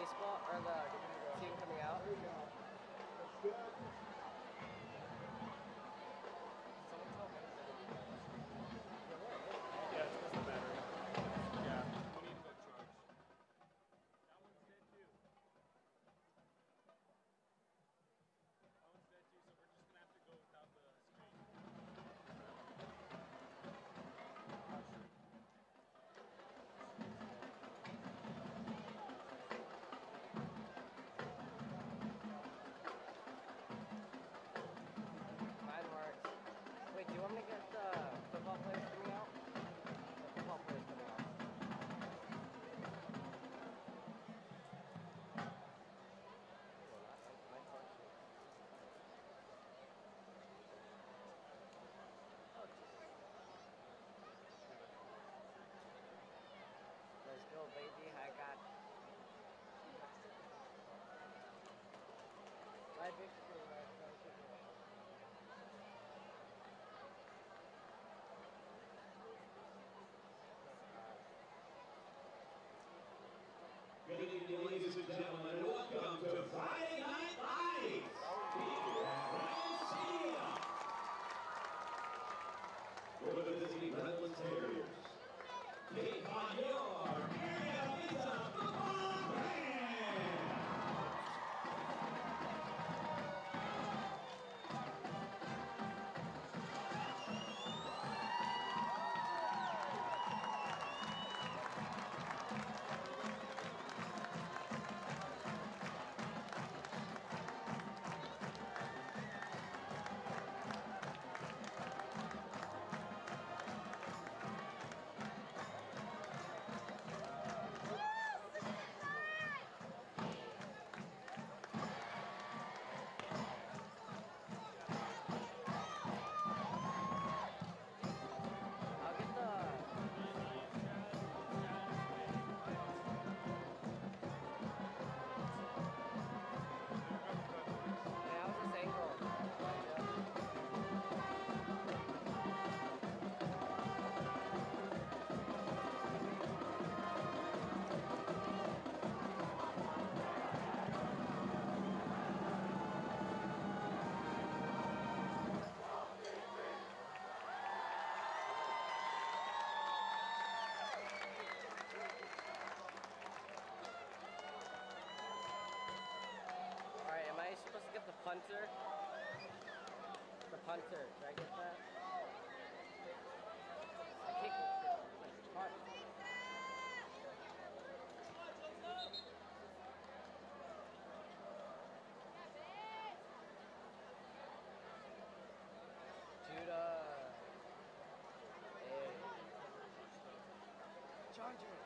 baseball or the team coming out? Someone tell me. Yeah, it's because the battery. Yeah, we need to go charge. That one's dead too. That one's dead too, so we're just gonna have to go without the screen. Mine works. Wait, do you want me to get the football players coming out? The football players coming out. Let's go, baby. I got my victory. Good evening, ladies and gentlemen, and welcome to Friday Night Lights here at Redlands for the visiting Redlands Terriers. Take on your WeAreMesa football Rams. I'll get the. Yeah, how's this angle? Alright, am I supposed to get the punter? The punter, did I get that? I kick it. Punt. Judah. Hey. Chargers.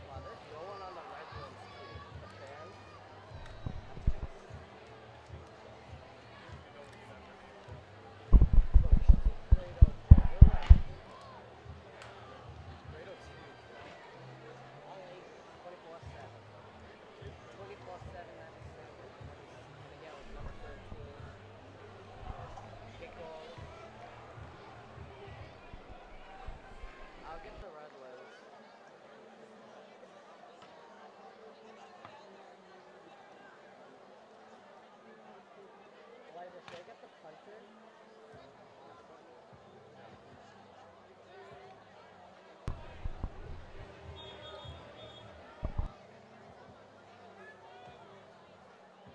Wow, they're going on the Redlands team. The fans. I'll get the Redlands. Elijah, should I get the punter?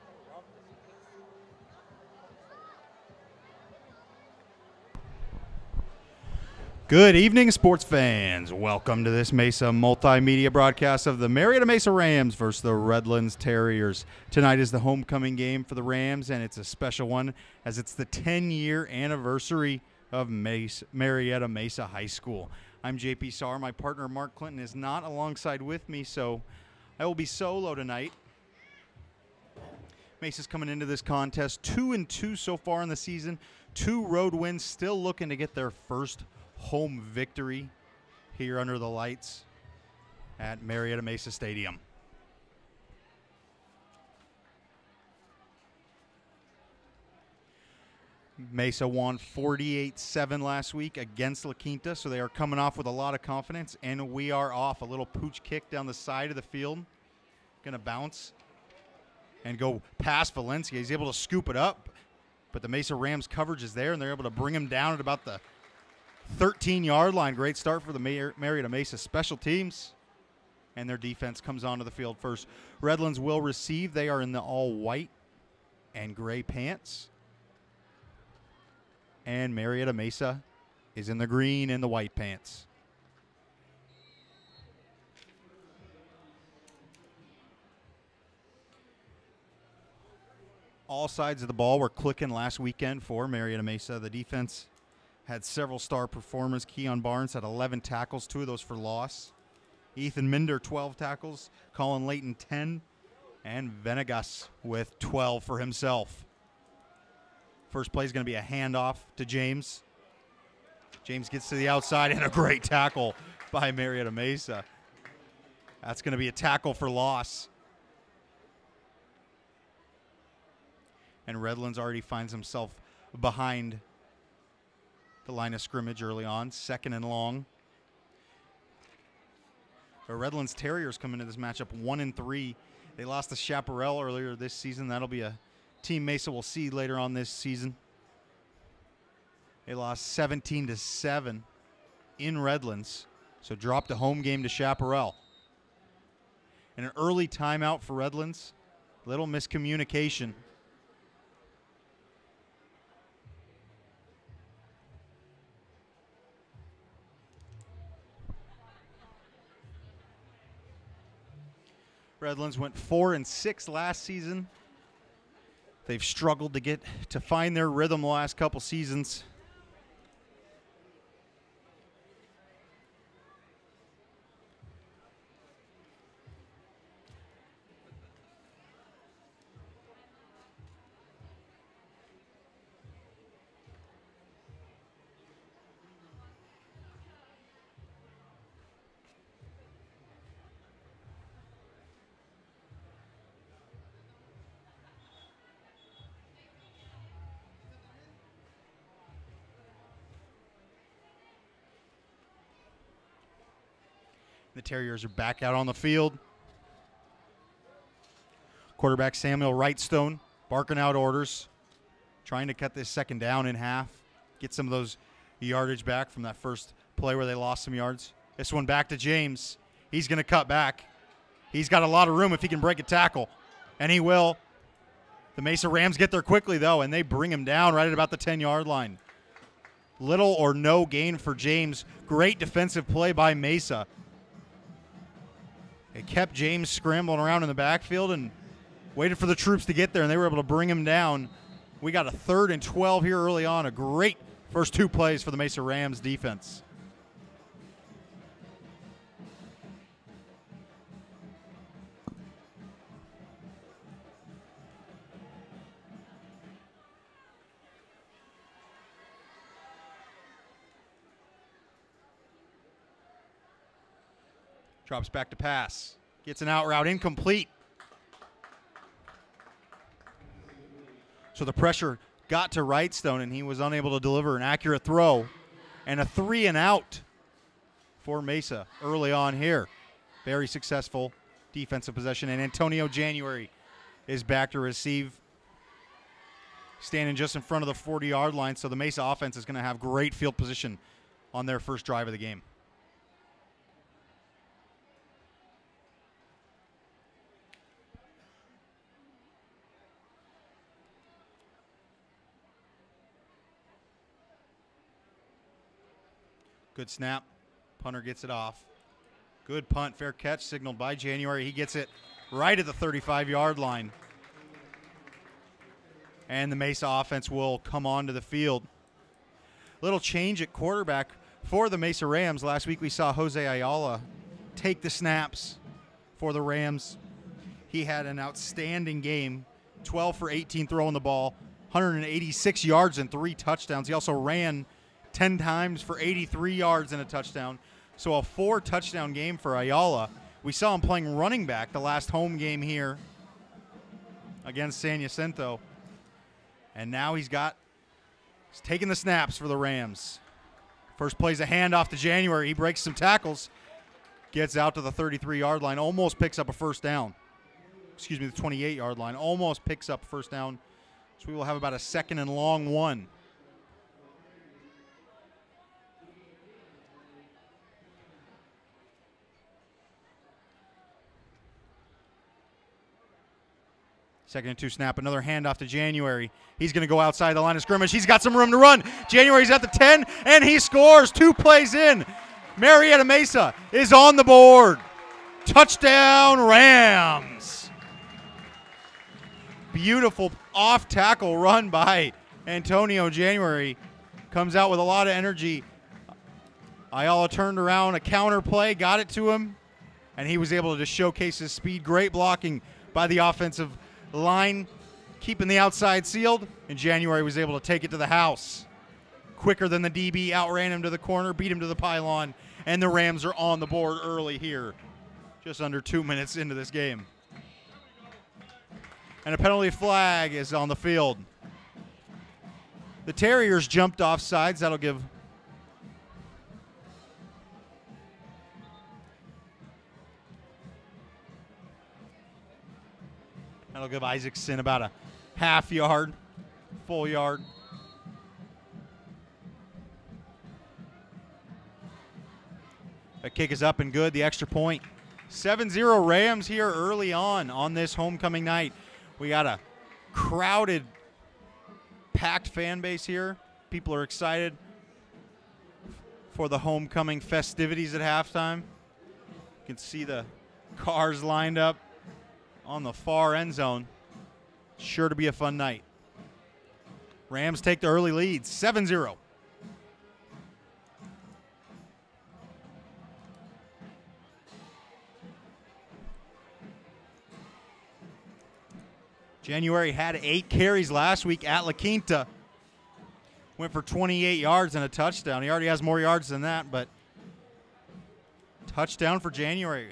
I love this pick. Good evening, sports fans. Welcome to this Mesa multimedia broadcast of the Marietta Mesa Rams versus the Redlands Terriers. Tonight is the homecoming game for the Rams, and it's a special one as it's the 10-year anniversary of Marietta Mesa High School. I'm JP Sarr. My partner Mark Clinton is not alongside with me, so I will be solo tonight. Mesa's coming into this contest 2-2 so far in the season. 2 road wins, still looking to get their first home victory here under the lights at MMHS Stadium. Mesa won 48-7 last week against La Quinta, so they are coming off with a lot of confidence, and we are off. A little pooch kick down the side of the field. Going to bounce and go past Valencia. He's able to scoop it up, but the Mesa Rams coverage is there, and they're able to bring him down at about the 13-yard line. Great start for the Marietta Mesa special teams, and their defense comes onto the field first. Redlands will receive. They are in the all-white and gray pants. And Marietta Mesa is in the green and the white pants. All sides of the ball were clicking last weekend for Marietta Mesa. The defense had several star performers. Keon Barnes had 11 tackles, 2 of those for loss. Ethan Minder, 12 tackles. Colin Layton, 10. And Venegas with 12 for himself. First play is going to be a handoff to James. James gets to the outside, and a great tackle by Marietta Mesa. That's going to be a tackle for loss. And Redlands already finds himself behind the line of scrimmage early on, 2nd and long. The Redlands Terriers come into this matchup 1-3. They lost to Chaparral earlier this season. That'll be a team Mesa will see later on this season. They lost 17-7 in Redlands, so dropped a home game to Chaparral. And an early timeout for Redlands. Little miscommunication. Redlands went 4-6 last season. They've struggled to find their rhythm the last couple seasons. The Terriers are back out on the field. Quarterback Samuel Wrightstone barking out orders, trying to cut this second down in half, get some of those yardage back from that first play where they lost some yards. This one back to James. He's going to cut back. He's got a lot of room if he can break a tackle, and he will. The Mesa Rams get there quickly, though, and they bring him down right at about the 10-yard line. Little or no gain for James. Great defensive play by Mesa. It kept James scrambling around in the backfield and waited for the troops to get there, and they were able to bring him down. We got a 3rd and 12 here early on. A great first 2 plays for the Mesa Rams defense. Drops back to pass. Gets an out route, incomplete. So the pressure got to Wrightstone, and he was unable to deliver an accurate throw. And a 3 and out for Mesa early on here. Very successful defensive possession, and Antonio January is back to receive. Standing just in front of the 40-yard line, so the Mesa offense is going to have great field position on their first drive of the game. Good snap. Punter gets it off. Good punt, fair catch signaled by January. He gets it right at the 35-yard line. And the Mesa offense will come onto the field. Little change at quarterback For the Mesa Rams, last week we saw Jose Ayala take the snaps for the Rams. He had an outstanding game, 12 for 18 throwing the ball, 186 yards and 3 touchdowns. He also ran 10 times for 83 yards and a touchdown. So a 4-touchdown game for Ayala. We saw him playing running back the last home game here against San Jacinto. And now he's taking the snaps for the Rams. First play's a handoff to January. He breaks some tackles, gets out to the 33-yard line, almost picks up a first down. Excuse me, the 28-yard line, almost picks up a first down. So we will have about a 2nd and long 1. Second and 2 snap, another handoff to January. He's going to go outside the line of scrimmage. He's got some room to run. January's at the 10, and he scores 2 plays in. Marietta Mesa is on the board. Touchdown, Rams. Beautiful off-tackle run by Antonio January. Comes out with a lot of energy. Ayala turned around, a counter play, got it to him, and he was able to just showcase his speed. Great blocking by the offensive line, keeping the outside sealed, and January was able to take it to the house. Quicker than the DB, outran him to the corner, beat him to the pylon, and the Rams are on the board early here, just under 2 minutes into this game. And a penalty flag is on the field. The Terriers jumped off sides. That'll give Isaacson about a half yard, full yard. The kick is up and good, the extra point. 7-0 Rams here early on this homecoming night. We got a crowded, packed fan base here. People are excited for the homecoming festivities at halftime. You can see the cars lined up on the far end zone. Sure to be a fun night. Rams take the early lead, 7-0. January had 8 carries last week at La Quinta. Went for 28 yards and a touchdown. He already has more yards than that, but touchdown for January.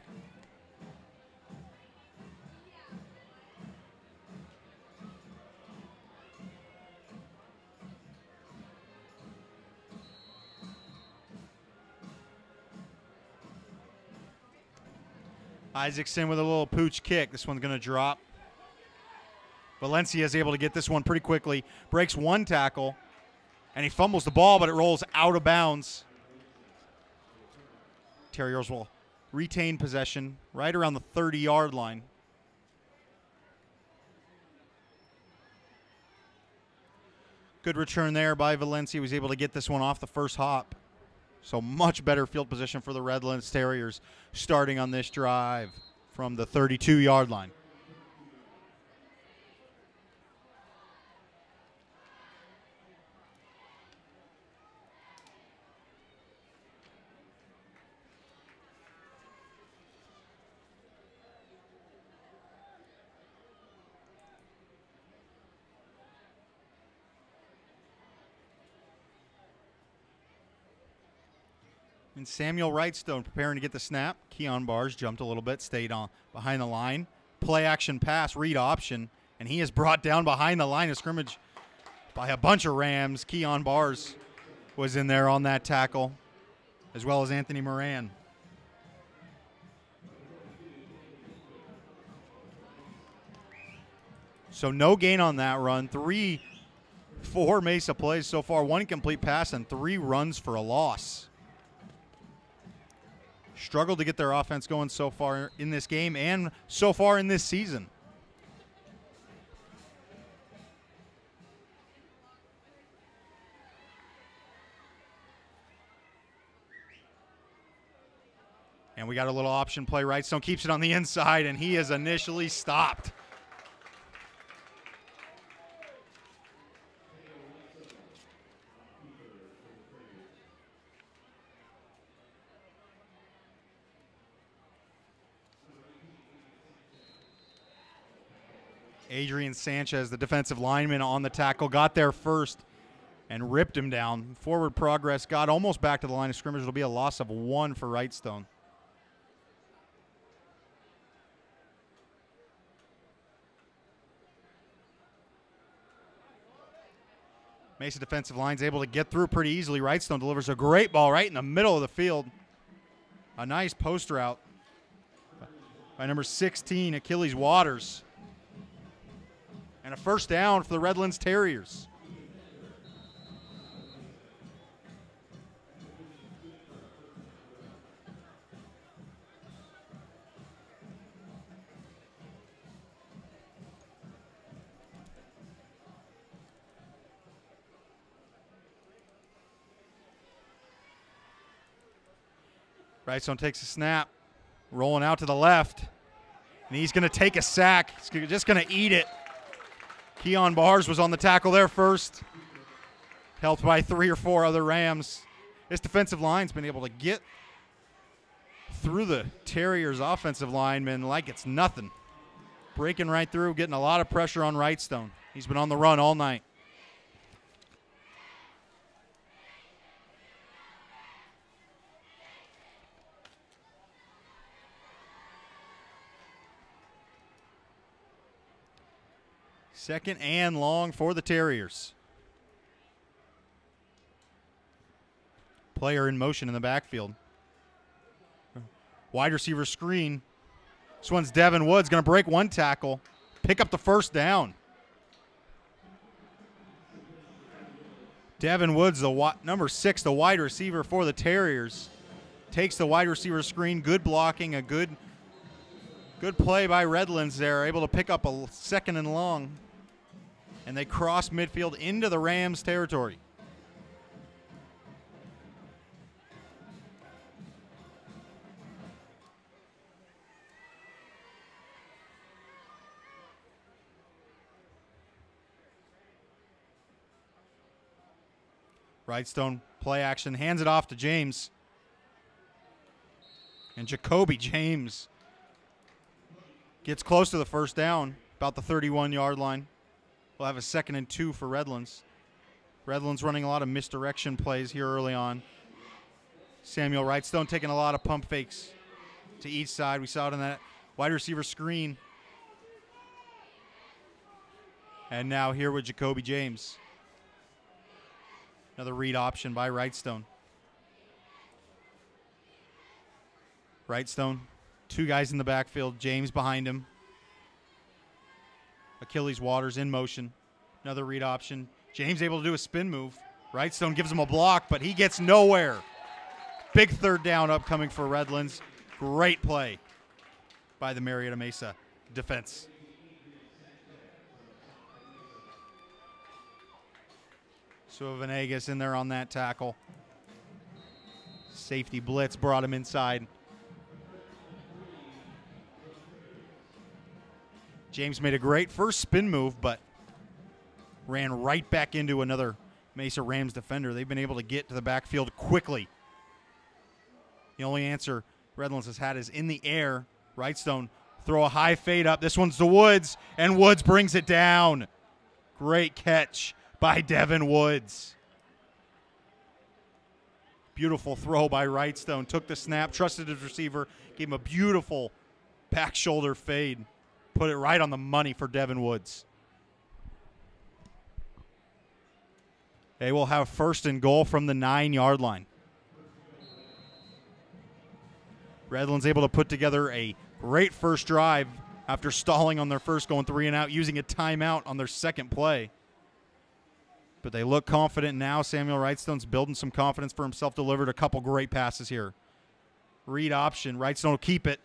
Isaacson with a little pooch kick. This one's going to drop. Valencia is able to get this one pretty quickly. Breaks one tackle, and he fumbles the ball, but it rolls out of bounds. Terriers will retain possession right around the 30-yard line. Good return there by Valencia. He was able to get this one off the first hop. So much better field position for the Redlands Terriers starting on this drive from the 32-yard line. And Samuel Wrightstone preparing to get the snap. Keon Bars jumped a little bit, stayed on behind the line. Play action pass, read option, and he is brought down behind the line of scrimmage by a bunch of Rams. Keon Bars was in there on that tackle, as well as Anthony Moran. So no gain on that run. 4 Mesa plays so far, 1 complete pass and 3 runs for a loss. Struggled to get their offense going so far in this game and so far in this season. And we got a little option play. Wrightstone keeps it on the inside, and he is initially stopped. Adrian Sanchez, the defensive lineman, on the tackle, got there first and ripped him down. Forward progress, got almost back to the line of scrimmage. It'll be a loss of 1 for Wrightstone. Mesa defensive line's able to get through pretty easily. Wrightstone delivers a great ball right in the middle of the field. A nice post route by number 16, Achilles Waters. And a first down for the Redlands Terriers. Wrightstone takes a snap, rolling out to the left, and he's going to take a sack. He's just going to eat it. Keon Bars was on the tackle there first, helped by 3 or 4 other Rams. This defensive line's been able to get through the Terriers' offensive linemen like it's nothing. Breaking right through, getting a lot of pressure on Wrightstone. He's been on the run all night. Second and long for the Terriers. Player in motion in the backfield. Wide receiver screen. This one's Devin Woods, going to break 1 tackle, pick up the first down. Devin Woods, the number 6, the wide receiver for the Terriers, takes the wide receiver screen. Good blocking, a good play by Redlands there, able to pick up a second and long. And they cross midfield into the Rams' territory. Wrightstone play action, hands it off to James. And Jacoby James gets close to the first down, about the 31-yard line. We'll have a 2nd and 2 for Redlands. Redlands running a lot of misdirection plays here early on. Samuel Wrightstone taking a lot of pump fakes to each side. We saw it in that wide receiver screen. And now here with Jacoby James. Another read option by Wrightstone. Wrightstone, 2 guys in the backfield, James behind him. Achilles Waters in motion. Another read option. James able to do a spin move. Wrightstone gives him a block, but he gets nowhere. Big 3rd down upcoming for Redlands. Great play by the Marietta Mesa defense. So Venegas in there on that tackle. Safety blitz brought him inside. James made a great first spin move, but ran right back into another Mesa Rams defender. They've been able to get to the backfield quickly. The only answer Redlands has had is in the air. Wrightstone throw a high fade up. This one's to Woods, and Woods brings it down. Great catch by Devin Woods. Beautiful throw by Wrightstone. Took the snap, trusted his receiver, gave him a beautiful back shoulder fade. Put it right on the money for Devin Woods. They will have 1st and goal from the 9-yard line. Redlands able to put together a great first drive after stalling on their first, going 3 and out, using a timeout on their 2nd play. But they look confident now. Samuel Wrightstone's building some confidence for himself, delivered a couple great passes here. Read option. Wrightstone will keep it.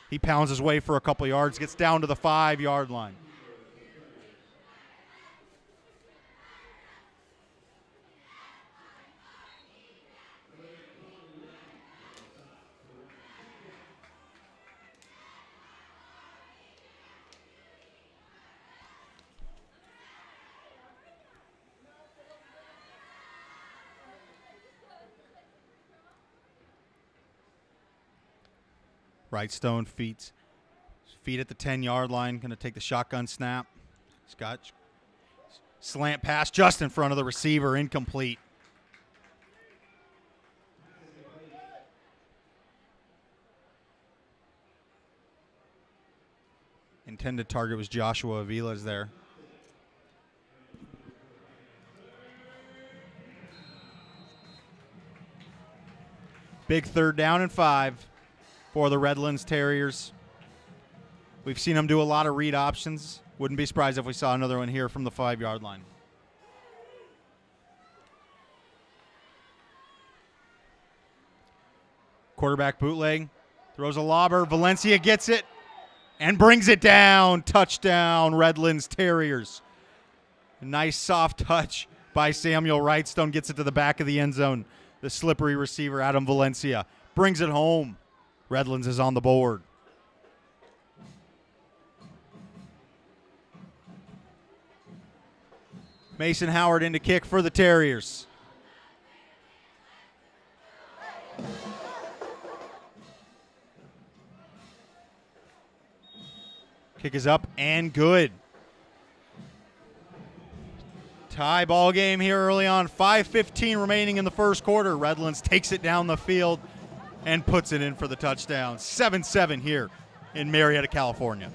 He pounds his way for a couple yards, gets down to the 5-yard line. Wrightstone Feet at the 10-yard line. Going to take the shotgun snap. Scott. Slant pass just in front of the receiver. Incomplete. Intended target was Joshua Avila's there. Big 3rd down and 5 for the Redlands Terriers. We've seen them do a lot of read options. Wouldn't be surprised if we saw another one here from the 5-yard line. Quarterback bootleg. Throws a lobber. Valencia gets it and brings it down. Touchdown, Redlands Terriers. A nice soft touch by Samuel Wrightstone. Gets it to the back of the end zone. The slippery receiver, Adam Valencia, brings it home. Redlands is on the board. Mason Howard in to kick for the Terriers. Kick is up and good. Tie ball game here early on. 5:15 remaining in the first quarter. Redlands takes it down the field and puts it in for the touchdown. 7-7 here in Marietta, California.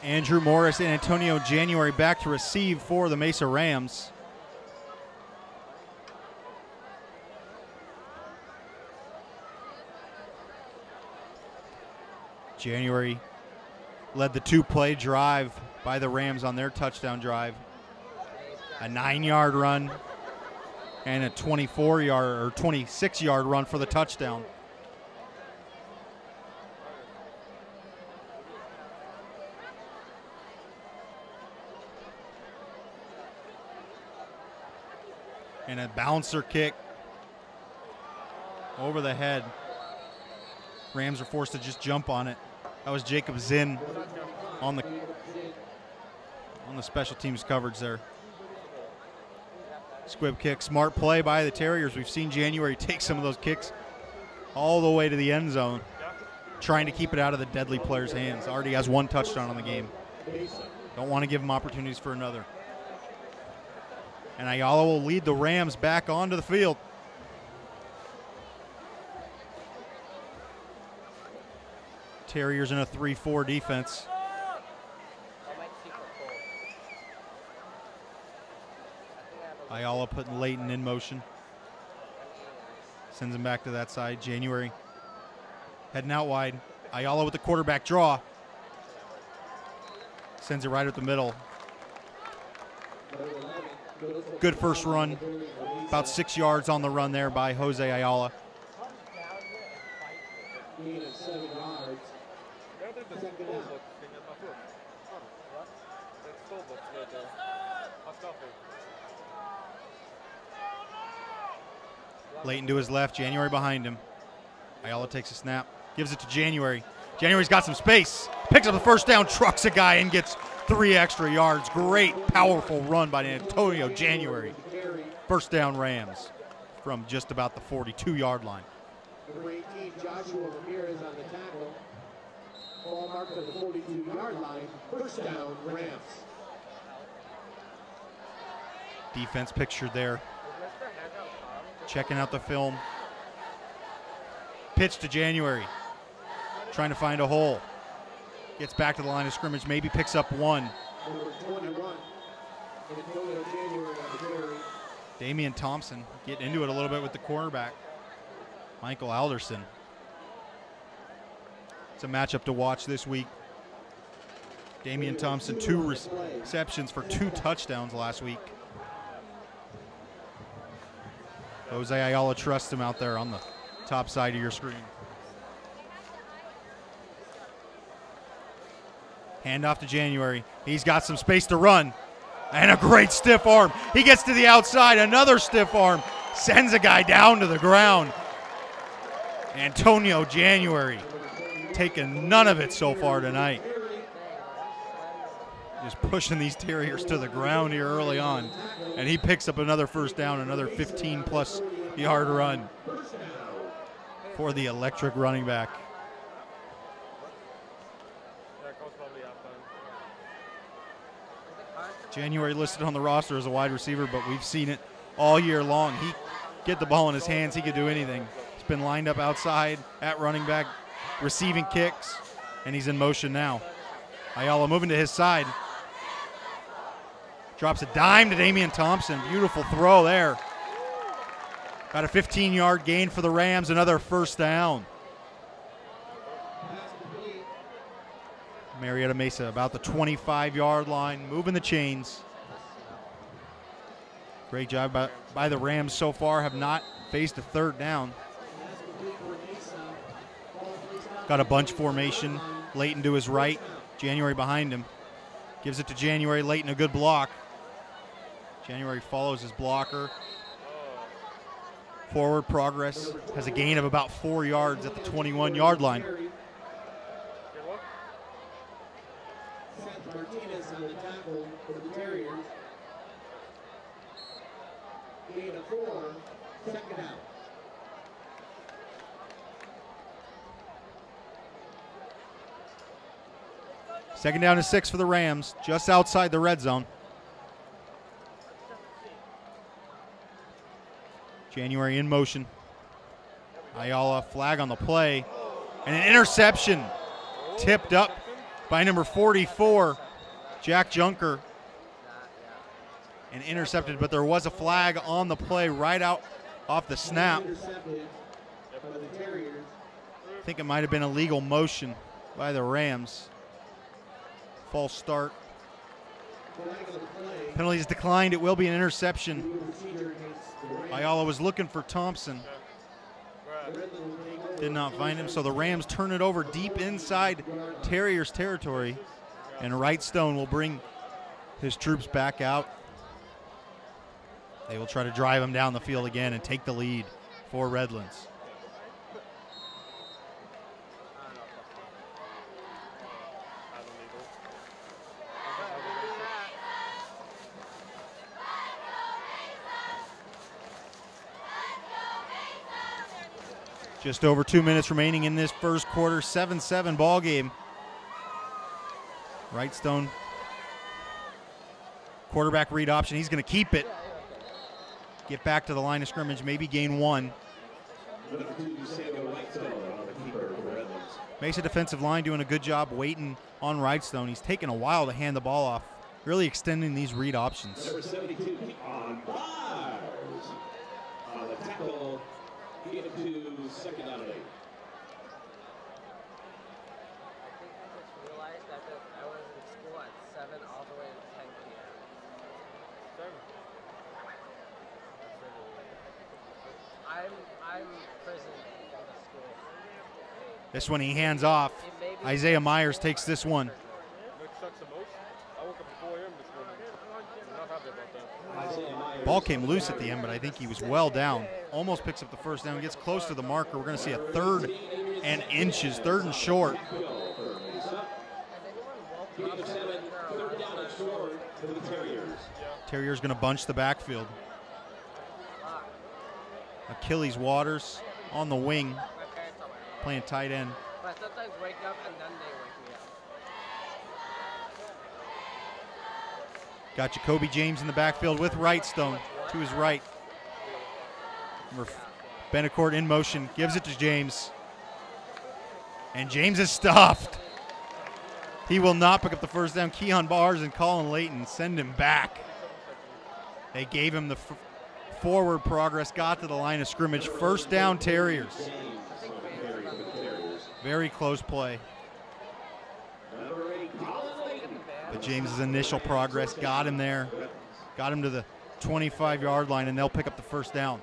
Andrew Morris and Antonio January back to receive for the Mesa Rams. January led the 2-play drive by the Rams on their touchdown drive. A 9-yard run and a 24-yard or 26-yard run for the touchdown. And a bouncer kick over the head. Rams are forced to just jump on it. That was Jacob Zinn on the special teams coverage there. Squib kick, smart play by the Terriers. We've seen January take some of those kicks all the way to the end zone, trying to keep it out of the deadly player's hands. Already has 1 touchdown on the game. Don't want to give him opportunities for another. And Ayala will lead the Rams back onto the field. Terriers in a 3-4 defense. Ayala putting Leighton in motion. Sends him back to that side. January heading out wide. Ayala with the quarterback draw. Sends it right up the middle. Good first run. About 6 yards on the run there by Jose Ayala. Leighton to his left, January behind him. Ayala takes a snap, gives it to January. January's got some space, picks up the first down, trucks a guy, and gets 3 extra yards. Great, powerful run by Antonio January. First down Rams from just about the 42-yard line. Number 18, Joshua Ramirez on the tackle. Ball marked at the 42-yard line. First down Rams. Defense pictured there. Checking out the film. Pitch to January. Trying to find a hole. Gets back to the line of scrimmage. Maybe picks up 1. Number 21. Antonio January on the carry. Damian Thompson getting into it a little bit with the cornerback, Michael Alderson. It's a matchup to watch this week. Damian Thompson, 2 receptions for 2 touchdowns last week. Jose Ayala trusts him out there on the top side of your screen. Hand off to January. He's got some space to run. And a great stiff arm. He gets to the outside. Another stiff arm. Sends a guy down to the ground. Antonio January taking none of it so far tonight. Just pushing these Terriers to the ground here early on. And he picks up another first down, another 15-plus yard run for the electric running back. January listed on the roster as a wide receiver, but we've seen it all year long. He get the ball in his hands, he could do anything. He's been lined up outside at running back, receiving kicks, and he's in motion now. Ayala moving to his side. Drops a dime to Damian Thompson. Beautiful throw there. Got a 15-yard gain for the Rams, another first down. Marietta Mesa about the 25-yard line, moving the chains. Great job by the Rams so far, have not faced a third down. Got a bunch formation. Leighton to his right, January behind him. Gives it to January, Leighton a good block. January follows his blocker. Forward progress, has a gain of about 4 yards at the 21-yard line. Martinez on the tackle for the Terriers. Gain of 4, second out. Second down to 6 for the Rams, just outside the red zone. January in motion. Ayala flag on the play. And an interception tipped up by number 44, Jack Junker. And intercepted, but there was a flag on the play right out off the snap. I think it might have been a legal motion by the Rams. False start. Penalty is declined. It will be an interception. Ayala was looking for Thompson. Did not find him, so the Rams turn it over deep inside Terriers territory, and Wrightstone will bring his troops back out. They will try to drive him down the field again and take the lead for Redlands. Just over 2 minutes remaining in this first quarter, 7-7 ball game. Wrightstone, quarterback read option. He's going to keep it. Get back to the line of scrimmage, maybe gain 1. Mesa defensive line doing a good job waiting on Wrightstone. He's taking a while to hand the ball off, really extending these read options. Number 72 on bars. On the tackle, get it to second down and 8. I'm prison in the school. This one he hands off. Isaiah Myers takes this one. Ball came loose at the end, but I think he was well down. Almost picks up the first down, gets close to the marker. We're going to see a 3rd and inches, 3rd and short. Terrier's going to bunch the backfield. Achilles Waters on the wing, playing tight end. But sometimes wake up and then they wake me up. Got Jacoby James in the backfield with Wrightstone to his right. Benecourt in motion, gives it to James. And James is stuffed. He will not pick up the first down. Keon Bars and Colin Layton send him back. They gave him the forward progress, got to the line of scrimmage. First down, Terriers. Very close play. But James's initial progress got him there. Got him to the 25-yard line, and they'll pick up the first down.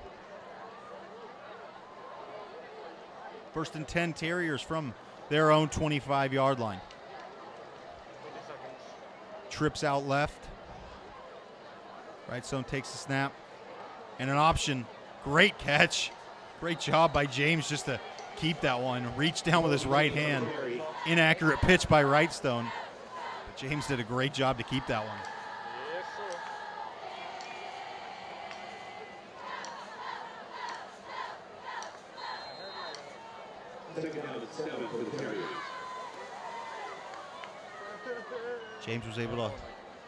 1st and 10 Terriers from their own 25-yard line. trips out left. Right Stone takes the snap. And an option. Great catch. Great job by James just to keep that one. Reach down with his right hand. Inaccurate pitch by Right Stone. But James did a great job to keep that one. Yes, sir. Second down and 7 for the Terriers. James was able to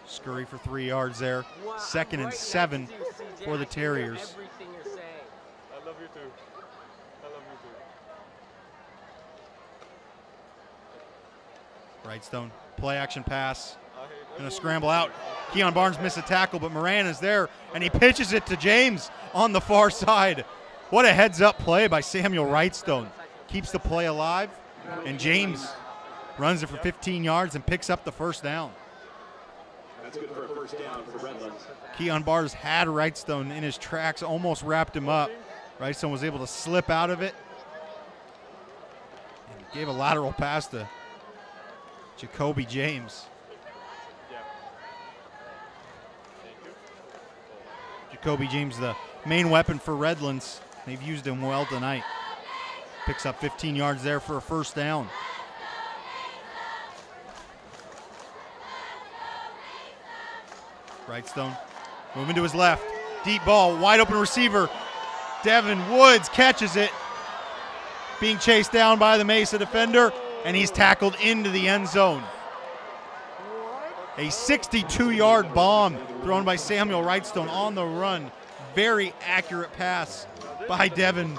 scurry for 3 yards there. Wow, I'm Second and right next 7 to you, CJ. for the I can hear Terriers. Everything you're saying. I love you too. I love you too. Right Stone, play action pass. I hate Gonna everyone. scramble out. Keon Barnes missed a tackle, but Moran is there, and he pitches it to James on the far side. What a heads-up play by Samuel Wrightstone. Keeps the play alive, and James runs it for 15 yards and picks up the first down. That's good for a first down for Redlands. Keon Barnes had Wrightstone in his tracks, almost wrapped him up. Wrightstone was able to slip out of it and gave a lateral pass to Jacoby James. Yeah. Thank you. Jacoby James, the main weapon for Redlands. They've used him well tonight. Picks up 15 yards there for a first down. Wrightstone moving to his left. Deep ball, wide open receiver. Devin Woods catches it. Being chased down by the Mesa defender, and he's tackled into the end zone. A 62-yard bomb thrown by Samuel Wrightstone on the run. Very accurate pass by Devin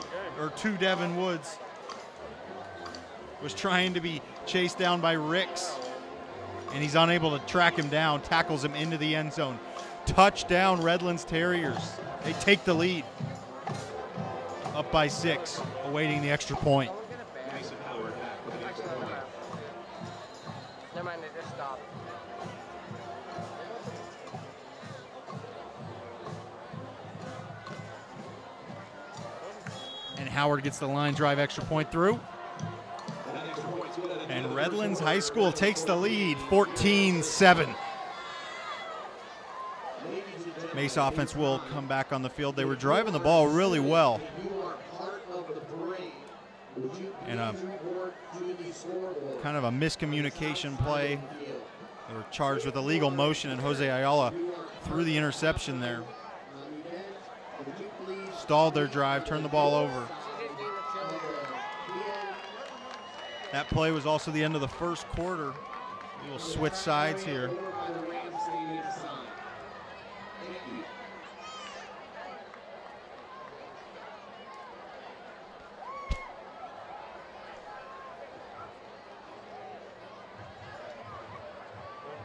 Woods. Was trying to be chased down by Ricks, and he's unable to track him down, tackles him into the end zone. Touchdown, Redlands Terriers. They take the lead. Up by 6, awaiting the extra point. Nice and power back with an extra point. Never mind, they just stopped. And Howard gets the line drive extra point through. That extra point's good. And Redlands High School takes the lead, 14-7. Mesa offense will come back on the field. They were driving the ball really well. And a kind of a miscommunication play. They were charged with illegal motion, and Jose Ayala threw the interception there. Stalled their drive, turned the ball over. That play was also the end of the first quarter. We will switch sides here. Going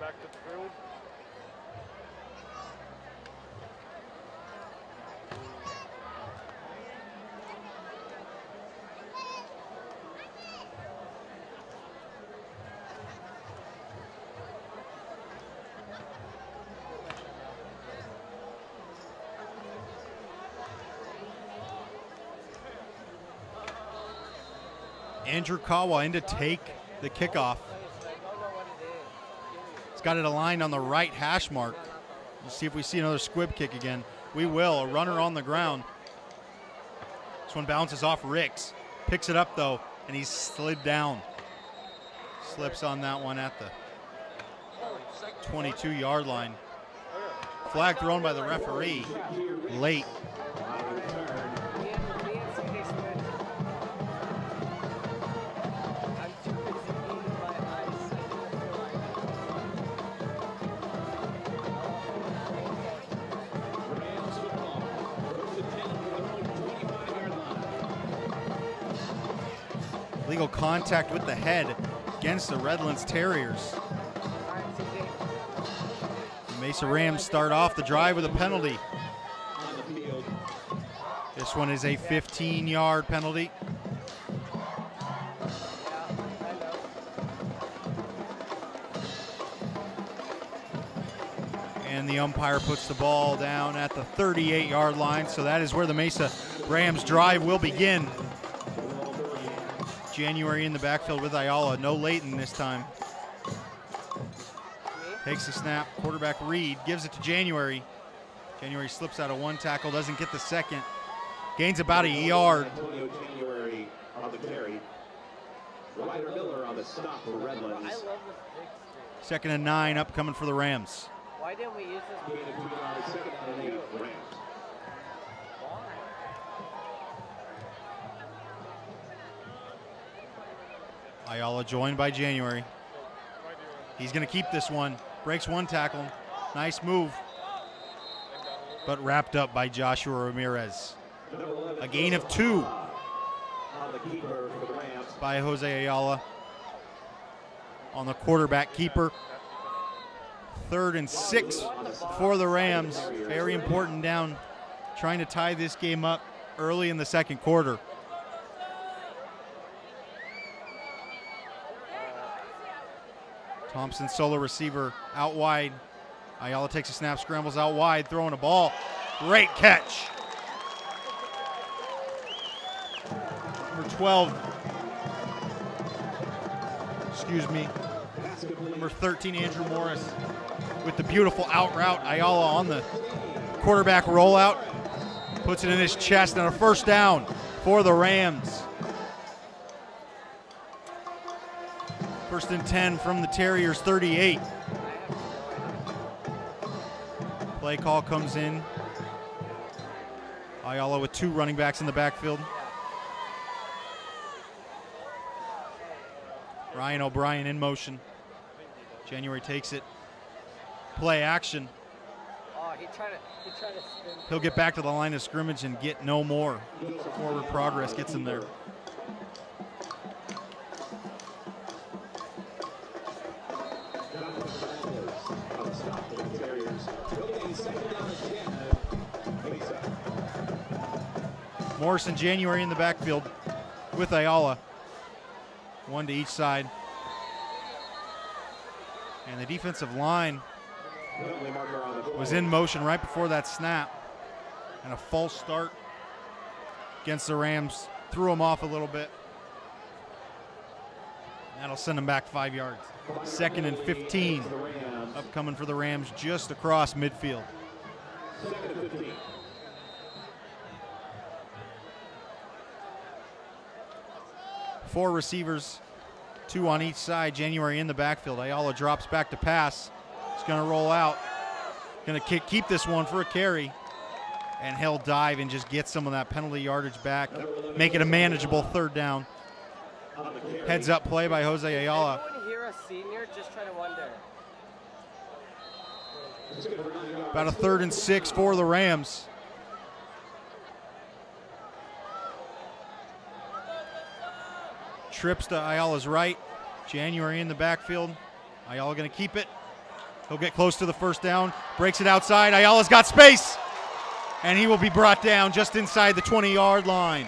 back to the field. Andrew Kawa in to take the kickoff. He's got it aligned on the right hash mark. Let's see if we see another squib kick again. We will. A runner on the ground. This one bounces off Ricks. Picks it up, though, and he's slid down. Slips on that one at the 22-yard line. Flag thrown by the referee late. Rams football. First and 10 from their own 25-yard line. Legal contact with the head against the Redlands Terriers. The Mesa Rams start off the drive with a penalty. On the field. This one is a 15-yard penalty. And the umpire puts the ball down at the 38-yard line, so that is where the Mesa Rams drive will begin. January in the backfield with Ayala, no Leighton this time. Takes the snap. Quarterback Reed gives it to January. January slips out of one tackle, doesn't get the second. Gains about a yard. Antonio January on the carry. Ryder Miller on the stop for Redlands. I love this big street. Second and 9 upcoming for the Rams. Why didn't we use this? Gain of 2 yards, second down and 8, Rams. Ayala joined by January. He's going to keep this one. Breaks one tackle. Nice move. But wrapped up by Joshua Ramirez. A gain of 2 On the keeper for the Rams. by Jose Ayala on the quarterback keeper. 3rd and 6 for the Rams. Very important down. Trying to tie this game up early in the second quarter. Thompson solo receiver out wide. Ayala takes a snap, scrambles out wide, throwing a ball. Great catch. Number 12. Excuse me. Number 13, Andrew Morris, with the beautiful out route. Ayala on the quarterback rollout. Puts it in his chest, and a first down for the Rams. 1st and 10 from the Terriers' 38. Play call comes in. Ayala with 2 running backs in the backfield. Ryan O'Brien in motion. January takes it. Play action. Oh, he tried to spin. He'll get back to the line of scrimmage and get no more. Forward progress gets him there. Morris and January in the backfield with Ayala. 1 to each side. And the defensive line was in motion right before that snap. And a false start against the Rams. Threw them off a little bit. That'll send them back 5 yards. 2nd and 15 upcoming for the Rams just across midfield. 2nd and 15. Four receivers, 2 on each side. January in the backfield. Ayala drops back to pass. He's going to roll out. Going to keep this one for a carry. And he'll dive and just get some of that penalty yardage back. Make it a manageable 3rd down. Heads up play by Jose Ayala. Anyone here a senior? Just trying to wonder. About a 3rd and 6 for the Rams. Trips to Ayala's right. January in the backfield. Ayala going to keep it. He'll get close to the 1st down. Breaks it outside. Ayala's got space. And he will be brought down just inside the 20-yard line.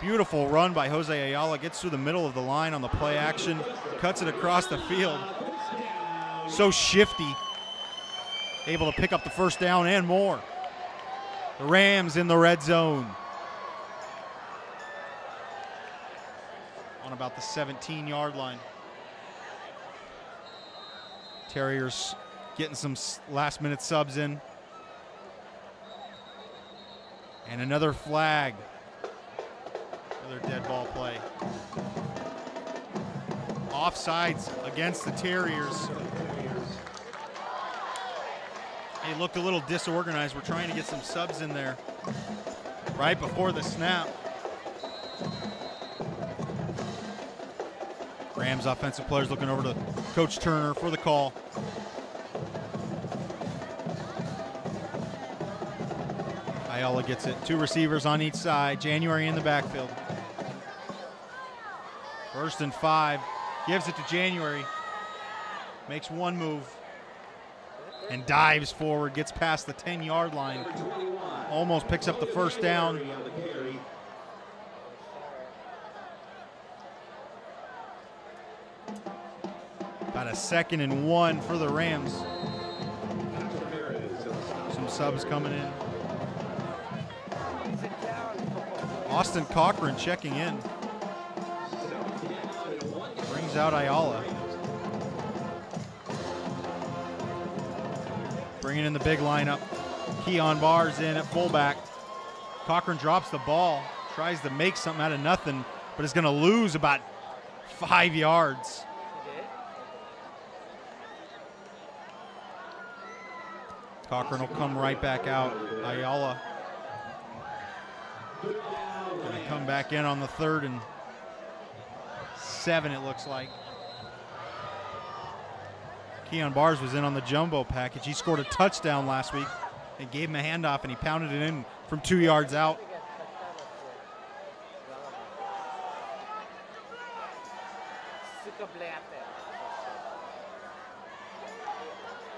Beautiful run by Jose Ayala. Gets through the middle of the line on the play action. Cuts it across the field. So shifty. Able to pick up the 1st down and more. The Rams in the red zone. On about the 17-yard line. Terriers getting some last-minute subs in. And another flag. Another dead ball play. Offsides against the Terriers. He looked a little disorganized. We're trying to get some subs in there right before the snap. Rams offensive players looking over to Coach Turner for the call. Ayala gets it. 2 receivers on each side. January in the backfield. 1st and 5. Gives it to January. Makes one move. And dives forward. Gets past the 10-yard line. Almost picks up the 1st down. About a 2nd and 1 for the Rams. Some subs coming in. Austin Cochran checking in. Brings out Ayala. Bringing in the big lineup. Keon Barr's in at fullback. Cochran drops the ball, tries to make something out of nothing, but is going to lose about 5 yards. Cochran will come right back out. Ayala going to come back in on the 3rd and 7, it looks like. Keon Bars was in on the jumbo package. He scored a touchdown last week. They gave him a handoff, and he pounded it in from 2 yards out.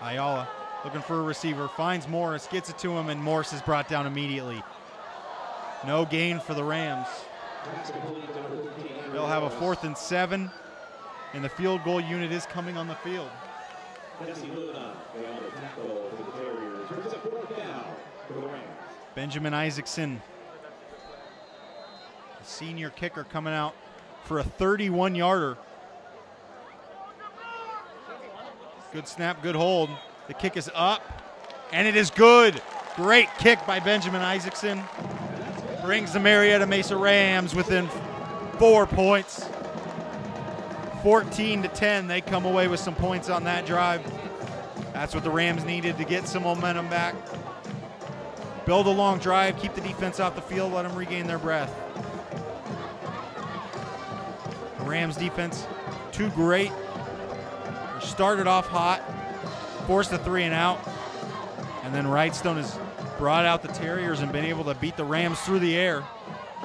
Ayala looking for a receiver, finds Morris, gets it to him, and Morris is brought down immediately. No gain for the Rams. They'll have a 4th and 7, and the field goal unit is coming on the field. Benjamin Isaacson, the senior kicker, coming out for a 31-yarder. Good snap, good hold. The kick is up, and it is good. Great kick by Benjamin Isaacson. Brings the Marietta Mesa Rams within 4 points. 14-10, they come away with some points on that drive. That's what the Rams needed to get some momentum back. Build a long drive, keep the defense off the field, let them regain their breath. The Rams defense, too great. They started off hot, forced a 3 and out, and then Wrightstone has brought out the Terriers and been able to beat the Rams through the air,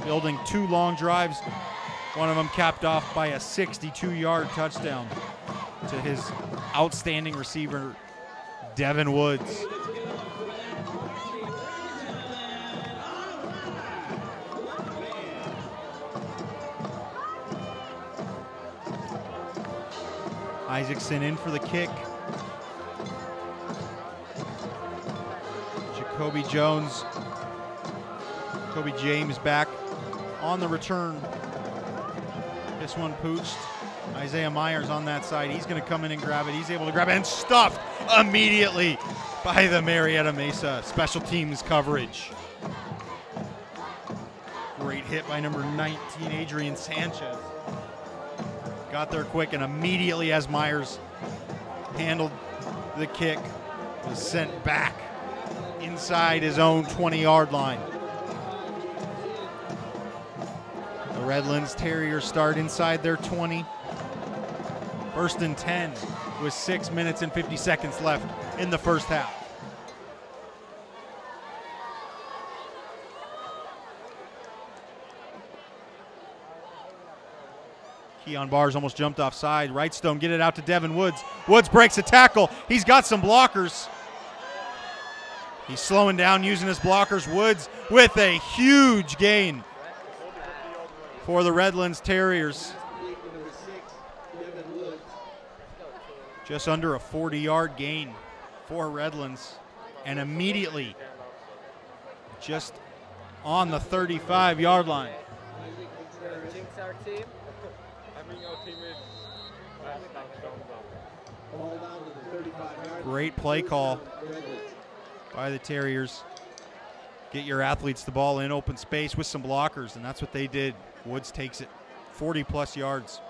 building 2 long drives. One of them capped off by a 62-yard touchdown to his outstanding receiver, Devin Woods. Isaacson in for the kick. Jacoby James back on the return. This one pooched. Isaiah Myers on that side. He's going to come in and grab it. He's able to grab it and stuffed immediately by the Marietta Mesa special teams coverage. Great hit by number 19, Adrian Sanchez. Got there quick, and immediately as Myers handled the kick, was sent back inside his own 20-yard line. The Redlands Terriers start inside their 20. 1st and 10 with 6 minutes and 50 seconds left in the first half. Keon Bars almost jumped offside. Wrightstone get it out to Devin Woods. Woods breaks a tackle. He's got some blockers. He's slowing down using his blockers. Woods with a huge gain for the Redlands Terriers. Just under a 40-yard gain for Redlands. And immediately just on the 35-yard line. Jinx our team. Great play call by the Terriers. Get your athletes the ball in open space with some blockers, and that's what they did. Woods takes it 40-plus yards.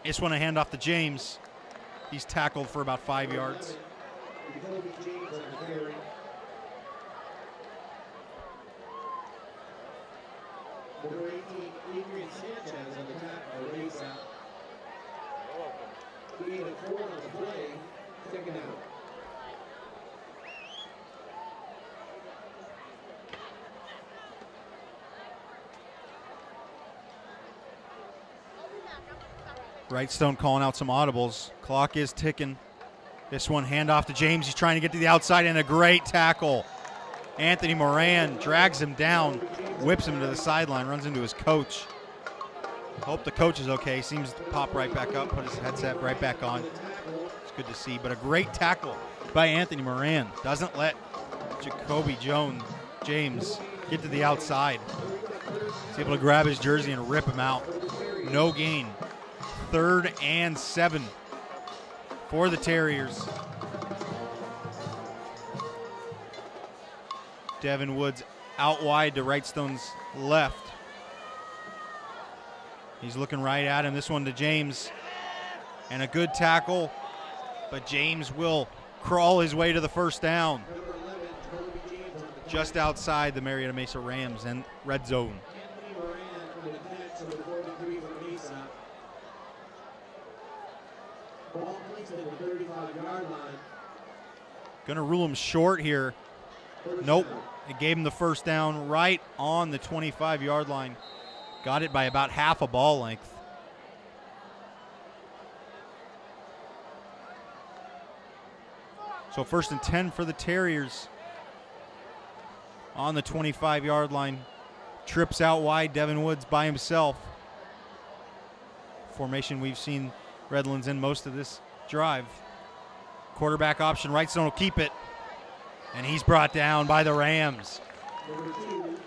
Just want to hand off to James. He's tackled for about 5 yards. Number 18, Adrian Sanchez on the tackle, race out. We need a 4 on the play, 2nd out. Wrightstone calling out some audibles. Clock is ticking. This one handoff to James. He's trying to get to the outside, and a great tackle. Anthony Moran drags him down, whips him to the sideline, runs into his coach. Hope the coach is okay. Seems to pop right back up, put his headset right back on. It's good to see, but a great tackle by Anthony Moran. Doesn't let Jacoby James get to the outside. He's able to grab his jersey and rip him out. No gain. 3rd and 7 for the Terriers. Devin Woods out wide to Wrightstone's left. He's looking right at him. This one to James. And a good tackle, but James will crawl his way to the first down. Just outside the Marietta Mesa Rams and red zone. Gonna rule him short here. Nope, it gave him the first down right on the 25-yard line. Got it by about half a ball length. So 1st and 10 for the Terriers on the 25-yard line. Trips out wide, Devin Woods by himself. Formation we've seen Redlands in most of this drive. Quarterback option, Wrightstone will keep it. And he's brought down by the Rams.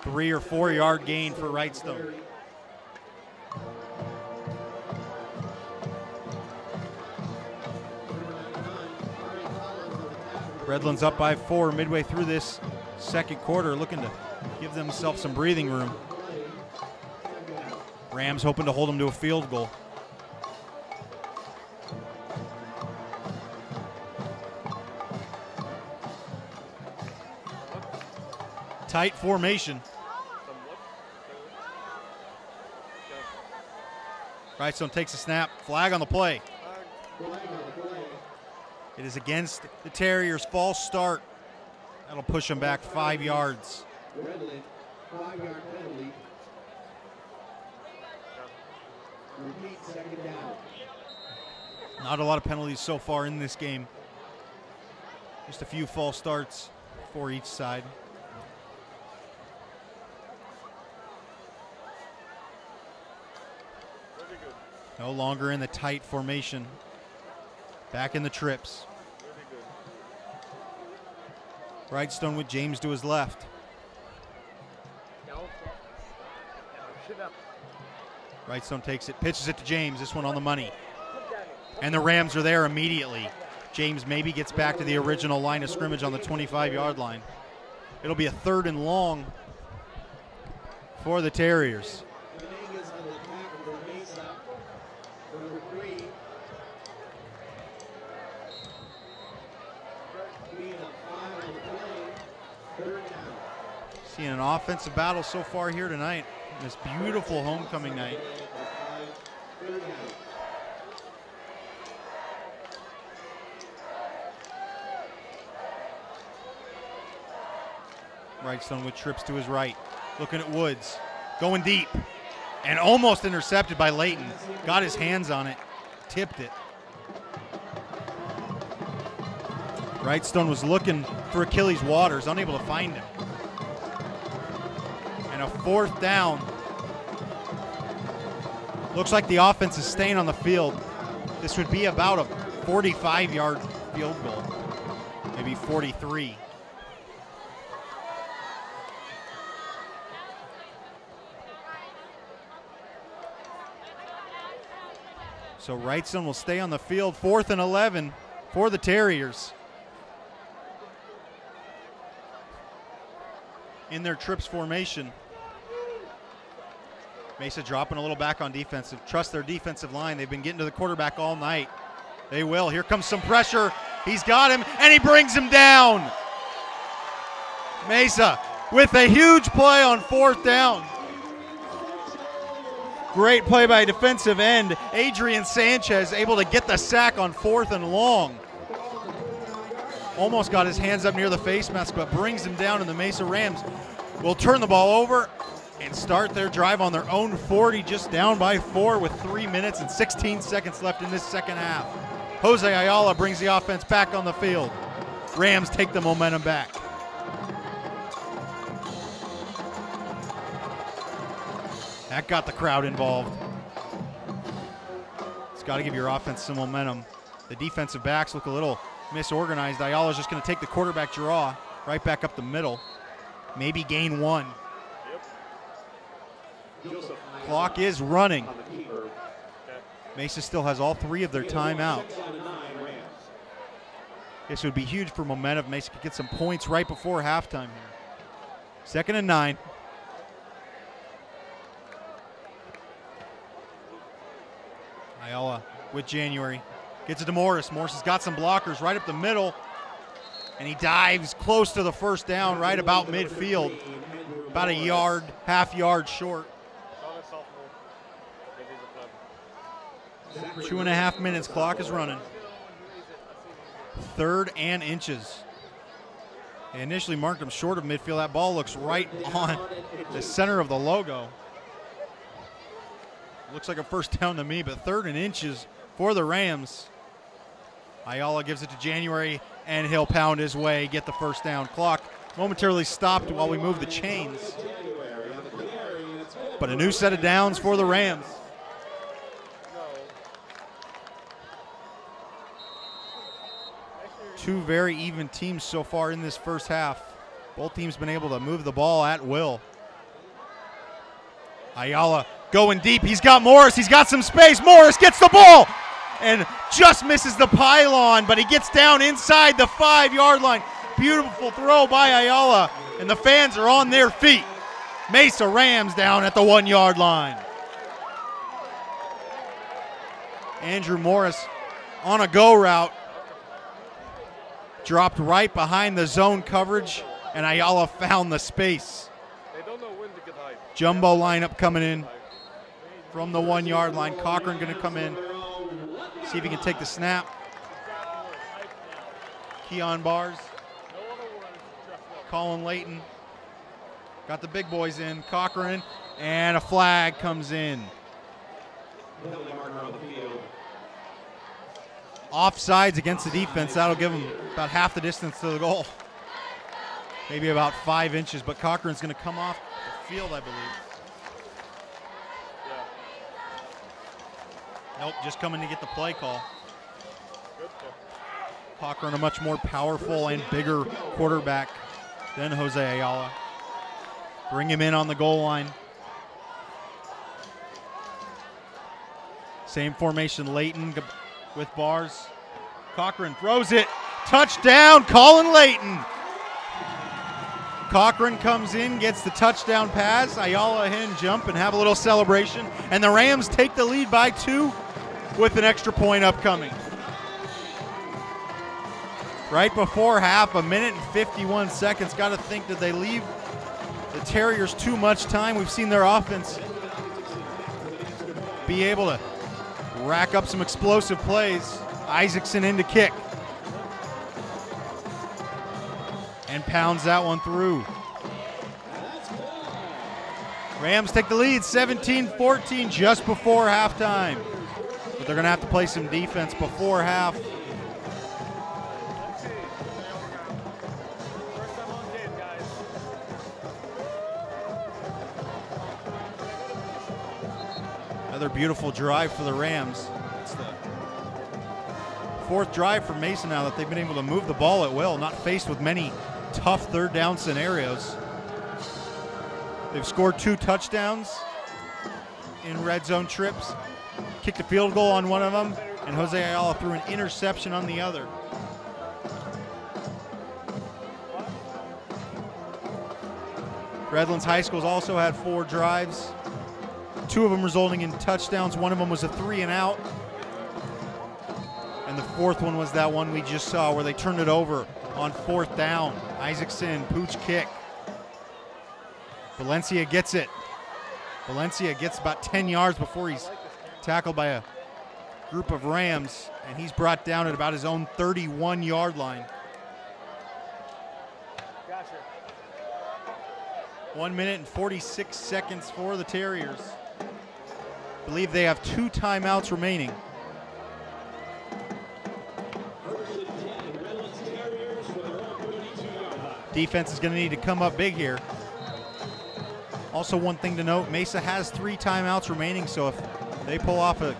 3 or 4 yard gain for Wrightstone. Redlands up by 4 midway through this second quarter, looking to give themselves some breathing room. Rams hoping to hold them to a field goal. Tight formation. Wrightstone takes a snap. Flag on the play. It is against the Terriers. False start. That'll push them back 5 yards. Redlands, 5-yard penalty. Repeat, second down. Not a lot of penalties so far in this game. Just a few false starts for each side. No longer in the tight formation. Back in the trips. Wrightstone with James to his left. Wrightstone takes it, pitches it to James. This one on the money. And the Rams are there immediately. James maybe gets back to the original line of scrimmage on the 25-yard line. It'll be a 3rd and long for the Terriers. Seeing an offensive battle so far here tonight. This beautiful homecoming night. Wrightstone with trips to his right. Looking at Woods. Going deep. And almost intercepted by Layton. Got his hands on it. Tipped it. Wrightstone was looking for Achilles Waters. Unable to find him. And a 4th down. Looks like the offense is staying on the field. This would be about a 45-yard field goal. Maybe 43. So Wrightstone will stay on the field. 4th and 11 for the Terriers. In their trips formation. Mesa dropping a little back on defensive. Trust their defensive line. They've been getting to the quarterback all night. They will. Here comes some pressure. He's got him, and he brings him down. Mesa with a huge play on 4th down. Great play by defensive end. Adrian Sanchez able to get the sack on 4th and long. Almost got his hands up near the face mask, but brings him down, and the Mesa Rams will turn the ball over and start their drive on their own 40, just down by 4 with 3 minutes and 16 seconds left in this second half. Jose Ayala brings the offense back on the field. Rams take the momentum back. That got the crowd involved. It's got to give your offense some momentum. The defensive backs look a little misorganized. Ayala's just going to take the quarterback draw right back up the middle. Maybe gain 1. Clock is running. Mesa still has all 3 of their timeouts. This would be huge for momentum. Mesa could get some points right before halftime here. 2nd and 9. Ayala with January. Gets it to Morris. Morris has got some blockers right up the middle. And he dives close to the first down, right about midfield. About a yard, half yard short. 2.5 minutes, clock is running. 3rd and inches. They initially marked him short of midfield. That ball looks right on the center of the logo. Looks like a first down to me, but 3rd and inches for the Rams. Ayala gives it to January, and he'll pound his way, get the first down. Clock momentarily stopped while we move the chains. But a new set of downs for the Rams. Two very even teams so far in this first half. Both teams been able to move the ball at will. Ayala going deep. He's got Morris. He's got some space. Morris gets the ball and just misses the pylon, but he gets down inside the 5-yard line. Beautiful throw by Ayala, and the fans are on their feet. Mesa Rams down at the 1-yard line. Andrew Morris on a go route. Dropped right behind the zone coverage, and Ayala found the space. They don't know when to get high. Jumbo lineup coming in from the 1-yard line. Cochran going to come in, see if he can take the snap. Keon Bars, Colin Layton, got the big boys in. Cochran, and a flag comes in. Offsides against the defense. That'll give him about half the distance to the goal. Maybe about 5 inches, but Cochran's going to come off the field, I believe. Nope, just coming to get the play call. Cochran, a much more powerful and bigger quarterback than Jose Ayala. Bring him in on the goal line. Same formation, Layton with Bars. Cochran throws it. Touchdown, Colin Layton. Cochran comes in, gets the touchdown pass. Ayala and jump and have a little celebration. And the Rams take the lead by 2 with an extra point upcoming. Right before half, 1 minute and 51 seconds. Got to think, did they leave the Terriers too much time? We've seen their offense be able to rack up some explosive plays. Isaacson in to kick. And pounds that one through. Rams take the lead, 17-14, just before halftime. But they're going to have to play some defense before half. Another beautiful drive for the Rams. It's the 4th drive for Mesa now that they've been able to move the ball at will, not faced with many tough 3rd down scenarios. They've scored 2 touchdowns in red zone trips, kicked a field goal on one of them, and Jose Ayala threw an interception on the other. Redlands High School's also had 4 drives, 2 of them resulting in touchdowns. One of them was a 3-and-out. And the 4th one was that one we just saw where they turned it over on 4th down. Isaacson, pooch kick. Valencia gets it. Valencia gets about 10 yards before he's tackled by a group of Rams, and he's brought down at about his own 31-yard line. Gotcha. 1 minute and 46 seconds for the Terriers. I believe they have 2 timeouts remaining. Defense is going to need to come up big here. Also, one thing to note, Mesa has 3 timeouts remaining, so if they pull off a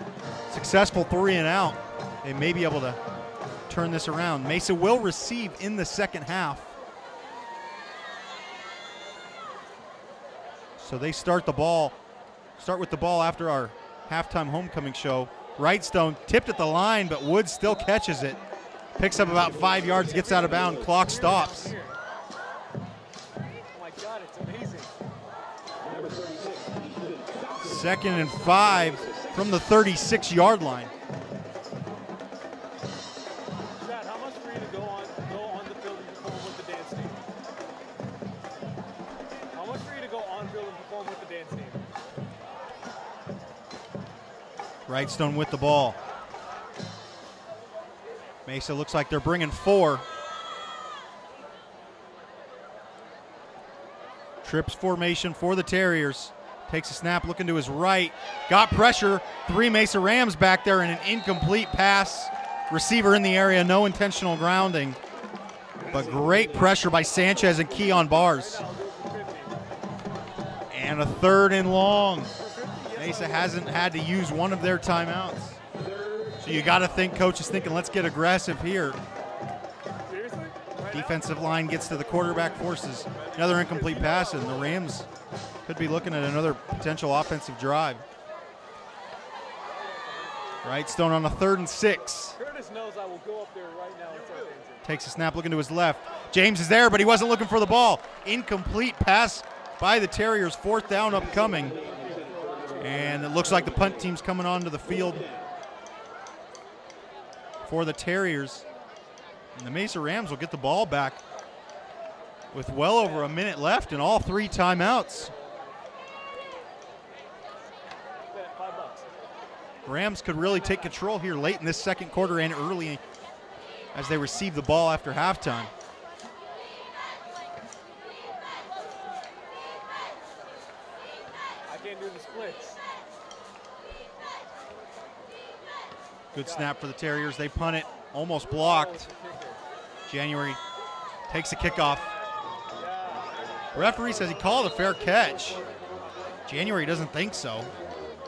successful 3-and-out, they may be able to turn this around. Mesa will receive in the second half. So they start with the ball after our halftime homecoming show. Wrightstone tipped at the line, but Woods still catches it. Picks up about 5 yards, gets out of bounds, clock stops. Oh my God, it's amazing. 2nd and 5 from the 36-yard line. Chad, how much for you to go on the field and perform with the dance team? How much for you to go on field and perform with the dance team? Wrightstone with the ball. Mesa looks like they're bringing 4. Trips formation for the Terriers. Takes a snap, looking to his right. Got pressure. 3 Mesa Rams back there, and an incomplete pass. Receiver in the area, no intentional grounding. But great pressure by Sanchez and Keon Bars. And a 3rd and long. Mesa hasn't had to use one of their timeouts. So you got to think coach is thinking, let's get aggressive here. Defensive line gets to the quarterback, forces another incomplete pass, and the Rams could be looking at another potential offensive drive. Wrightstone on a 3rd and 6. Curtis knows I will go up there right now and start dancing. Takes a snap, looking to his left. James is there, but he wasn't looking for the ball. Incomplete pass by the Terriers. 4th down upcoming. And it looks like the punt team's coming onto the field for the Terriers. And the Mesa Rams will get the ball back with well over a minute left and all 3 timeouts. Rams could really take control here late in this second quarter and early as they receive the ball after halftime. I can't do the splits. Good snap for the Terriers. They punt it, almost blocked. January takes a kickoff. Referee says he called a fair catch. January doesn't think so.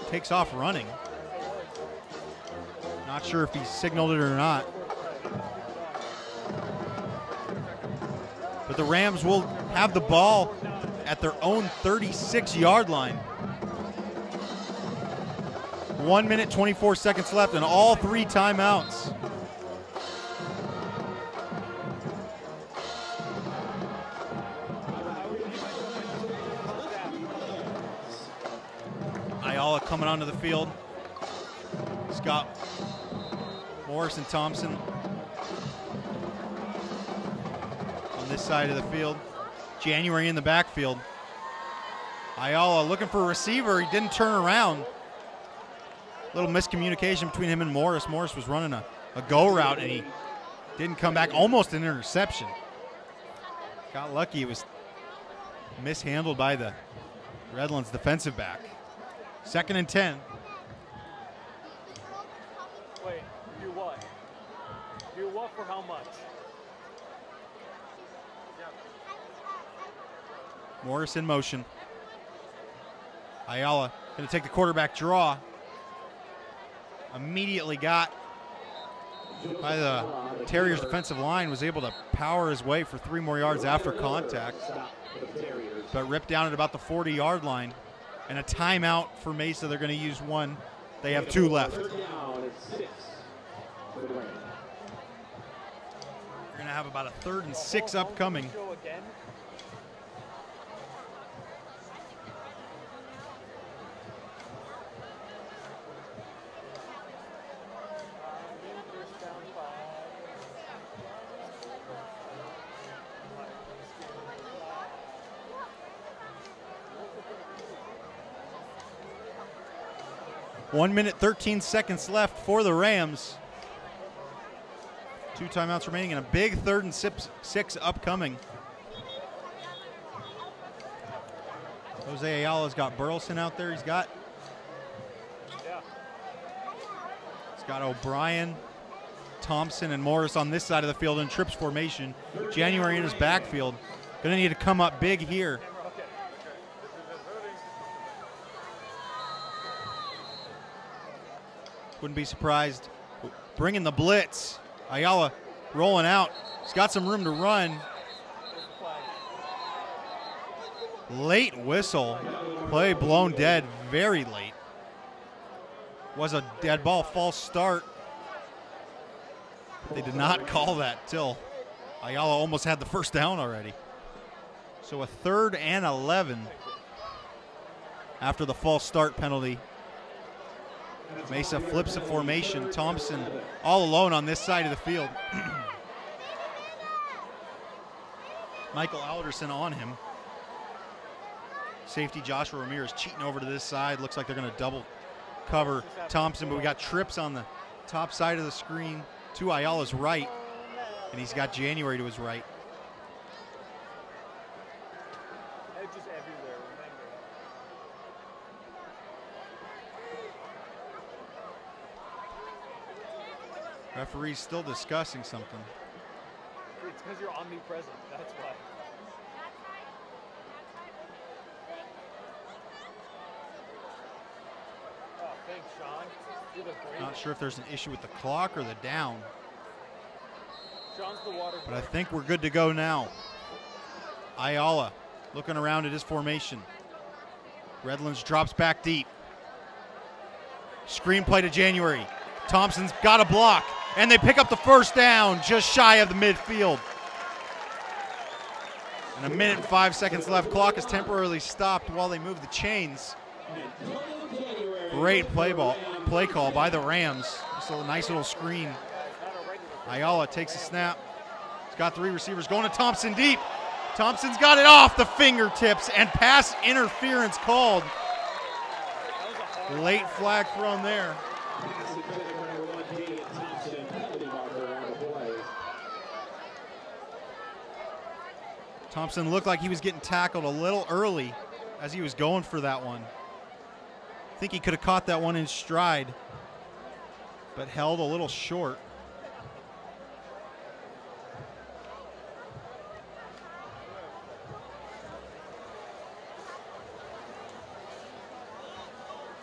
Takes off running. Not sure if he signaled it or not. But the Rams will have the ball at their own 36-yard line. 1 minute, 24 seconds left and all 3 timeouts. Ayala coming onto the field. Scott Morris and Thompson on this side of the field. January in the backfield. Ayala looking for a receiver. He didn't turn around. Little miscommunication between him and Morris. Morris was running a go route and he didn't come back. Almost an interception. Got lucky. It was mishandled by the Redlands defensive back. 2nd and 10. Wait, do what? Do what for how much? Morris in motion. Ayala going to take the quarterback draw. Immediately got by the Terriers defensive line, was able to power his way for 3 more yards after contact, but ripped down at about the 40-yard line. And a timeout for Mesa. They're going to use 1. They have 2 left. We're going to have about a 3rd and 6 upcoming. One minute, 13 seconds left for the Rams. 2 timeouts remaining and a big 3rd and 6 upcoming. Jose Ayala's got Burleson out there. He's got O'Brien, Thompson, and Morris on this side of the field in trips formation. January in his backfield. Gonna need to come up big here. Wouldn't be surprised. Bringing the blitz. Ayala rolling out. He's got some room to run. Late whistle. Play blown dead very late. Was a dead ball, false start. They did not call that till Ayala almost had the 1st down already. So a 3rd and 11. after the false start penalty. Mesa flips the formation. Thompson all alone on this side of the field. Michael Alderson on him. Safety Joshua Ramirez cheating over to this side. Looks like they're going to double cover Thompson, but we got trips on the top side of the screen to Ayala's right, and he's got January to his right. Edges everywhere, remember. Referee's still discussing something. It's because you're omnipresent, that's why. Oh, thanks, Sean. You're the greatest. Not sure if there's an issue with the clock or the down, Sean's the water but I boy. think we're good to go now. Ayala looking around at his formation. Redlands drops back deep. Screenplay to January. Thompson's got a block, and they pick up the first down just shy of the midfield. And 1 minute and 5 seconds left. Clock is temporarily stopped while they move the chains. Great play call by the Rams. Just a nice little screen. Ayala takes a snap. He's got 3 receivers going to Thompson deep. Thompson's got it off the fingertips, and pass interference called. Late flag thrown there. Thompson looked like he was getting tackled a little early as he was going for that one. I think he could have caught that one in stride, but held a little short.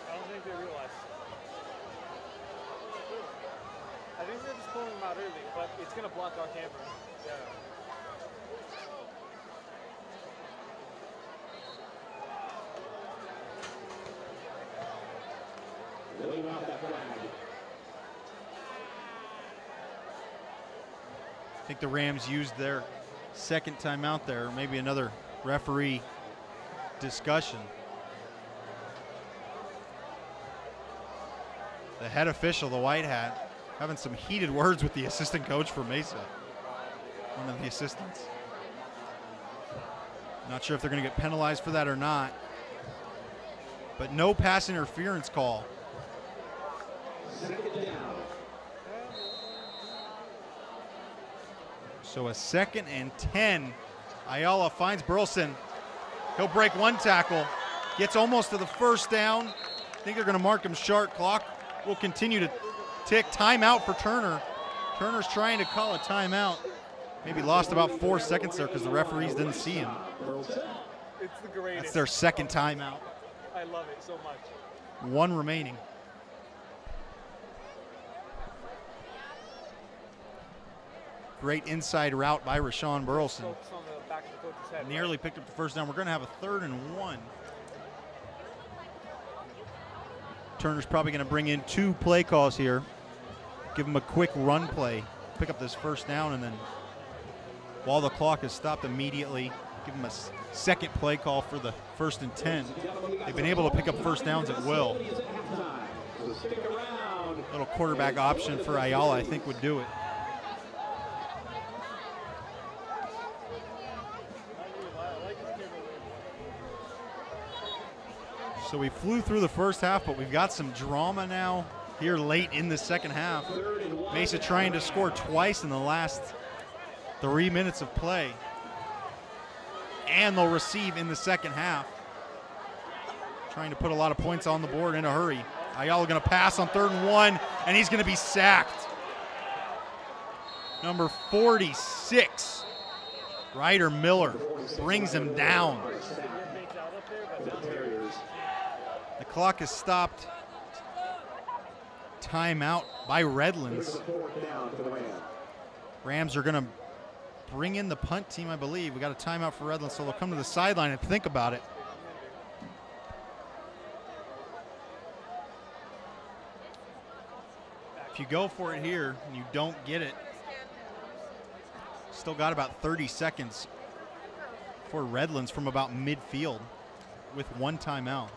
I don't think they realize. I think they're just pulling him out early, but it's going to block our camera. Yeah. I think the Rams used their second timeout there, or maybe another referee discussion. The head official, the white hat, having some heated words with the assistant coach for Mesa, one of the assistants. Not sure if they're going to get penalized for that or not, but no pass interference call. So a 2nd and 10. Ayala finds Burleson. He'll break one tackle, gets almost to the first down. I think they're going to mark him short. Clock will continue to tick. Timeout for Turner. Turner's trying to call a timeout. Maybe lost about 4 seconds there because the referees didn't see him. It's the greatest. That's their second timeout. I love it so much. 1 remaining. Great inside route by Rashawn Burleson. Focus on the back of the coach's head. Nearly picked up the first down. We're going to have a 3rd and 1. Turner's probably going to bring in 2 play calls here. Give him a quick run play. Pick up this first down, and then while the clock is stopped immediately, give him a second play call for the 1st and 10. They've been able to pick up first downs at will. Little quarterback option for Ayala, I think, would do it. So we flew through the first half, but we've got some drama now here late in the second half. Mesa trying to score twice in the last 3 minutes of play. And they'll receive in the second half. Trying to put a lot of points on the board in a hurry. Ayala going to pass on 3rd and 1, and he's going to be sacked. Number 46, Ryder Miller, brings him down. The clock is stopped. Timeout by Redlands. Rams are going to bring in the punt team, I believe. We got a timeout for Redlands, so they'll come to the sideline and think about it. If you go for it here and you don't get it, still got about 30 seconds for Redlands from about midfield with 1 timeout.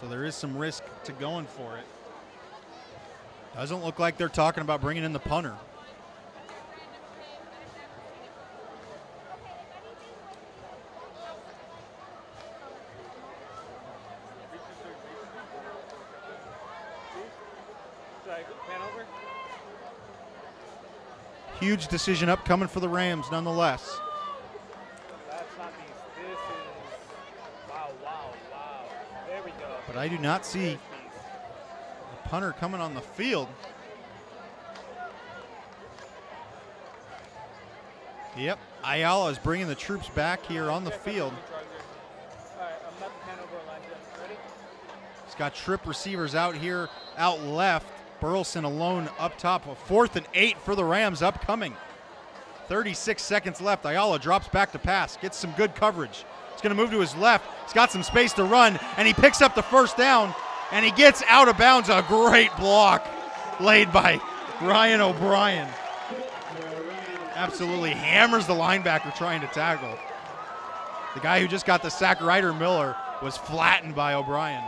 So there is some risk to going for it. Doesn't look like they're talking about bringing in the punter. Huge decision upcoming for the Rams, nonetheless. That's not these. This is wow. There we go. But I do not see the punter coming on the field. Yep, Ayala is bringing the troops back here on the field. All right, I'm about to pan over a line. Ready? He's got trip receivers out here, out left. Burleson alone up top. A 4th and 8 for the Rams upcoming. 36 seconds left. Ayala drops back to pass. Gets some good coverage. He's going to move to his left. He's got some space to run, and he picks up the first down, and he gets out of bounds. A great block laid by Ryan O'Brien. Absolutely hammers the linebacker trying to tackle. The guy who just got the sack, Ryder Miller, was flattened by O'Brien.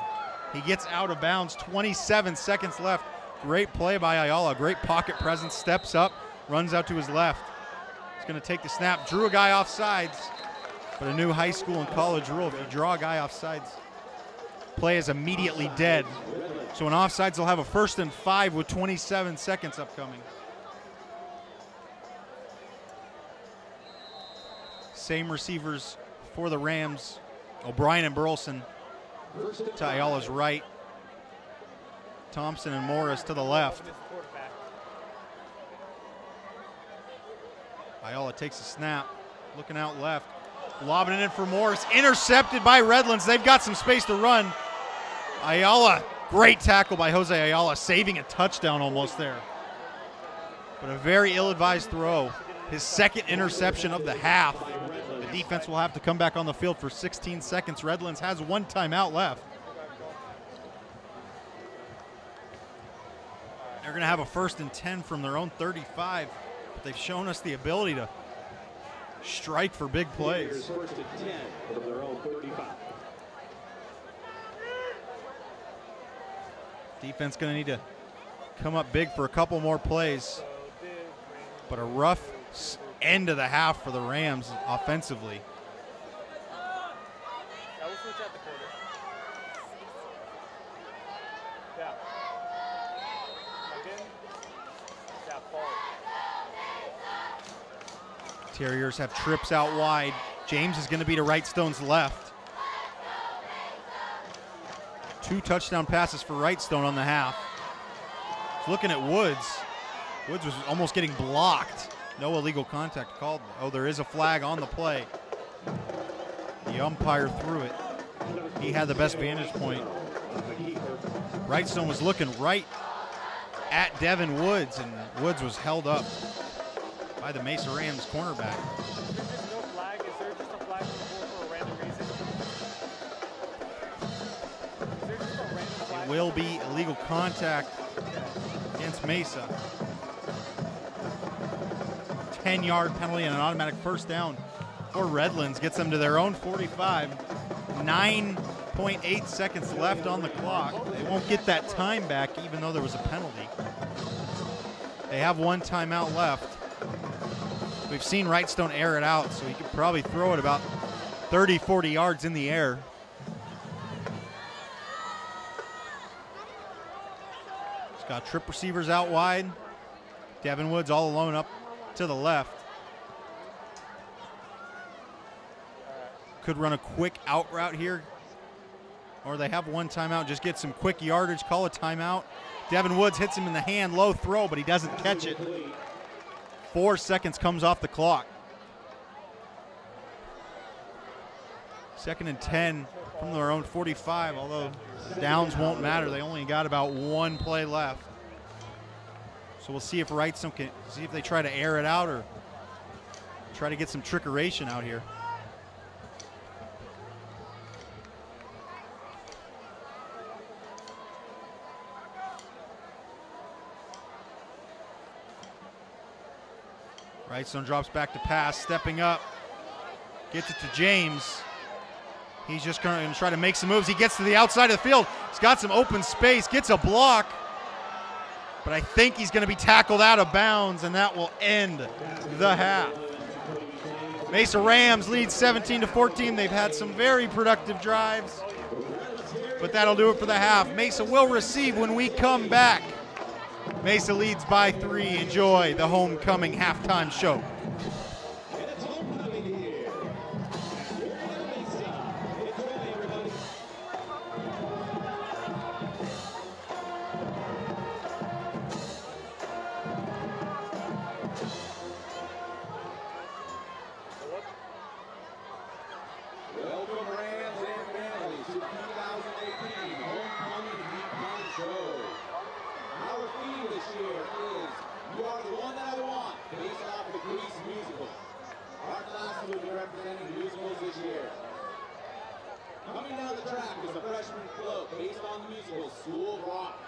He gets out of bounds. 27 seconds left. Great play by Ayala. Great pocket presence. Steps up, runs out to his left. He's going to take the snap. Drew a guy off sides. But a new high school and college rule, if you draw a guy off sides, play is immediately dead. So in offsides, they'll have a 1st and 5 with 27 seconds upcoming. Same receivers for the Rams. O'Brien and Burleson to Ayala's right. Thompson and Morris to the left. Ayala takes a snap, looking out left. Lobbing it in for Morris. Intercepted by Redlands. They've got some space to run. Ayala, great tackle by Jose Ayala, saving a touchdown almost there. But a very ill-advised throw. His 2nd interception of the half. The defense will have to come back on the field for 16 seconds. Redlands has 1 timeout left. They're going to have a 1st and 10 from their own 35. But they've shown us the ability to strike for big plays. 1st and 10 from their own 35. Defense going to need to come up big for a couple more plays. But a rough end of the half for the Rams offensively. Yeah, we'll switch out the quarter. Yeah. Again. Yeah, forward. Terriers have trips out wide. James is going to be to Wrightstone's left. 2 touchdown passes for Wrightstone on the half. Looking at Woods. Woods was almost getting blocked. No illegal contact called. Oh, there is a flag on the play. The umpire threw it. He had the best vantage point. Wrightstone was looking right at Devin Woods, and Woods was held up by the Mesa Rams cornerback. Is there just no flag? Is there just a flag on the board for a random reason? Is there just a random flag? It will be illegal contact against Mesa. 10-yard penalty and an automatic 1st down for Redlands. Gets them to their own 45. 9.8 seconds left on the clock. They won't get that time back even though there was a penalty. They have 1 timeout left. We've seen Wrightstone air it out, so he could probably throw it about 30, 40 yards in the air. He's got trip receivers out wide. Devin Woods all alone up to the left. Could run a quick out route here. Or they have 1 timeout, just get some quick yardage, call a timeout. Devin Woods hits him in the hand, low throw, but he doesn't catch it. 4 seconds comes off the clock. 2nd and 10 from their own 45, although downs won't matter. They only got about 1 play left. So we'll see if Wrightstone can, see if they try to air it out or try to get some trickeration out here. Wrightstone drops back to pass, stepping up, gets it to James. He's just going to try to make some moves. He gets to the outside of the field. He's got some open space, gets a block. But I think he's going to be tackled out of bounds, and that will end the half. Mesa Rams lead 17-14. They've had some very productive drives, but that'll do it for the half. Mesa will receive when we come back. Mesa leads by 3. Enjoy the homecoming halftime show. Welcome, Rams and families, to the 2018 Homecoming Halftime Show. Our theme this year is "You Are the One That I Want," based off the Grease musical. Our class will be representing musicals this year. Coming down the track is a freshman float based on the musical School of Rock.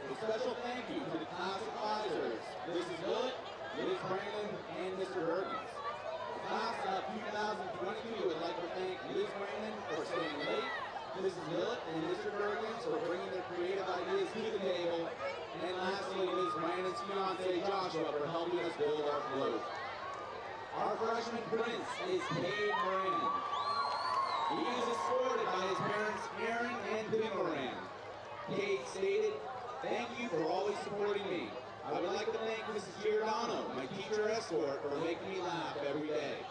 A special thank you to the class advisors, Mrs. Willett, Ms. Brandon, and Mr. Bergens. The class of 2022 would like to thank Ms. Brandon for staying late, Mrs. Willett and Mr. Bergens for bringing their creative ideas to the table, and lastly, Ms. Brandon's fiance Joshua for helping us build our float. Our freshman prince is Cade Moran. He is escorted by his parents Aaron and Billy Moran. Cade stated, "Thank you for always supporting me. I would like to thank Mrs. Giordano, my teacher escort, for making me laugh every day."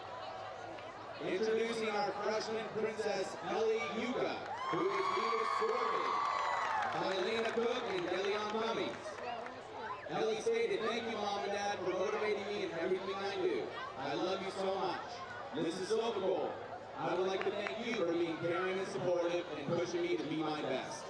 Introducing our freshman princess, Ellie Yuka, who is being escorted by Elena Cook and Delion Cummings. Ellie stated, "Thank you, Mom and Dad, for motivating me in everything I do. I love you so much." Mrs. Sokol, I would like to thank you for being caring and supportive and pushing me to be my best.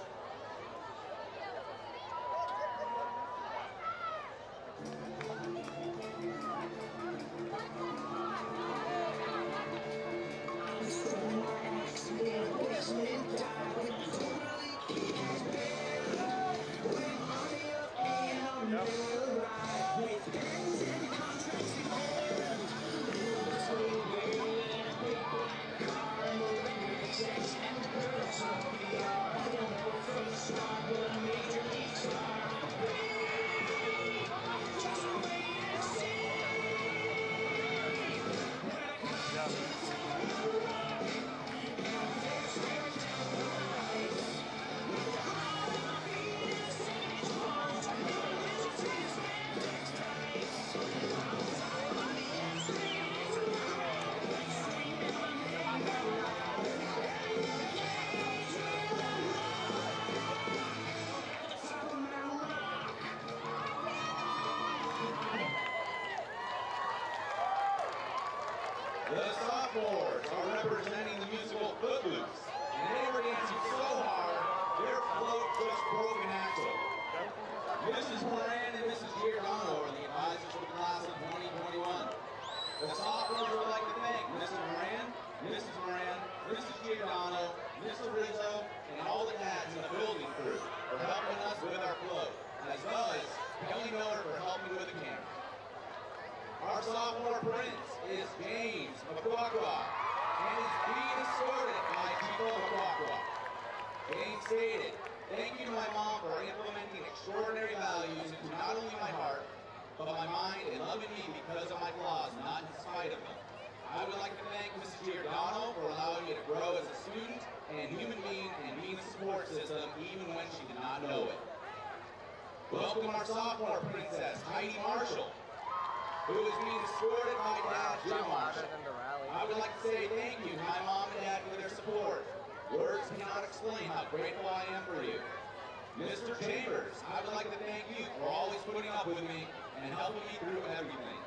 The sophomores are representing the musical Footloose, and they were dancing so hard, their float just broke an axle. Mrs. Moran and Mrs. Giordano are the advisors for the class of 2021. The sophomores would like to thank Mrs. Moran, Mrs. Giordano, Mr. Rizzo, and all the dads in the building crew for helping us with our float, as well as Kelly Miller for helping with the camera. Our sophomore prince is James McQuaqua, and is being escorted by Chico McQuaqua. James stated, "Thank you to my mom for implementing extraordinary values into not only my heart, but my mind and loving me because of my flaws, not in spite of them. I would like to thank Mrs. Giordano for allowing me to grow as a student and human being and being a support system even when she did not know it." Welcome our sophomore princess, Heidi Marshall, who is being escorted by Dad Jim Marshall. I would like to say thank you to my mom and dad for their support. Words cannot explain how grateful I am for you. Mr. Chambers, I would like to thank you for always putting up with me and helping me through everything.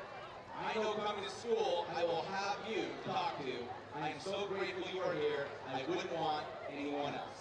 I know coming to school, I will have you to talk to. I am so grateful you are here. I wouldn't want anyone else.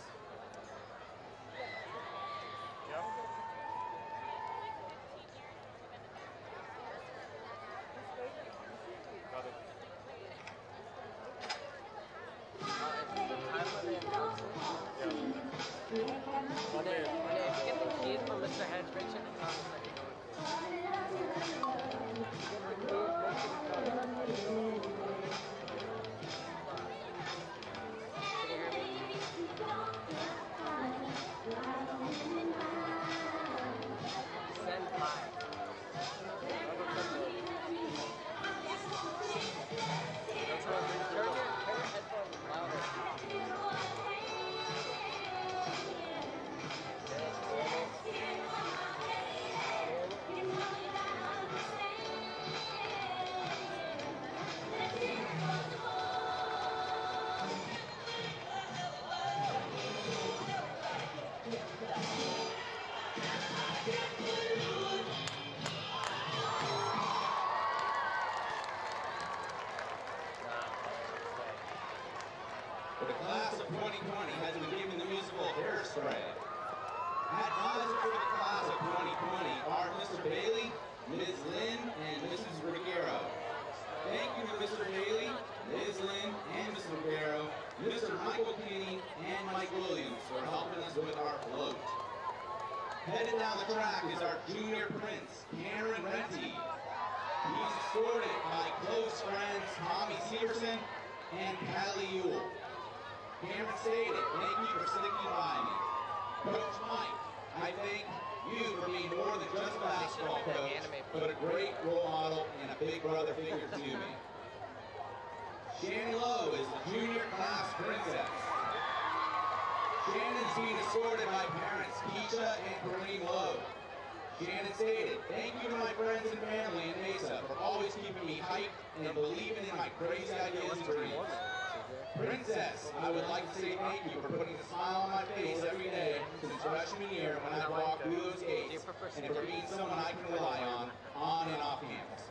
for the class of 2020 has been given the musical Hairspray. Advisors for the class of 2020 are Mr. Bailey, Ms. Lynn, and Mrs. Ruggiero. Thank you to Mr. Bailey, Ms. Lynn, and Mr. Ruggiero, Mr. Michael Kinney, and Mike Williams for helping us with our float. Headed down the track is our junior prince, Cameron Renty. He's escorted by close friends Tommy Severson and Callie Ewell. Cameron stated, thank you for sticking by me. Coach Mike, I thank you for being more than just a basketball coach, but a great role model and a big brother figure to me. Shannon Lowe is the junior class princess. Shannon's being escorted by parents Keisha and Kareem Lowe. Shannon stated, thank you to my friends and family in Mesa for always keeping me hyped and believing in my crazy ideas and dreams. Princess, I would like to say thank you for putting a smile on my face every day since freshman year when I walked through those gates, and for being someone I can rely on and off campus.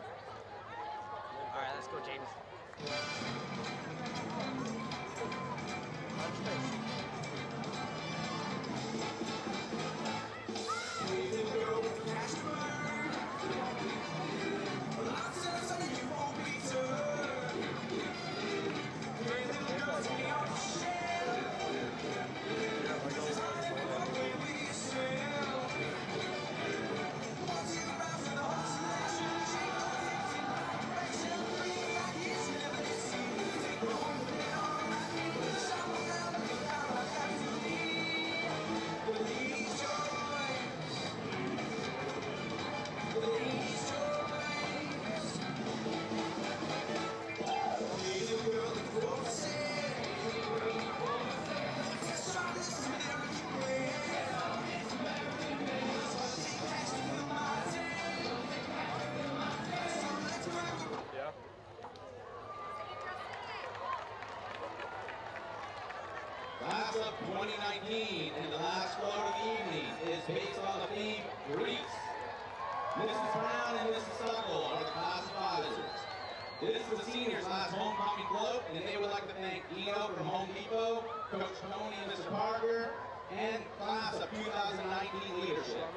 All right, let's go, James. Class of 2019 and the last float of the evening is based on the theme Greece. Mrs. Brown and Mrs. Suckle are the class advisors. This is the seniors' last homecoming float, and they would like to thank Dino from Home Depot, Coach Tony and Mr. Parker, and class of 2019 leadership.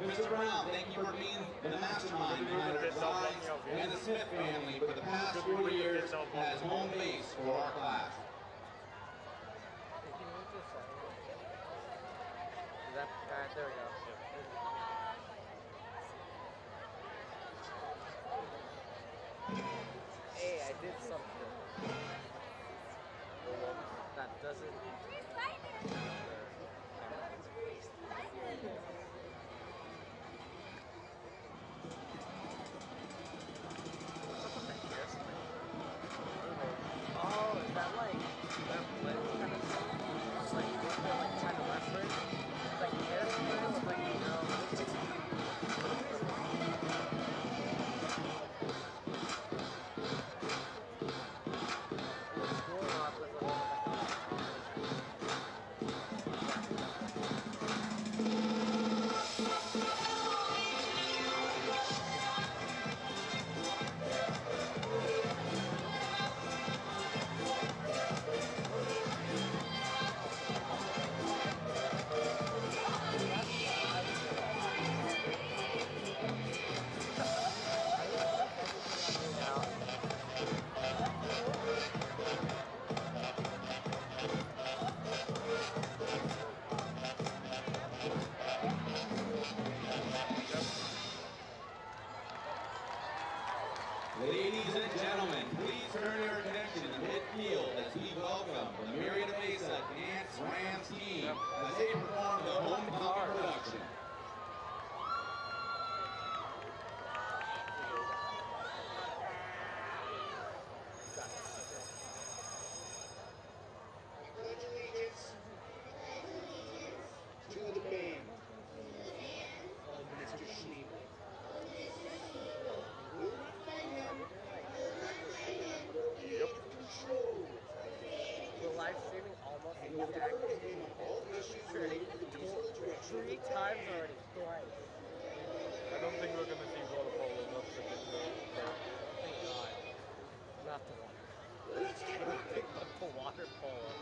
Mr. Brown, thank you for being the mastermind behind our designs, and the Smith family for the past 4 years as home base for our class. There we go. Hey, I did something. That doesn't. Oh, is that like their blitz kind of stuff? It's like what they're like trying to reference. It's like hairspray with like Ladies and gentlemen, please turn your attention to midfield as we welcome the WeAreMesa Dance Rams team as they perform the homecoming production. Pledge allegiance to the band of Mr. Schneebel. We're live streaming almost exactly. Three times already. Twice. I don't think we're gonna see water polo enough to get Thank God. Not the water. Not the water polo.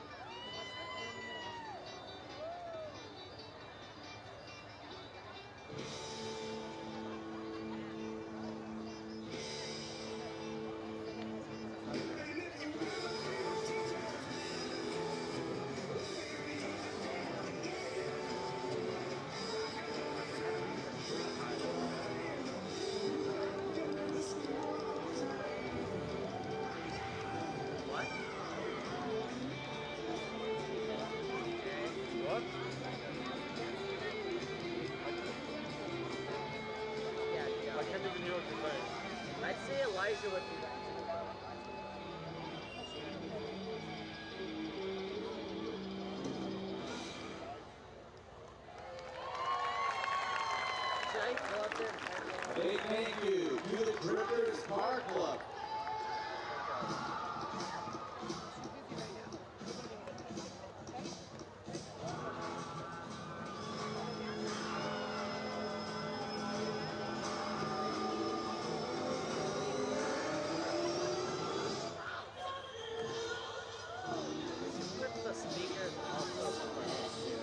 thank you to the Drifters Car Club. Flip the speakers also somewhere else too.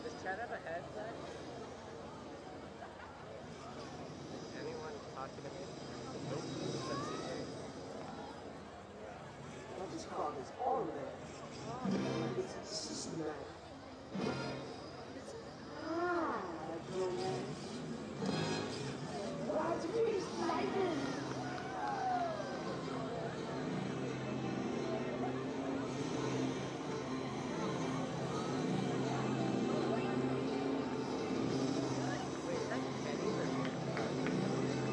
Does Chad have a headset? Anyone talking to me? Nope. I'll just call this all of that. It's systematic.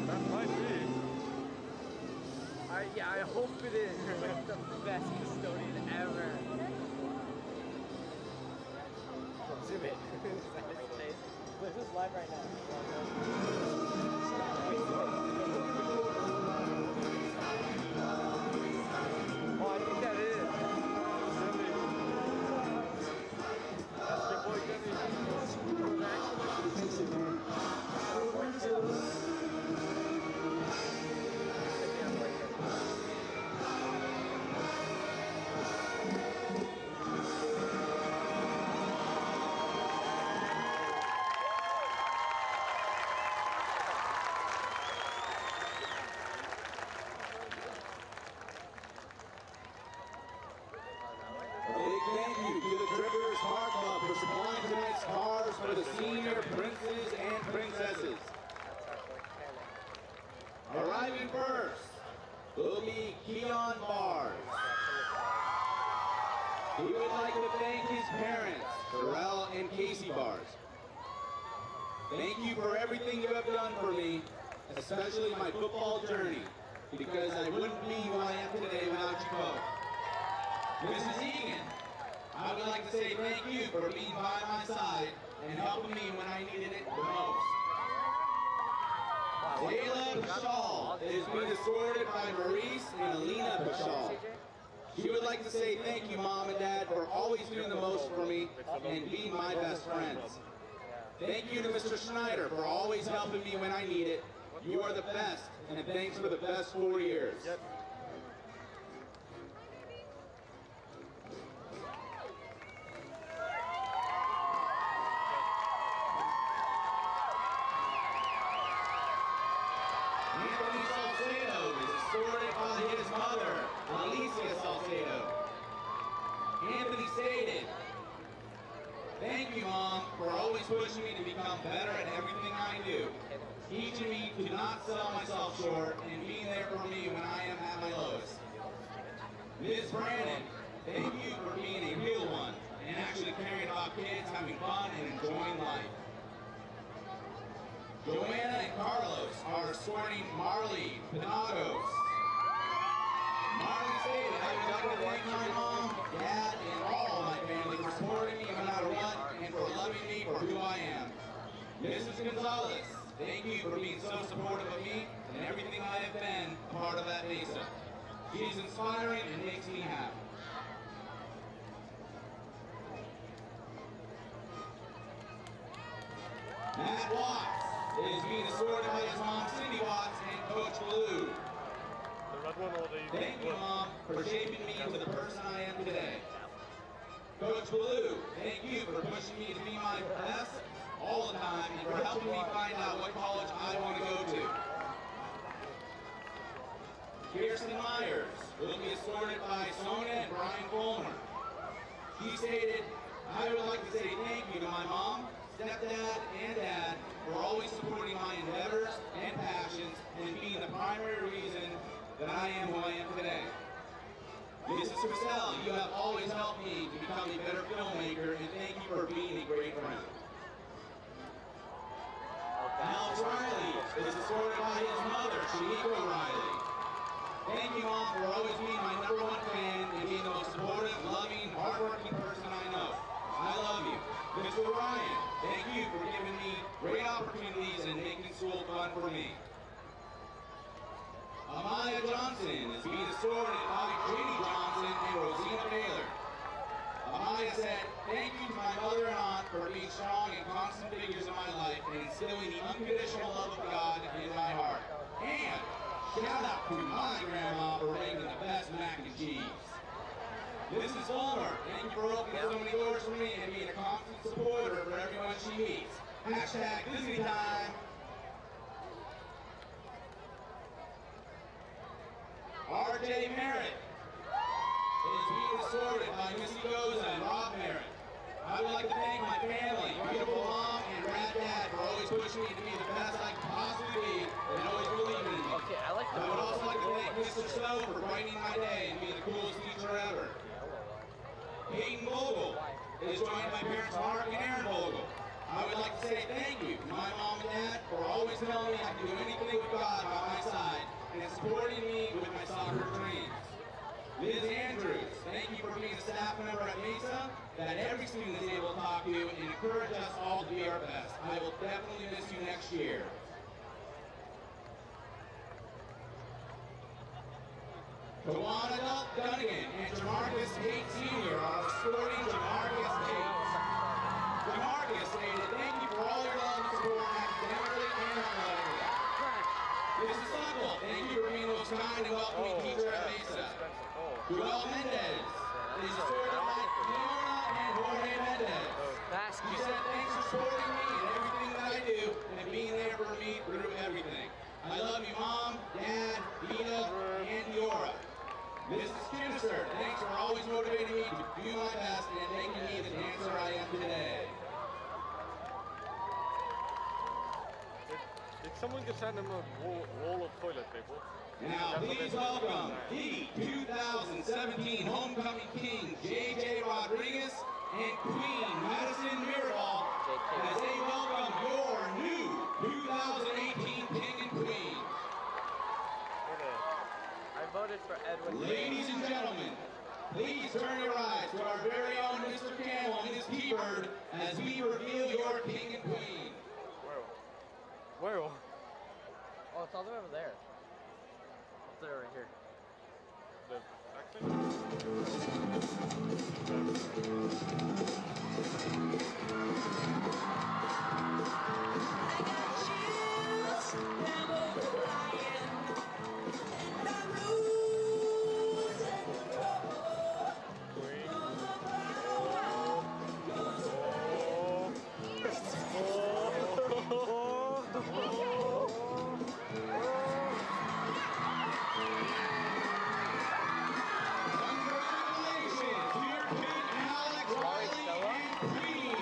That might be. Yeah, I hope it is. You're like the best custodian ever. Zoom in. This is live right now. Oh, I think that is. That's your boy A big thank you to the Drifters Car Club for supplying tonight's cars for the senior princes and princesses. Arriving first will be Keon Bars. He would like to thank his parents, Terrell and Casey Bars. Thank you for everything you have done for me, especially my football journey, because I wouldn't be who I am today without you both. Mrs. Egan, I would like to say thank you for being by my side and helping me when I needed it the most. Caleb Shaw is being escorted by Maurice and Alina Shaw. She would like to say thank you, Mom and Dad, for always doing the most for me and being my best friends. Thank you to Mr. Schneider for always helping me when I need it. You are the best, and thanks for the best 4 years. Anthony Salcedo is escorted by his mother, Alicia Salcedo. Anthony stated, "Thank you, Mom, for always pushing me to become better at everything I do, teaching me to not sell myself short and being there for me when I am at my lowest." Ms. Brandon, thank you for being a real one and actually caring about kids having fun and enjoying life. Joanna and Carlos are escorting Marley Penagos. Marley stated, I would like to thank my mom, dad, and all my family for supporting me no matter what and for loving me for who I am. Mrs. Gonzalez, thank you for being so supportive of me and everything I have been a part of at Mesa. She is inspiring and makes me happy. Matt Watts is being escorted by his mom, Cindy Watts, and Coach Blue. The red one or the... Thank you, Mom, for shaping me into the person I am today. Coach Blue, thank you for pushing me to be my best all the time and for helping me find out what college I want to go to. Kirsten Myers will be escorted by Sona and Brian Fulmer. He stated, I would like to say thank you to my mom, stepdad, and dad for always supporting my endeavors and passions and being the primary reason that I am who I am today. Mrs. Purcell, you have always helped me to become a better filmmaker, and thank you for being a great friend. Alex Riley is escorted by his mother, Shanika Riley. Thank you, Mom, for always being my #1 fan and being the most supportive, loving, hardworking person I know. I love you. Mr. Ryan, thank you for giving me great opportunities and making school fun for me. Amaya Johnson is being escorted by J.D. Johnson and Rosina Baylor. Amaya said, thank you to my mother and aunt for being strong and constant figures in my life and instilling the unconditional love of God in my heart. And shout out to my grandma for making the best mac and cheese. Mrs. Fulmer, thank you for opening so many doors for me and being a constant supporter for everyone she meets. Hashtag Disney time. R.J. Merritt is being escorted by Missy Goza and Rob Merritt. I would like to thank my family, beautiful mom, and rad dad for always pushing me to be the best I can possibly be and always believing in me. Okay, I like I would also like to thank Mr. Snow for brightening my day and being the coolest teacher ever. Peyton Vogel is joined by parents Mark and Aaron Vogel. I would like to say thank you to my mom and dad for always telling me I can do anything with God by my side and supporting me with my soccer dreams. Liz Andrews, thank you for being a staff member at Mesa that every student is able to talk to and encourage us all to be our best. I will definitely miss you next year. Tawana Dunnigan and Jamarcus Tate Sr. are escorting Jamarcus Tate. Jamarcus stated, thank you for all your love and support academically and athletically. Mrs. Suckle, thank you for being the most kind and welcoming teacher at Mesa. Joel Mendez is escorted by Leona and Jorge Mendez. She said, thanks for supporting me and everything that I do and being there for me through everything. I love you, Mom, Dad, Vita, and Diora. Mrs. Kinnister, thanks for always motivating me to do my best and making me the dancer I am today. Did someone just send him a roll of toilet paper? Now, please welcome the 2017 Homecoming King, J.J. Rodriguez and Queen Madison Mirabal, as they welcome your new 2018 King and Queen. I voted for Edwin. Ladies and gentlemen, please turn your eyes to our very own Mr. Camel and his T-Bird as we reveal your King and Queen. Where? Oh, it's all the way over there. Up there, right here. The accent? Congratulations to your King Alex, Riley, and Queen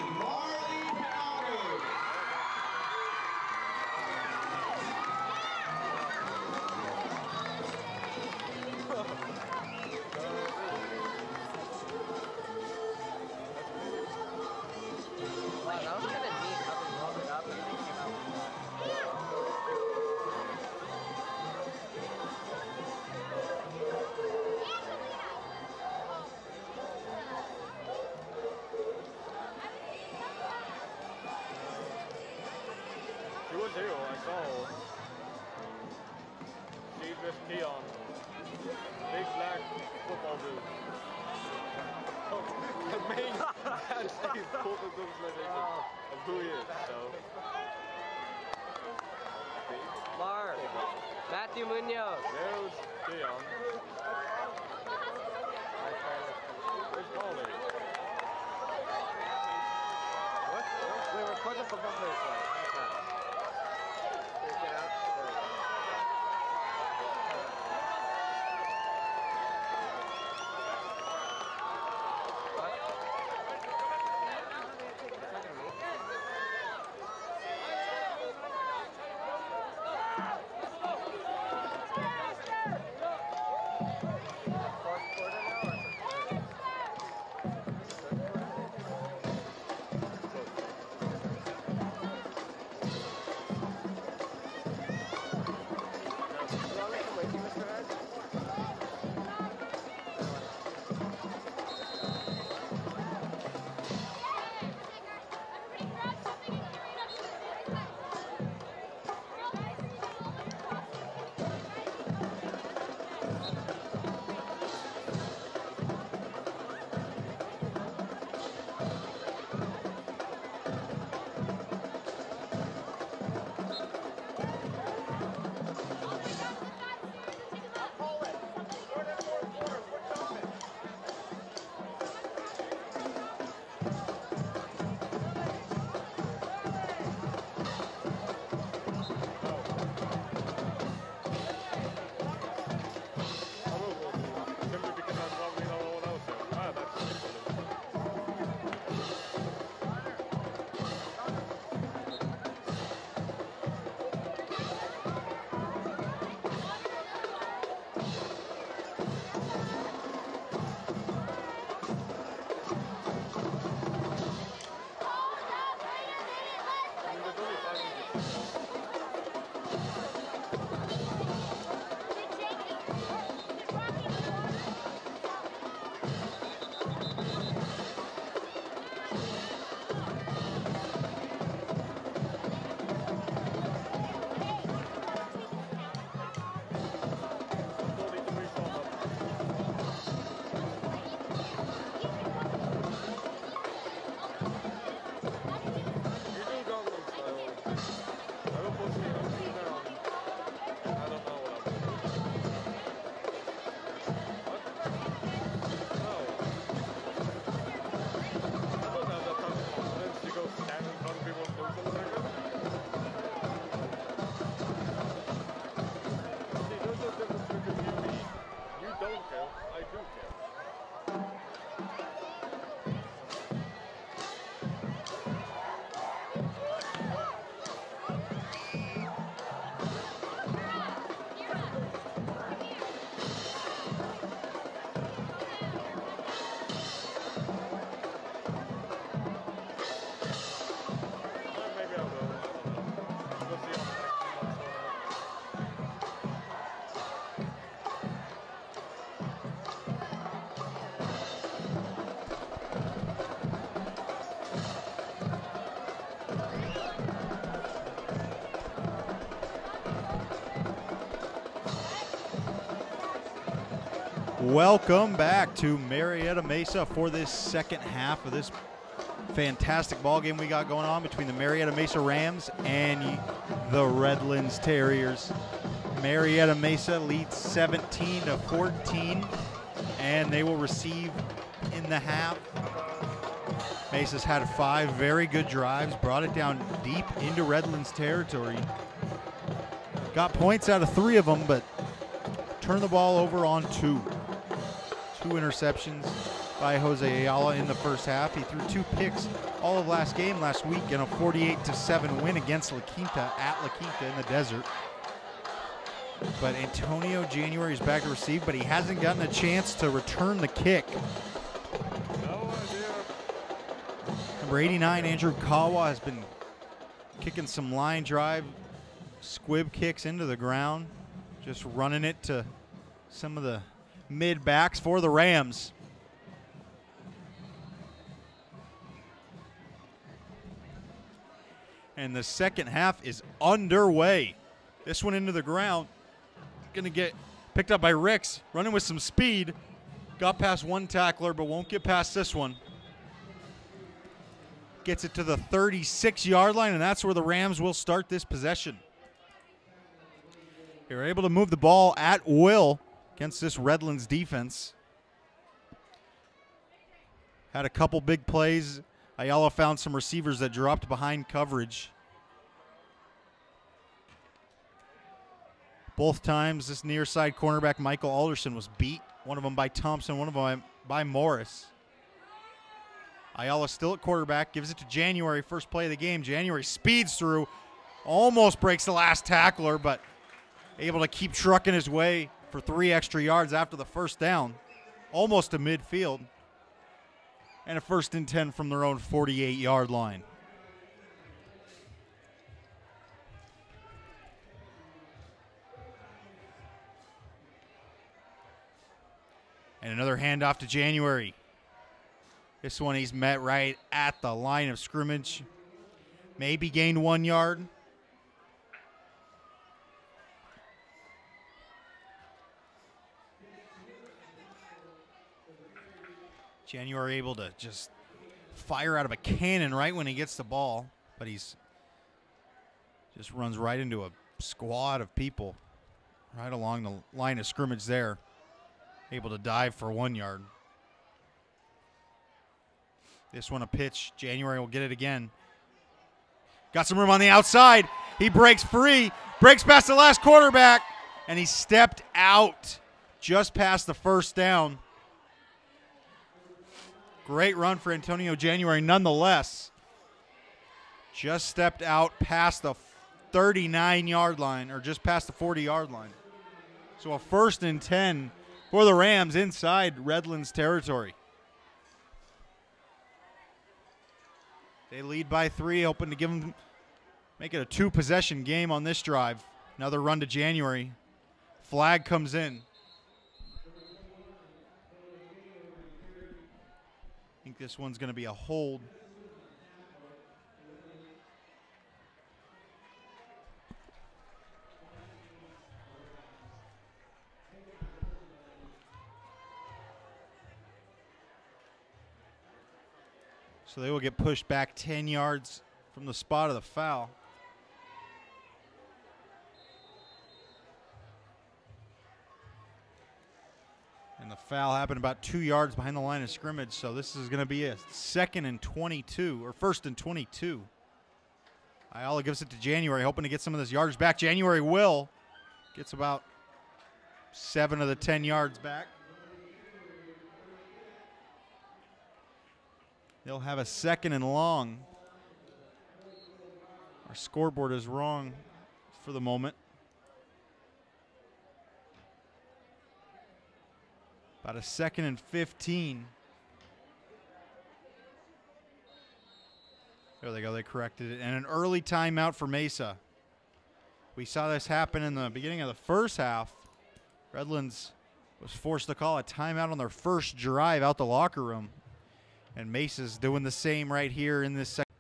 big black football dude. The main fancy football visualization of who he is. So. Mark. Matthew Munoz. There's Dion. Where's Paulie? What? Wait, record the football player play. Get out. There we go. Welcome back to Marietta Mesa for this second half of this fantastic ball game we got going on between the Marietta Mesa Rams and the Redlands Terriers. Marietta Mesa leads 17-14, and they will receive in the half. Mesa's had 5 very good drives, brought it down deep into Redlands territory. Got points out of 3 of them, but turned the ball over on 2. 2 interceptions by Jose Ayala in the first half. He threw 2 picks all of last week in a 48-7 win against La Quinta at La Quinta in the desert. But Antonio January is back to receive, but he hasn't gotten a chance to return the kick. Number 89, Andrew Kawa, has been kicking some line drive squib kicks into the ground, just running it to some of the mid backs for the Rams. And the second half is underway. This one into the ground. Going to get Picked up by Ricks, running with some speed. Got past one tackler, but won't get past this one. Gets it to the 36-yard line, and that's where the Rams will start this possession. They're able to move the ball at will against this Redlands defense. Had a couple big plays. Ayala found some receivers that dropped behind coverage. Both times, this near side cornerback, Michael Alderson, was beat. One of them by Thompson, one of them by Morris. Ayala still at quarterback, gives it to January, first play of the game. January speeds through, almost breaks the last tackler, but able to keep trucking his way for 3 extra yards after the first down, almost to midfield. And a 1st and 10 from their own 48-yard line. And another handoff to January. This one he's met right at the line of scrimmage. Maybe gained 1 yard. January able to just fire out of a cannon right when he gets the ball, but he's just runs right into a squad of people right along the line of scrimmage there. Able to dive for 1 yard. This one a pitch. January will get it again. Got some room on the outside. He breaks free, breaks past the last quarterback, and he stepped out just past the first down. Great run for Antonio January nonetheless. Just stepped out past the 39-yard line, or just past the 40-yard line. So a 1st and 10 for the Rams inside Redlands territory. They lead by 3, hoping to make it a 2-possession game on this drive. Another run to January. Flag comes in. I think this one's going to be a hold. So they will get pushed back 10 yards from the spot of the foul. And the foul happened about 2 yards behind the line of scrimmage, so this is going to be a 2nd and 22, or 1st and 22. Ayala gives it to January, hoping to get some of this yardage back. January will. Gets about 7 of the 10 yards back. They'll have a 2nd and long. Our scoreboard is wrong for the moment. About a 2nd and 15. There they go, they corrected it. And an early timeout for Mesa. We saw this happen in the beginning of the first half. Redlands was forced to call a timeout on their first drive out the locker room. And Mesa's doing the same right here in this second.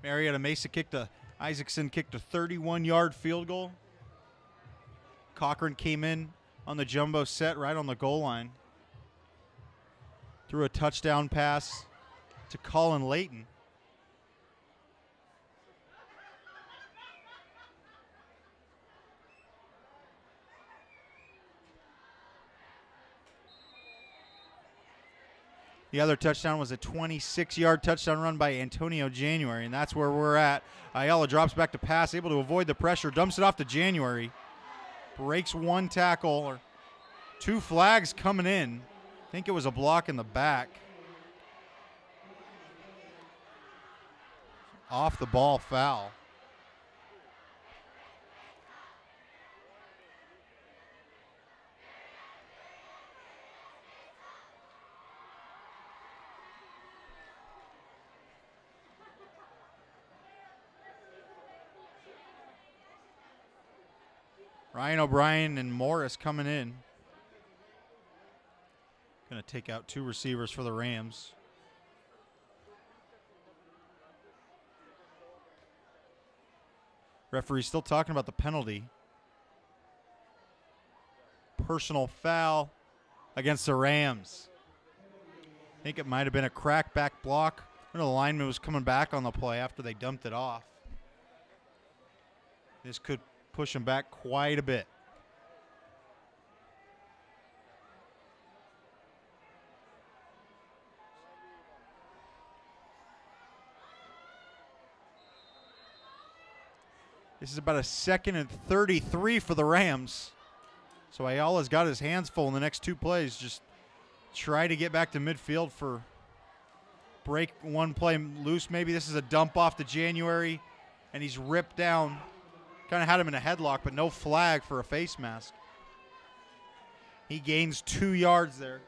Marietta Mesa Isaacson kicked a 31-yard field goal. Cochran came in on the jumbo set right on the goal line. Threw a touchdown pass to Colin Layton. The other touchdown was a 26-yard touchdown run by Antonio January, and that's where we're at. Ayala drops back to pass, able to avoid the pressure, dumps it off to January. Breaks 1 tackle, or 2 flags coming in. I think it was a block in the back. Off the ball foul. Ryan O'Brien and Morris coming in. Going to take out 2 receivers for the Rams. Referee still talking about the penalty. personal foul against the Rams. I think it might have been a crackback block. The lineman was coming back on the play after they dumped it off. This could push him back quite a bit. This is about a 2nd and 33 for the Rams. So Ayala's got his hands full in the next 2 plays. Just try to get back to midfield for break one play loose. Maybe this is a dump off to January, and he's ripped down. Kind of had him in a headlock, but no flag for a face mask. He gains 2 yards there.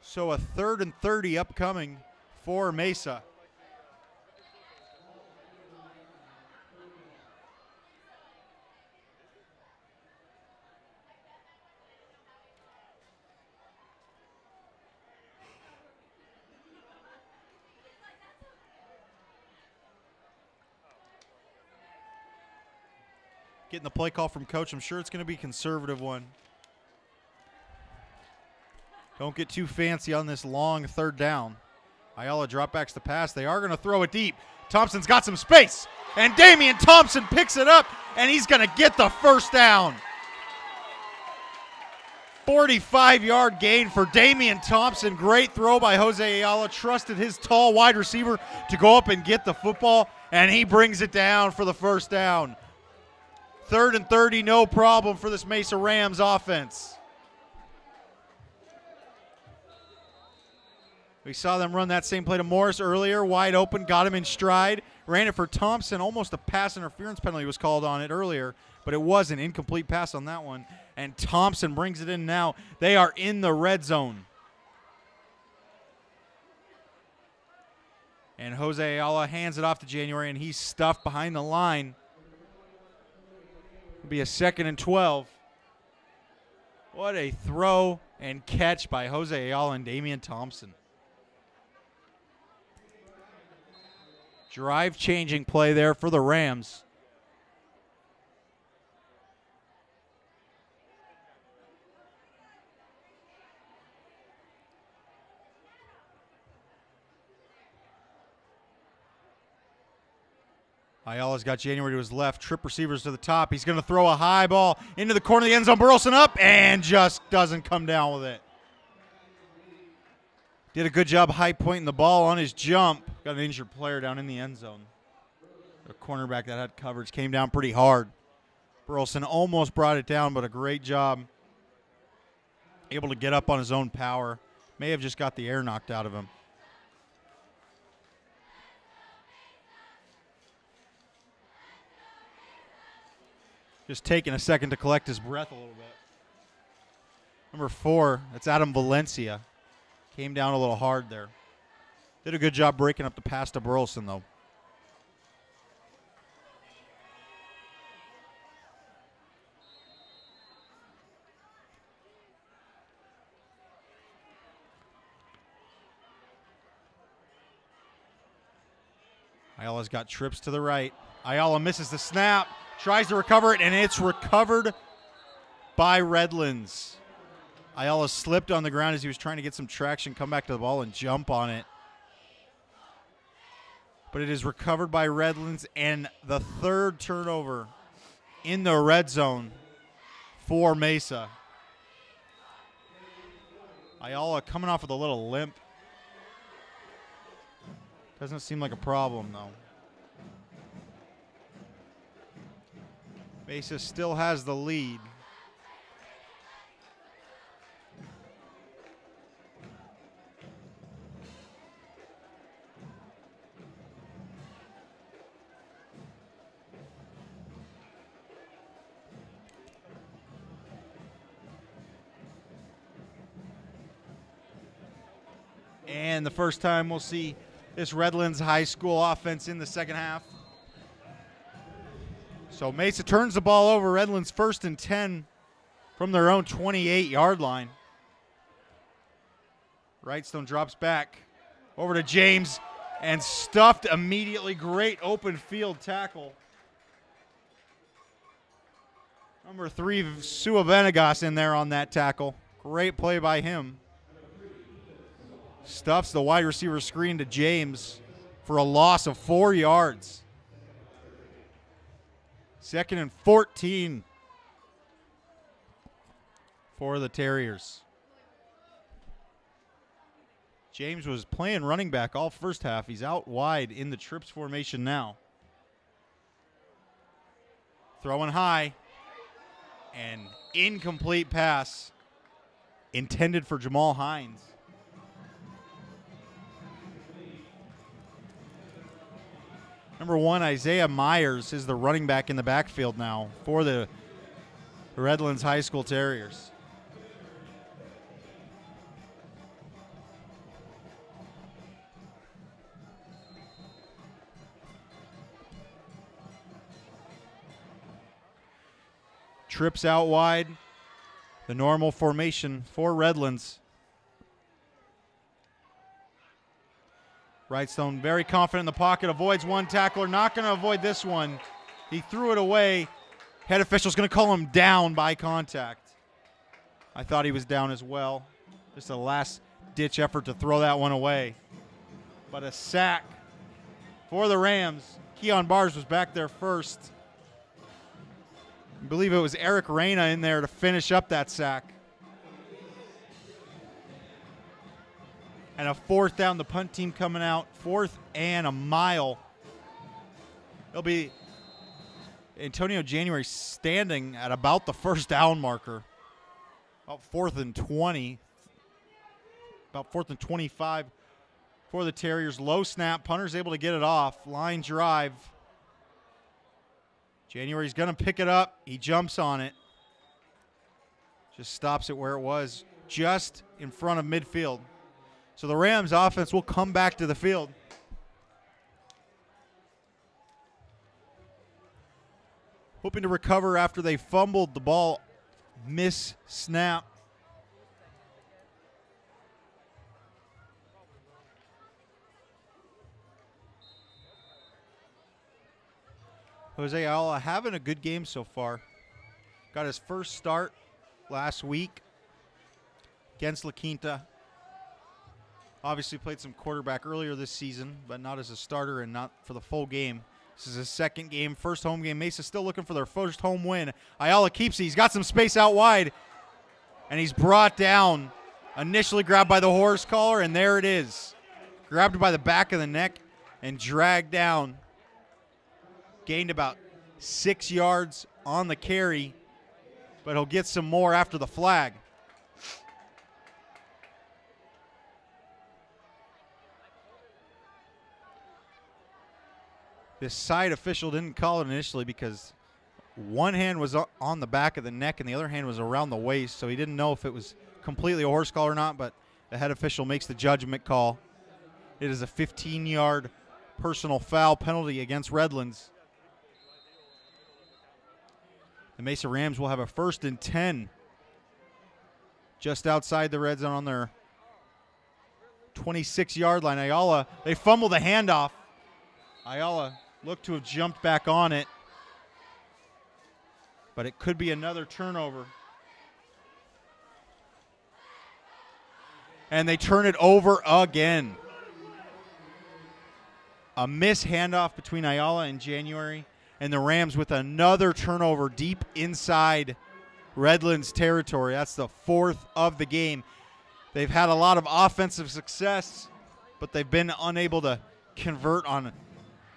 So a 3rd and 30 upcoming for Mesa. Getting the play call from coach. I'm sure it's going to be a conservative one. Don't get too fancy on this long 3rd down. Ayala dropbacks the pass. They are going to throw it deep. Thompson's got some space. And Damian Thompson picks it up, and he's going to get the 1st down. 45-yard gain for Damian Thompson. Great throw by Jose Ayala. Trusted his tall wide receiver to go up and get the football, and he brings it down for the 1st down. 3rd and 30, no problem for this Mesa Rams offense. We saw them run that same play to Morris earlier, wide open, got him in stride, ran it for Thompson. Almost a pass interference penalty was called on it earlier, but it was an incomplete pass on that one. And Thompson brings it in now. They are in the red zone. And Jose Ayala hands it off to January, and he's stuffed behind the line. It'll be a 2nd and 12. What a throw and catch by Jose Ayala and Damian Thompson. Drive-changing play there for the Rams. Ayala's got January to his left, trip receivers to the top. He's going to throw a high ball into the corner of the end zone. Burleson up and just doesn't come down with it. Did a good job high pointing the ball on his jump. Got an injured player down in the end zone. The cornerback that had coverage came down pretty hard. Burleson almost brought it down, but a great job. Able to get up on his own power. May have just got the air knocked out of him. Just taking a second to collect his breath a little bit. Number 4, that's Adam Valencia. Came down a little hard there. Did a good job breaking up the pass to Burleson, though. Ayala's got trips to the right. Ayala misses the snap. Tries to recover it, and it's recovered by Redlands. Ayala slipped on the ground as he was trying to get some traction, come back to the ball, and jump on it. But it is recovered by Redlands, and the 3rd turnover in the red zone for Mesa. Ayala coming off with a little limp. Doesn't seem like a problem, though. Mesa still has the lead. And the first time we'll see this Redlands High School offense in the second half. So Mesa turns the ball over. Redlands 1st and 10 from their own 28-yard line. Wrightstone drops back over to James and stuffed immediately. Great open field tackle. Number 3, Sua Venegas in there on that tackle. Great play by him. Stuffs the wide receiver screen to James for a loss of 4 yards. 2nd and 14 for the Terriers. James was playing running back all first half. He's out wide in the trips formation now. Throwing high. And incomplete pass intended for Jamal Hines. Number 1, Isaiah Myers is the running back in the backfield now for the Redlands High School Terriers. Trips out wide. The normal formation for Redlands. Wrightstone very confident in the pocket. Avoids one tackler. Not going to avoid this one. He threw it away. Head official's going to call him down by contact. I thought he was down as well. Just a last-ditch effort to throw that one away. But a sack for the Rams. Keon Bars was back there first. I believe it was Eric Reyna in there to finish up that sack. And a 4th down, the punt team coming out. 4th and a mile. It'll be Antonio January standing at about the 1st down marker. About 4th and 20. About 4th and 25 for the Terriers. Low snap. Punter's able to get it off. Line drive. January's going to pick it up. He jumps on it. Just stops it where it was, just in front of midfield. So the Rams offense will come back to the field. Hoping to recover after they fumbled the ball. Miss snap. Jose Ayala having a good game so far. Got his first start last week against La Quinta. Obviously played some quarterback earlier this season, but not as a starter and not for the full game. This is his 2nd game, first home game. Mesa still looking for their first home win. Ayala keeps it. He's got some space out wide, and he's brought down. Initially grabbed by the horse collar, and there it is. Grabbed by the back of the neck and dragged down. Gained about 6 yards on the carry, but he'll get some more after the flag. This side official didn't call it initially because one hand was on the back of the neck and the other hand was around the waist, so he didn't know if it was completely a horse collar or not, but the head official makes the judgment call. It is a 15-yard personal foul penalty against Redlands. The Mesa Rams will have a 1st and 10 just outside the red zone on their 26-yard line. Ayala, they fumble the handoff. Ayala looked to have jumped back on it, but it could be another turnover. And they turn it over again. A miss handoff between Ayala and January. And the Rams with another turnover deep inside Redlands territory. That's the 4th of the game. They've had a lot of offensive success, but they've been unable to convert on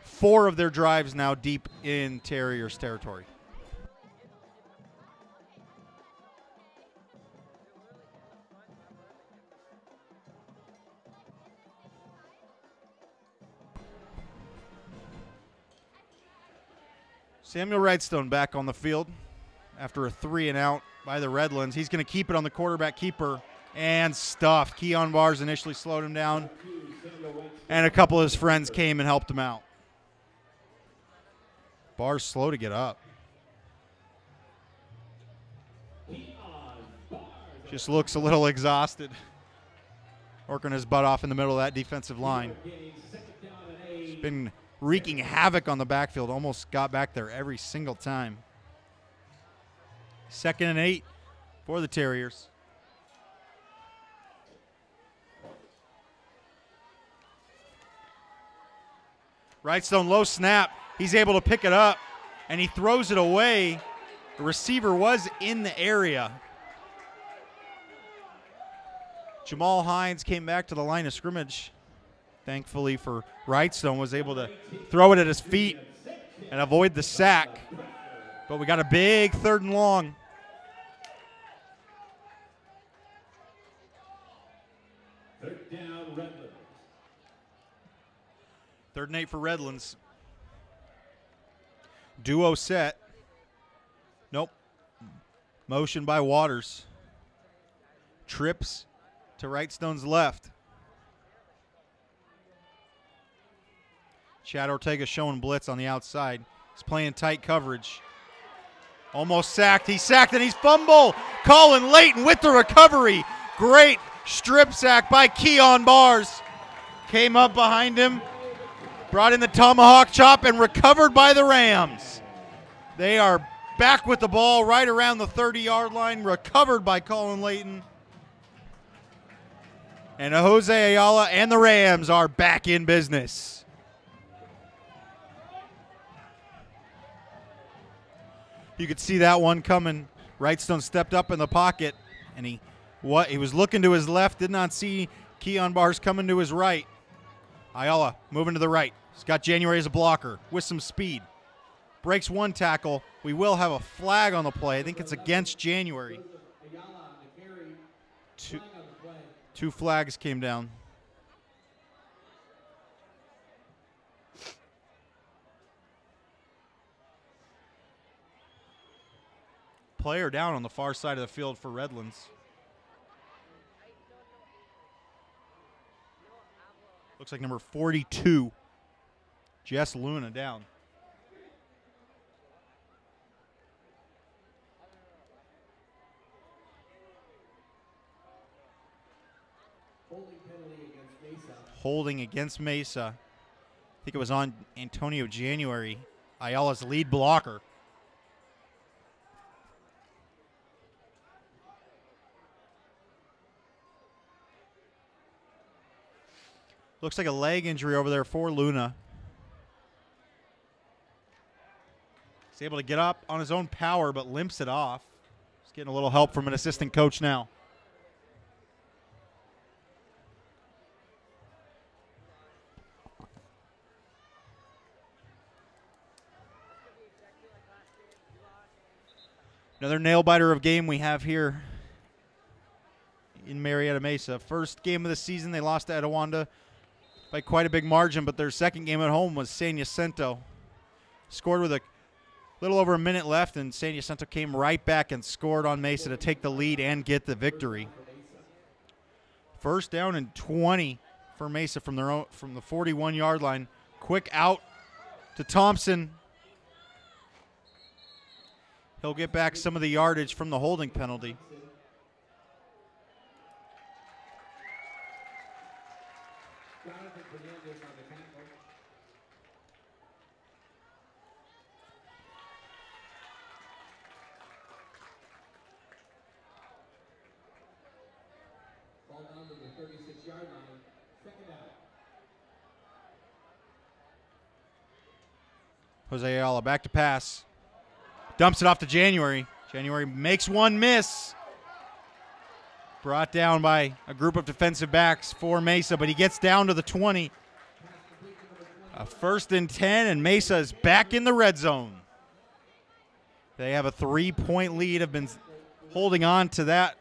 4 of their drives now deep in Terriers territory. Samuel Wrightstone back on the field after a 3-and-out by the Redlands. He's going to keep it on the quarterback keeper and stuffed. Keon Bars initially slowed him down, and a couple of his friends came and helped him out. Bars slow to get up. Just looks a little exhausted, working his butt off in the middle of that defensive line. He's been wreaking havoc on the backfield, almost got back there every single time. 2nd and 8 for the Terriers. Wrightstone low snap. He's able to pick it up, and he throws it away. The receiver was in the area. Jamal Hines came back to the line of scrimmage. Thankfully for Wrightstone, was able to throw it at his feet and avoid the sack. But we got a big 3rd and long. Third down, Redlands. 3rd and 8 for Redlands. Duo set. Nope. Motion by Waters. Trips to Wrightstone's left. Chad Ortega showing blitz on the outside. He's playing tight coverage. Almost sacked. He's sacked and he's fumbled. Colin Layton with the recovery. Great strip sack by Keon Bars. Came up behind him. Brought in the tomahawk chop and recovered by the Rams. They are back with the ball right around the 30-yard line. Recovered by Colin Layton. And Jose Ayala and the Rams are back in business. You could see that one coming. Wrightstone stepped up in the pocket, and he was looking to his left, did not see Keon Bars coming to his right. Ayala moving to the right. He's got January as a blocker with some speed. Breaks one tackle. We will have a flag on the play. I think it's against January. Two flags came down. Player down on the far side of the field for Redlands. Looks like number 42, Jess Luna, down. Holding against Mesa. I think it was on Antonio January, Ayala's lead blocker. Looks like a leg injury over there for Luna. He's able to get up on his own power, but limps it off. He's getting a little help from an assistant coach now. Another nail-biter of game we have here in Marietta Mesa. First game of the season, they lost to Etiwanda by quite a big margin, but their second game at home was San Jacinto. Scored with a little over a minute left, and San Jacinto came right back and scored on Mesa to take the lead and get the victory. First down and 20 for Mesa from the 41-yard line. Quick out to Thompson. He'll get back some of the yardage from the holding penalty. Ball down to the 36-yard line. Second down. Jose Ayala back to pass. Dumps it off to January. January makes one miss. Brought down by a group of defensive backs for Mesa, but he gets down to the 20. A 1st and 10, and Mesa is back in the red zone. They have a 3-point lead, have been holding on to that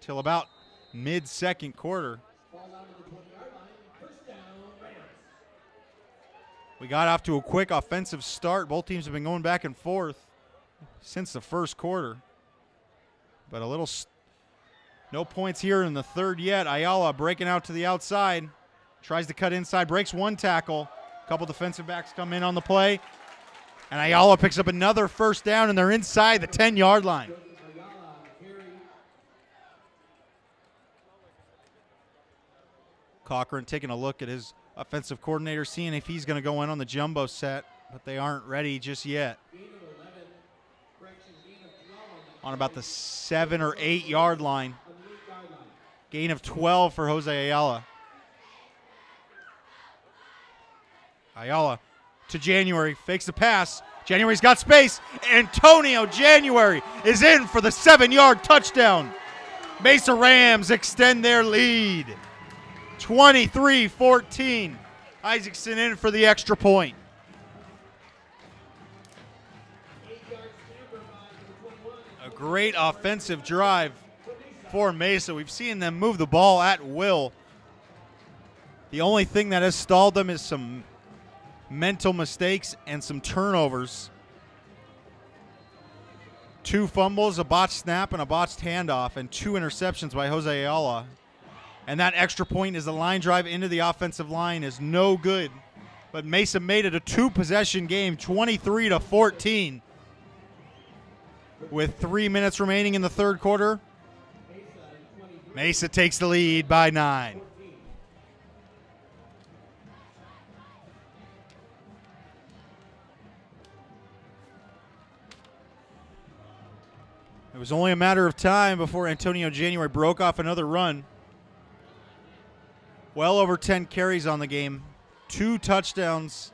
till about mid-second quarter. We got off to a quick offensive start. Both teams have been going back and forth since the first quarter. But no points here in the third yet. Ayala breaking out to the outside. Tries to cut inside, breaks one tackle. A couple defensive backs come in on the play. And Ayala picks up another first down, and they're inside the 10-yard line. Cochran taking a look at his offensive coordinator, seeing if he's going to go in on the jumbo set, but they aren't ready just yet. on about the 7 or 8 yard line. Gain of 12 for Jose Ayala. Ayala to January, fakes the pass. January's got space. Antonio January is in for the 7-yard touchdown. Mesa Rams extend their lead. 23-14. Isaacson in for the extra point. A great offensive drive for Mesa. We've seen them move the ball at will. The only thing that has stalled them is some mental mistakes and some turnovers. 2 fumbles, a botched snap, and a botched handoff, and 2 interceptions by Jose Ayala. And that extra point is the line drive into the offensive line is no good. But Mesa made it a 2-possession game, 23-14. With 3 minutes remaining in the third quarter, Mesa takes the lead by 9. It was only a matter of time before Antonio January broke off another run. Well over 10 carries on the game, 2 touchdowns,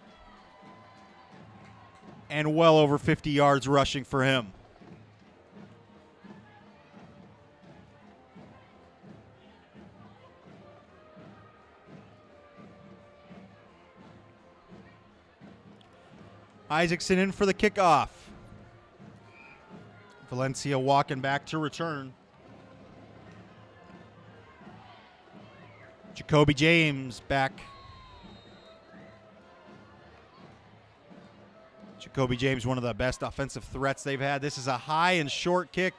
and well over 50 yards rushing for him. Isaacson in for the kickoff. Valencia walking back to return. Jacoby James back. Jacoby James, one of the best offensive threats they've had. This is a high and short kick.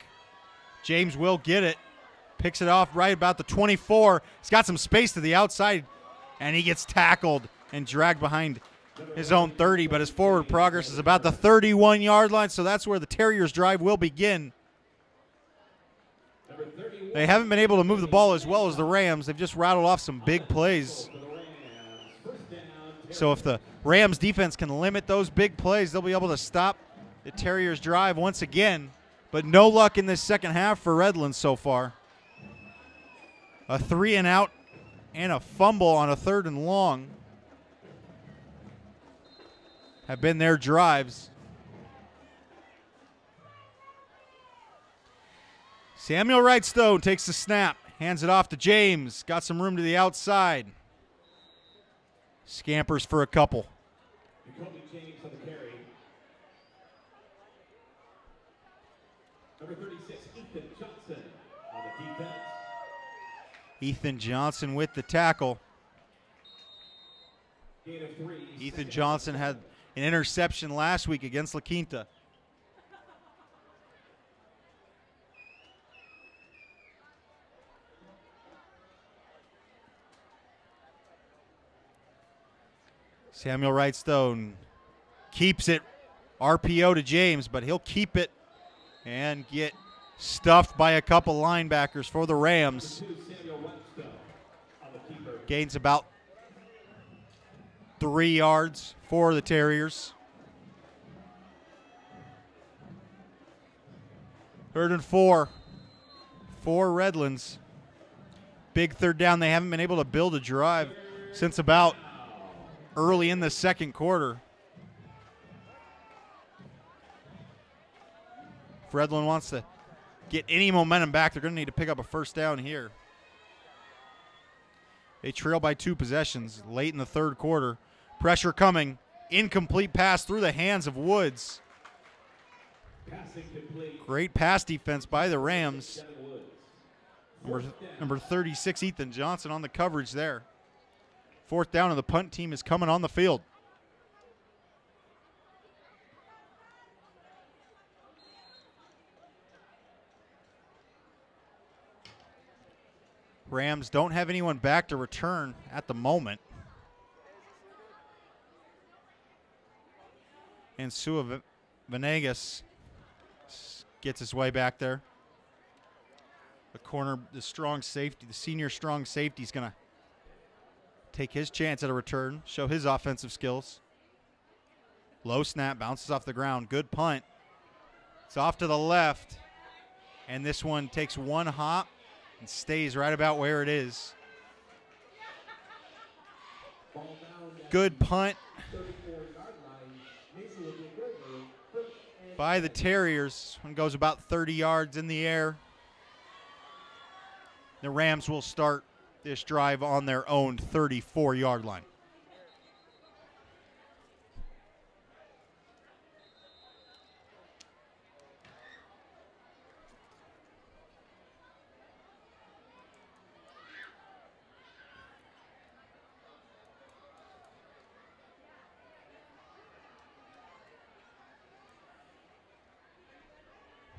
James will get it. Picks it off right about the 24. He's got some space to the outside, and he gets tackled and dragged behind his own 30, but his forward progress is about the 31-yard line, so that's where the Terriers' drive will begin. They haven't been able to move the ball as well as the Rams. They've just rattled off some big plays. So if the Rams defense can limit those big plays, they'll be able to stop the Terriers' drive once again. But no luck in this second half for Redlands so far. A 3-and-out and a fumble on a 3rd and long have been their drives. Samuel Wrightstone takes the snap, hands it off to James. Got some room to the outside. Scampers for a couple. Jacoby James on the carry. Number 36, Ethan Johnson on the defense. Ethan Johnson with the tackle. Gain of 3. Ethan Johnson had an interception last week against La Quinta. Samuel Wrightstone keeps it. RPO to James, but he'll keep it and get stuffed by a couple linebackers for the Rams. Gains about 3 yards for the Terriers. 3rd and 4 for Redlands. Big 3rd down. They haven't been able to build a drive since about early in the second quarter. If Redlands wants to get any momentum back, they're going to need to pick up a 1st down here. They trail by 2 possessions late in the 3rd quarter. Pressure coming. Incomplete pass through the hands of Woods. Great pass defense by the Rams. Number 36, Ethan Johnson on the coverage there. 4th down, and the punt team is coming on the field. Rams don't have anyone back to return at the moment. And Sua Venegas gets his way back there. The corner, the strong safety, the senior strong safety is going to take his chance at a return, show his offensive skills. Low snap, bounces off the ground. Good punt. It's off to the left. And this one takes one hop and stays right about where it is. Good punt by the Terriers. One goes about 30 yards in the air. The Rams will start this drive on their own 34-yard line.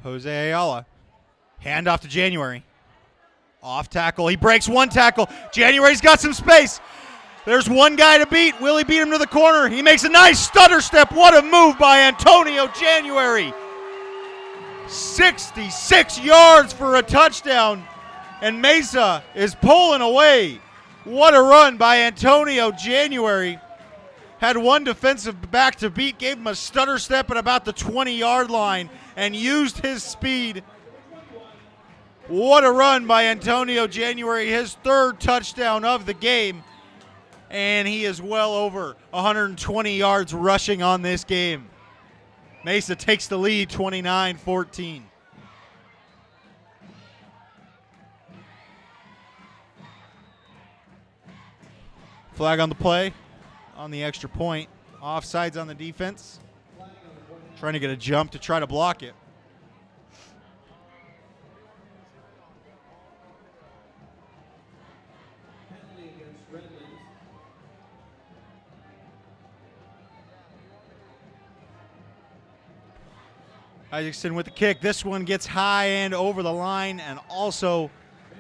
Jose Ayala. Hand off to January. Off tackle. He breaks one tackle. January's got some space. There's one guy to beat. Will he beat him to the corner? He makes a nice stutter step. What a move by Antonio January. 66 yards for a touchdown. And Mesa is pulling away. What a run by Antonio January. Had one defensive back to beat, gave him a stutter step at about the 20-yard line and used his speed. What a run by Antonio January, his third touchdown of the game. And he is well over 120 yards rushing on this game. Mesa takes the lead, 29-14. Flag on the play, on the extra point. Offsides on the defense. Trying to get a jump to try to block it. Penalty against Redlands. Isaacson with the kick. This one gets high and over the line and also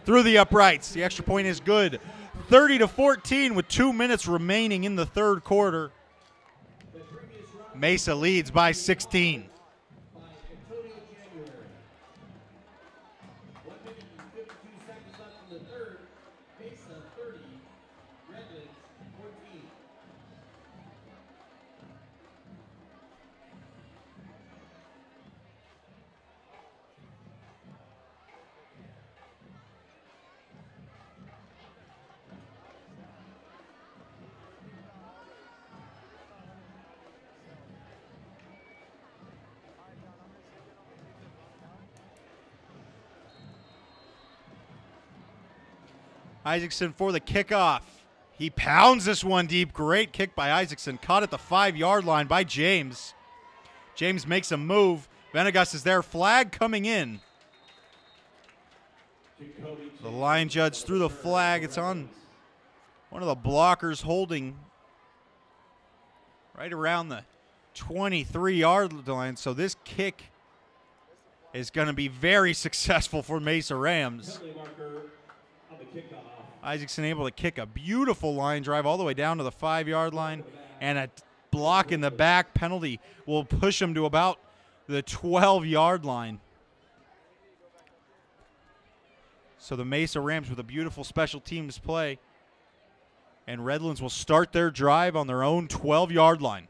through the uprights. The extra point is good. 30-14 with 2 minutes remaining in the third quarter. Mesa leads by 16. By Antonio January. 1:52 seconds left in the third. Mesa 30, Redlands 14. Isaacson for the kickoff. He pounds this one deep. Great kick by Isaacson. Caught at the 5-yard line by James. James makes a move. Venegas is there. Flag coming in. The line judge threw the flag. It's on one of the blockers holding right around the 23-yard line. So this kick is going to be very successful for Mesa Rams. Penalty marker on the kickoff. Isaacson able to kick a beautiful line drive all the way down to the 5-yard line, and a block in the back penalty will push him to about the 12-yard line. So the Mesa Rams with a beautiful special teams play, and Redlands will start their drive on their own 12-yard line.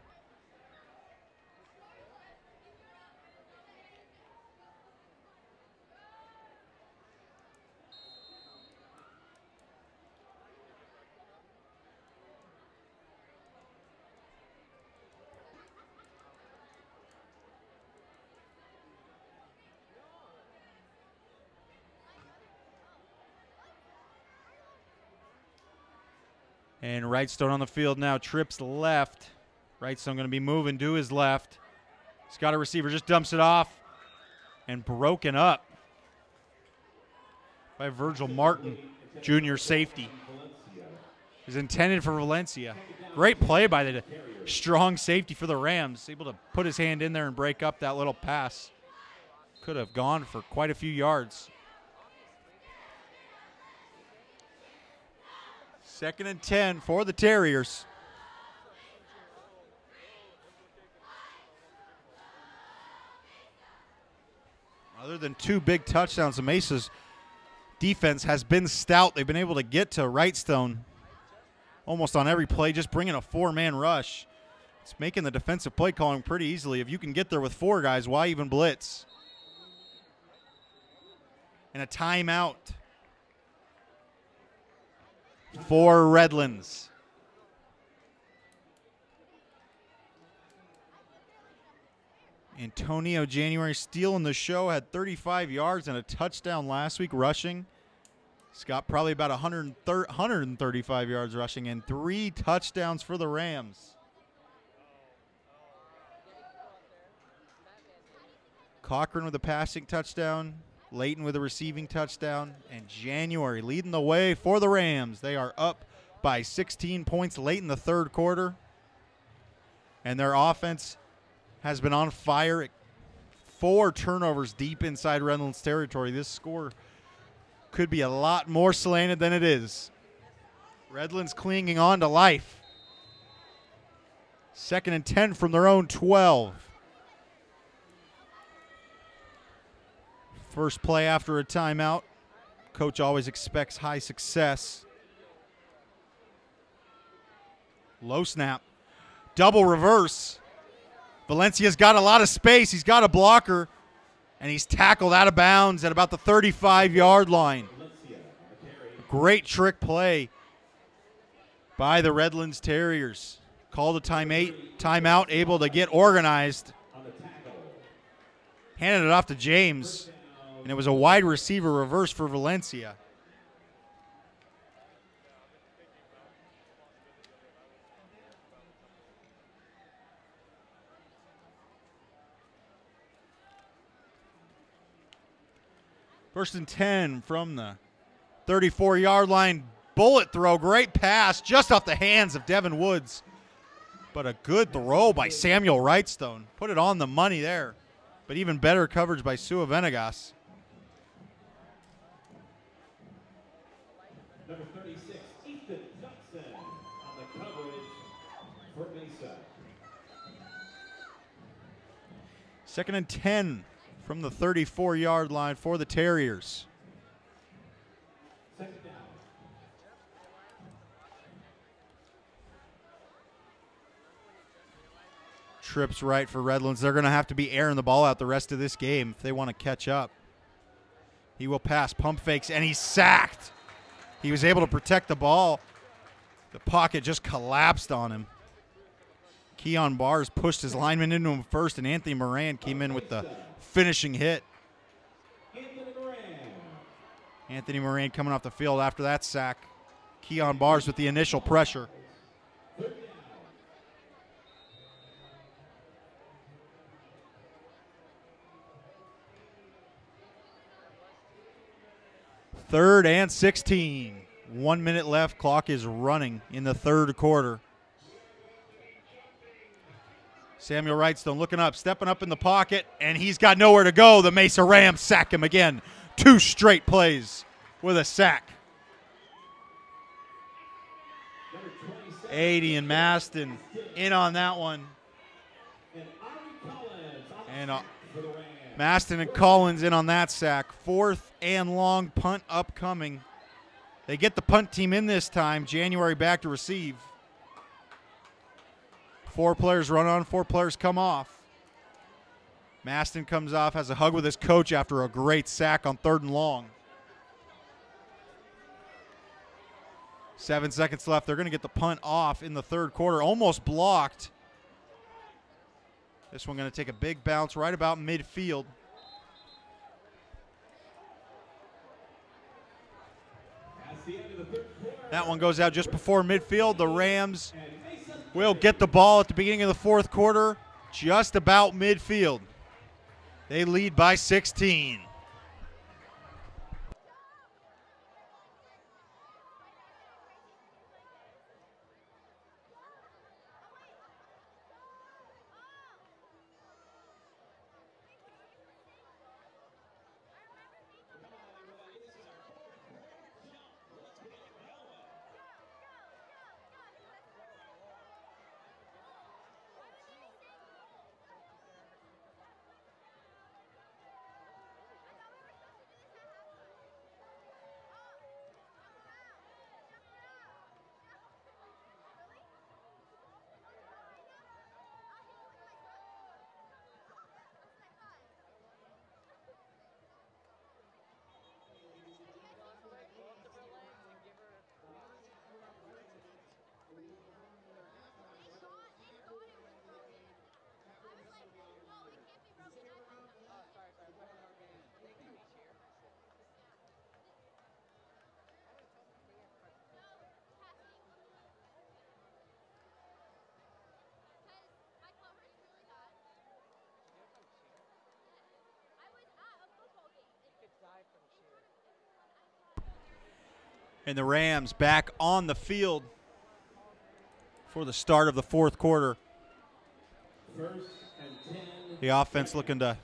And Wrightstone on the field now, trips left. Wrightstone going to be moving to his left. He's got a receiver, just dumps it off. And broken up by Virgil Martin, junior safety. Is intended for Valencia. Great play by the strong safety for the Rams. Able to put his hand in there and break up that little pass. Could have gone for quite a few yards. 2nd and 10 for the Terriers. Other than 2 big touchdowns, the Mesa's defense has been stout. They've been able to get to Wrightstone almost on every play, just bringing a 4-man rush. It's making the defensive play calling pretty easily. If you can get there with 4 guys, why even blitz? And a timeout for Redlands. Antonio January stealing the show, had 35 yards and a touchdown last week rushing. He's got probably about 135 yards rushing and 3 touchdowns for the Rams. Cochran with a passing touchdown, Layton with a receiving touchdown, and January leading the way for the Rams. They are up by 16 points late in the third quarter, and their offense has been on fire. 4 turnovers deep inside Redlands territory. This score could be a lot more slanted than it is. Redlands clinging on to life. 2nd and 10 from their own 12. First play after a timeout. Coach always expects high success. Low snap. Double reverse. Valencia's got a lot of space. He's got a blocker, and he's tackled out of bounds at about the 35-yard line. Great trick play by the Redlands Terriers. Called a timeout, able to get organized. Handed it off to James, and it was a wide receiver reverse for Valencia. First and 10 from the 34-yard line. Bullet throw, great pass, just off the hands of Devin Woods. But a good throw by Samuel Wrightstone. Put it on the money there. But even better coverage by Sua Venegas. Number 36, Ethan Johnson on the coverage for Mesa. 2nd and 10 from the 34-yard line for the Terriers. Second down. Trips right for Redlands. They're going to have to be airing the ball out the rest of this game if they want to catch up. He will pass, pump fakes, and he's sacked. He was able to protect the ball. The pocket just collapsed on him. Keon Bars pushed his lineman into him first, and Anthony Moran came in with the finishing hit. Anthony Moran coming off the field after that sack. Keon Bars with the initial pressure. Third and 16. 1 minute left. Clock is running in the third quarter. Samuel Wrightstone looking up, stepping up in the pocket, and he's got nowhere to go. The Mesa Rams sack him again. 2 straight plays with a sack. 80 and Maston in on that one. And Maston and Collins in on that sack. 4th and long, punt upcoming. They get the punt team in this time. January back to receive. 4 players run on, 4 players come off. Maston comes off, has a hug with his coach after a great sack on 3rd and long. 7 seconds left. They're going to get the punt off in the third quarter. Almost blocked. This one going to take a big bounce right about midfield. That one goes out just before midfield. The Rams will get the ball at the beginning of the fourth quarter, just about midfield. They lead by 16. And the Rams back on the field for the start of the fourth quarter. First and 10. The offense looking to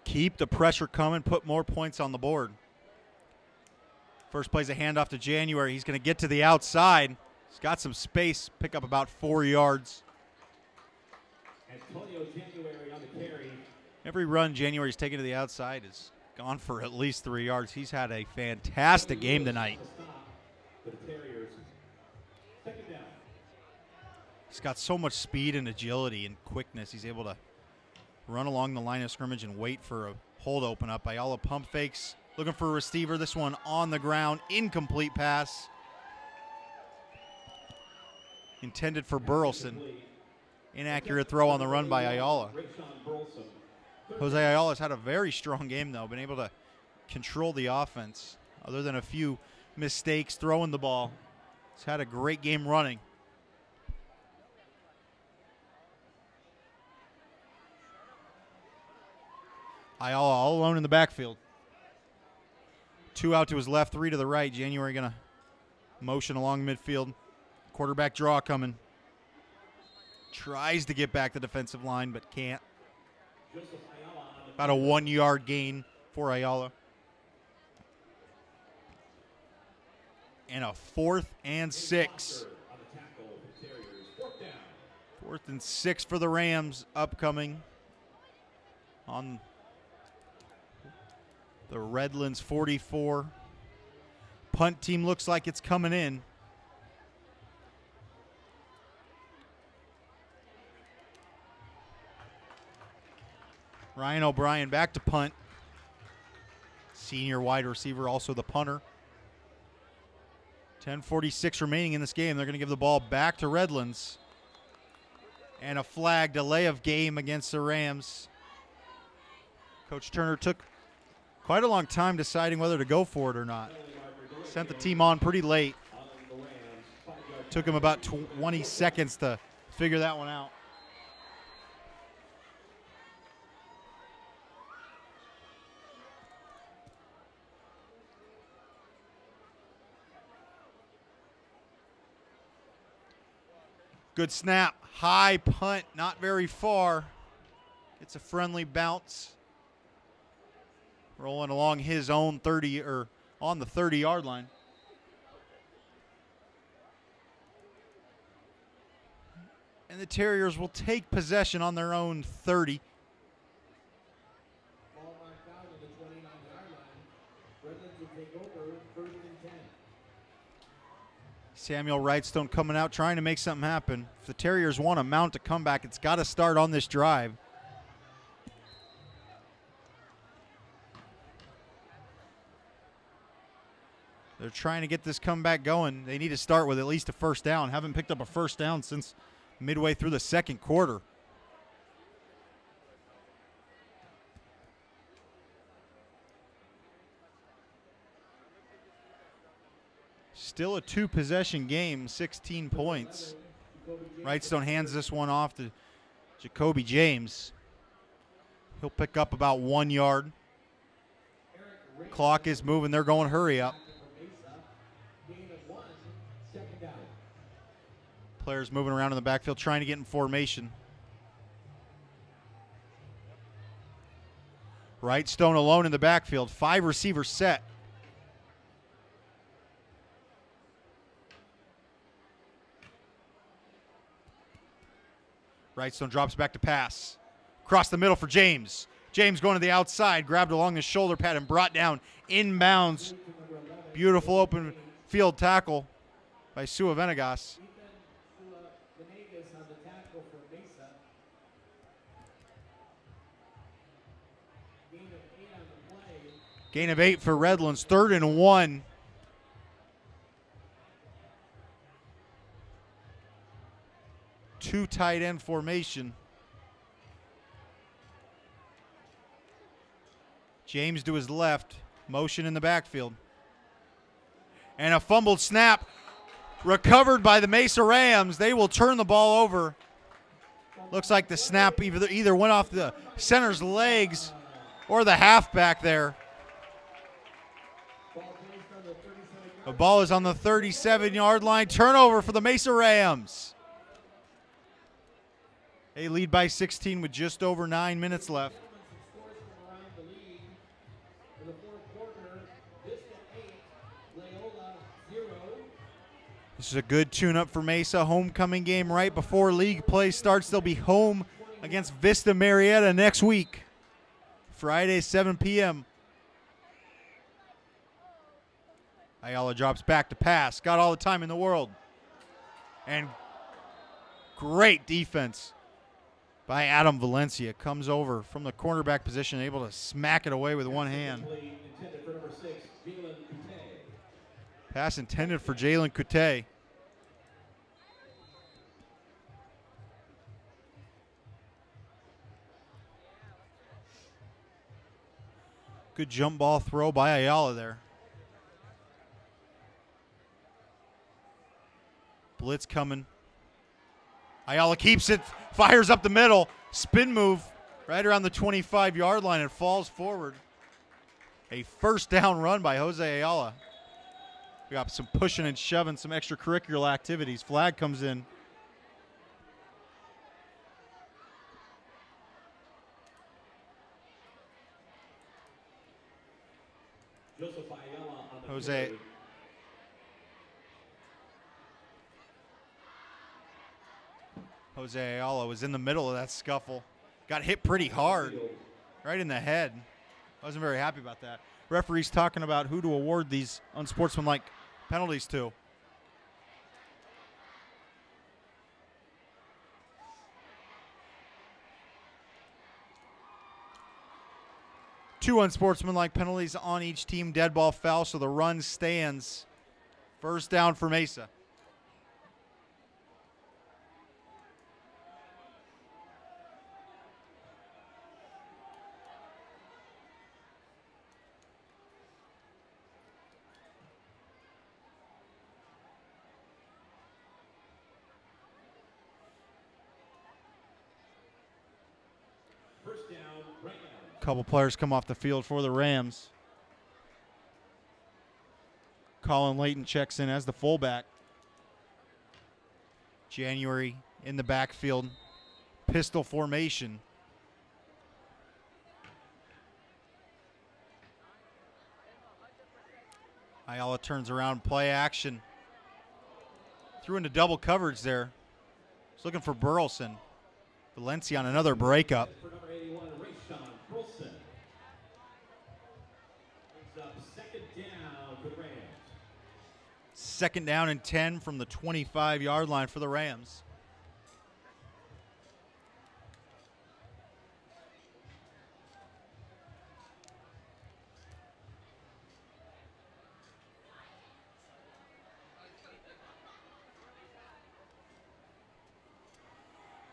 keep the pressure coming, put more points on the board. First plays a handoff to January. He's going to get to the outside. He's got some space, pick up about 4 yards. Antonio January on the carry. Every run January's taken to the outside is gone for at least 3 yards. He's had a fantastic game tonight. For the Terriers. Second down. He's got so much speed and agility and quickness. He's able to run along the line of scrimmage and wait for a hole to open up. Ayala pump fakes, looking for a receiver. This one on the ground, incomplete pass. Intended for Burleson. Inaccurate throw on the run by Ayala. Jose Ayala's had a very strong game, though, been able to control the offense. Other than a few mistakes throwing the ball, he's had a great game running. Ayala all alone in the backfield. 2 out to his left, 3 to the right. January going to motion along midfield. Quarterback draw coming. Tries to get back the defensive line, but can't. About a 1 yard gain for Ayala. And a 4th and 6. 4th and 6 for the Rams upcoming on the Redlands 44. Punt team looks like it's coming in. Ryan O'Brien back to punt. Senior wide receiver, also the punter. 10:46 remaining in this game. They're going to give the ball back to Redlands. And a flag, delay of game against the Rams. Coach Turner took quite a long time deciding whether to go for it or not. Sent the team on pretty late. Took him about 20 seconds to figure that one out. Good snap, high punt, not very far. Gets a friendly bounce. Rolling along his own 30 or on the 30-yard line. And the Terriers will take possession on their own 30. Ball marked out at the 29-yard line. Redlands will take over, 1st and 10. Samuel Wrightstone coming out trying to make something happen. If the Terriers want to mount a comeback, it's got to start on this drive. They're trying to get this comeback going. They need to start with at least a first down. Haven't picked up a first down since midway through the second quarter. Still a 2-possession game, 16 points. Wrightstone hands this one off to Jacoby James. He'll pick up about 1 yard. Clock is moving. They're going hurry up. Players moving around in the backfield trying to get in formation. Wrightstone alone in the backfield. 5 receivers set. Wrightstone drops back to pass. Across the middle for James. James going to the outside, grabbed along the shoulder pad and brought down inbounds. Beautiful open field tackle by Sua Venegas. Gain of 8 for Redlands, 3rd and 1. Two tight end formation. James to his left, motion in the backfield. And a fumbled snap recovered by the Mesa Rams. They will turn the ball over. Looks like the snap either went off the center's legs or the halfback there. The ball is on the 37-yard line. Turnover for the Mesa Rams. They lead by 16 with just over 9 minutes left. Scores from around the league. In the fourth quarter, Vista 8, Loyola 0. This is a good tune-up for Mesa. Homecoming game right before league play starts. They'll be home against Vista Marietta next week. Friday, 7 p.m. Ayala drops back to pass. Got all the time in the world. And great defense by Adam Valencia. Comes over from the cornerback position, able to smack it away with one hand. Pass intended for Jalen Coute. Good jump ball throw by Ayala there. Blitz coming. Ayala keeps it, fires up the middle. Spin move right around the 25-yard line and falls forward. A first down run by Jose Ayala. We got some pushing and shoving, some extracurricular activities. Flag comes in. Jose Ayala was in the middle of that scuffle. Got hit pretty hard, right in the head. Wasn't very happy about that. Referee's talking about who to award these unsportsmanlike penalties to. Two unsportsmanlike penalties on each team. Dead ball foul, so the run stands. First down for Mesa. Couple players come off the field for the Rams. Colin Layton checks in as the fullback. January in the backfield. Pistol formation. Ayala turns around, play action. Threw into double coverage there. He's looking for Burleson. Valencia on another breakup. Second down and 10 from the 25-yard line for the Rams.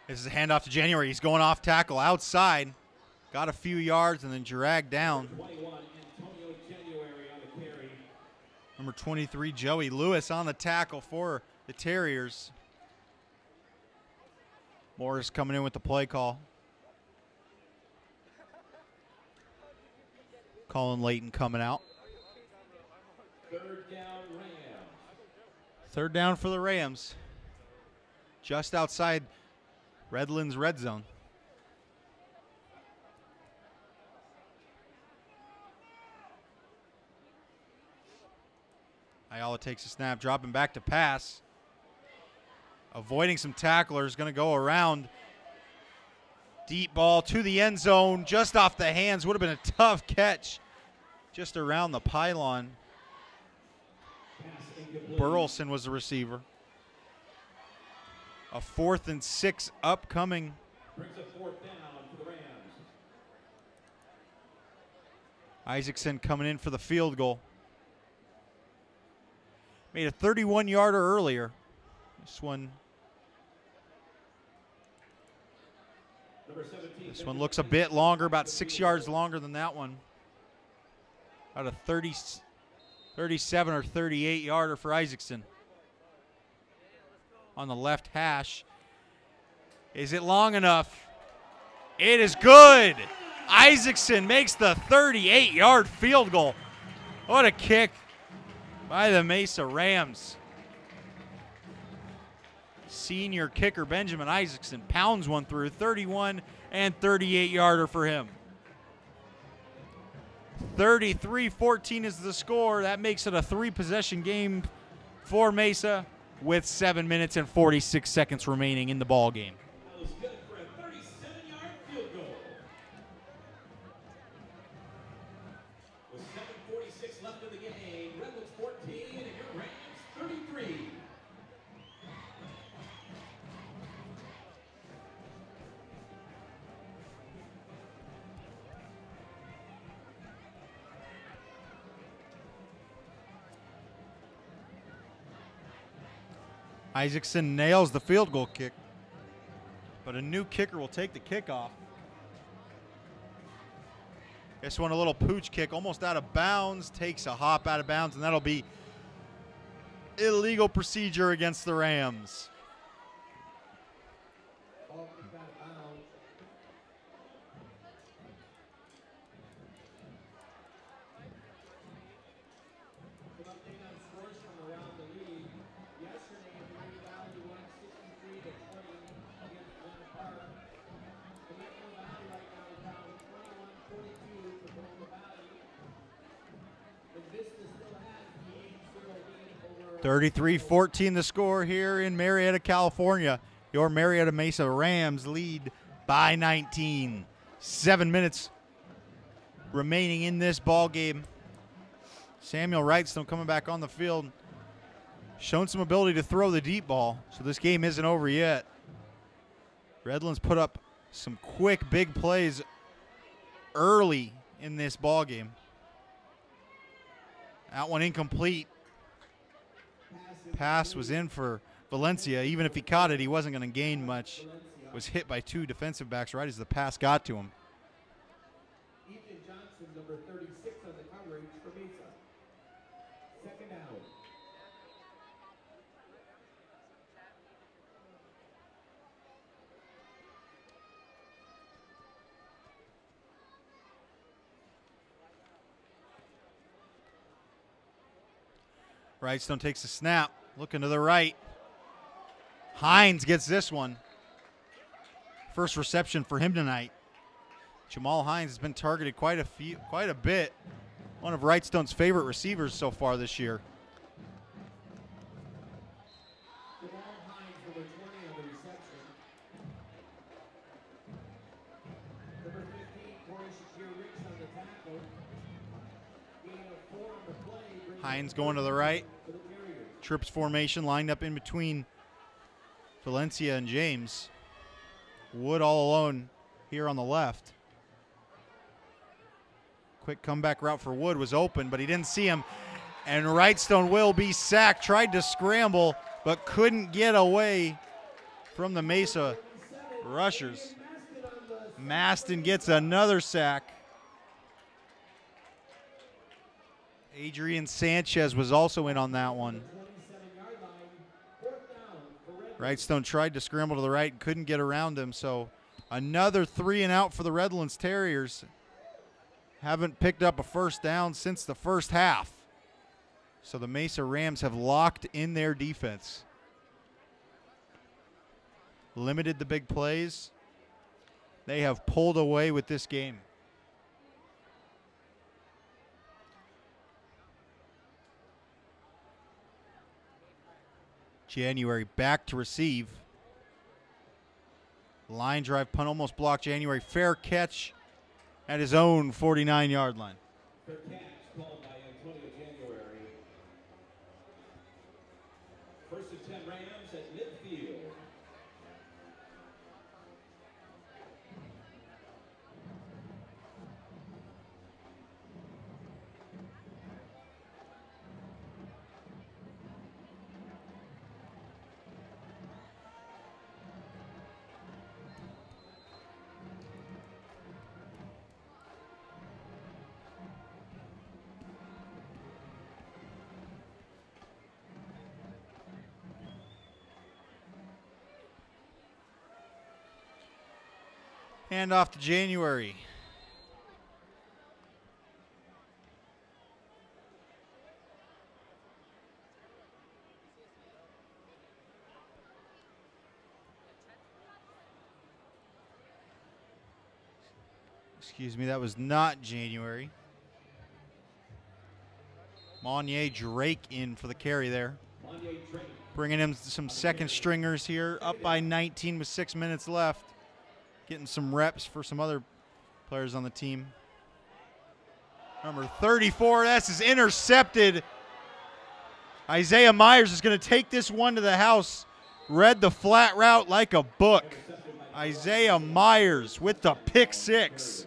This is a handoff to January. He's going off tackle outside. Got a few yards and then dragged down. Number 23, Joey Lewis on the tackle for the Terriers. Morris coming in with the play call. Colin Layton coming out. Third down for the Rams. Just outside Redlands red zone. Ayala takes a snap, dropping back to pass. Avoiding some tacklers, going to go around. Deep ball to the end zone, just off the hands. Would have been a tough catch just around the pylon. Burleson was the receiver. A 4th and 6 upcoming. Brings a fourth down for the Rams. Isaacson coming in for the field goal. Made a 31-yarder earlier. This one looks a bit longer, about 6 yards longer than that one. About a 37 or 38-yarder for Isaacson. On the left hash. Is it long enough? It is good. Isaacson makes the 38-yard field goal. What a kick by the Mesa Rams. Senior kicker Benjamin Isaacson pounds one through, 31 and 38-yarder for him. 33-14 is the score. That makes it a 3-possession game for Mesa with 7 minutes and 46 seconds remaining in the ball game. That was good for a 37-yard field goal. With 7:46 left in the game, Redlands 14 and your Rams 33. Isaacson nails the field goal kick, but a new kicker will take the kickoff. This one, a little pooch kick, almost out of bounds, takes a hop out of bounds, and that'll be illegal procedure against the Rams. Ball kicked out of bounds. An update on scores from around the league. Yesterday, Green Valley won 63-20 against Glen Park. The Metro Valley right now is down 21-42 for Glen Valley. And Vista still has the 8-0 lead over 33-14 the score here in Marietta, California. Your Marietta Mesa Rams lead by 19. 7 minutes remaining in this ball game. Samuel Wrightstone coming back on the field, showing some ability to throw the deep ball, so this game isn't over yet. Redlands put up some quick big plays early in this ball game. That one incomplete. Pass was in for Valencia. Even if he caught it, he wasn't going to gain much. Was hit by 2 defensive backs right as the pass got to him. Ethan Johnson, number 36 on the coverage for Mesa. Second down. Wrightstone takes a snap, looking to the right. Hines gets this one. First reception for him tonight. Jamal Hines has been targeted quite a bit. One of Wrightstone's favorite receivers so far this year. Jamal Hines, number 20 on the reception. Number 15, Corey Shakir Ricks on the tackle. Gain of 4 on the play. Brings Hines going to the right. for the Terriers. Trips formation lined up in between Valencia and James. Wood all alone here on the left. Quick comeback route for Wood was open, but he didn't see him. And Wrightstone will be sacked. Tried to scramble, but couldn't get away from the Mesa rushers. Maston gets another sack. Adrian Sanchez was also in on that one. 27-yard line. Fourth down for Redlands. Wrightstone tried to scramble to the right and couldn't get around him, so another 3 and out for the Redlands Terriers. Haven't picked up a first down since the first half. So the Mesa Rams have locked in their defense. Limited the big plays. They have pulled away with this game. January back to receive. Line drive punt almost blocked. January fair catch at his own 49-yard line. Fair catch called by Antonio January. First and 10 Rams at midfield. Hand off to January. Excuse me, that was not January. Monnier Drake in for the carry there. Bringing him some second stringers here. Up by 19 with 6 minutes left. Getting some reps for some other players on the team. Number 34, this is intercepted. Isaiah Myers is going to take this one to the house. Read the flat route like a book. Isaiah Myers with the pick six.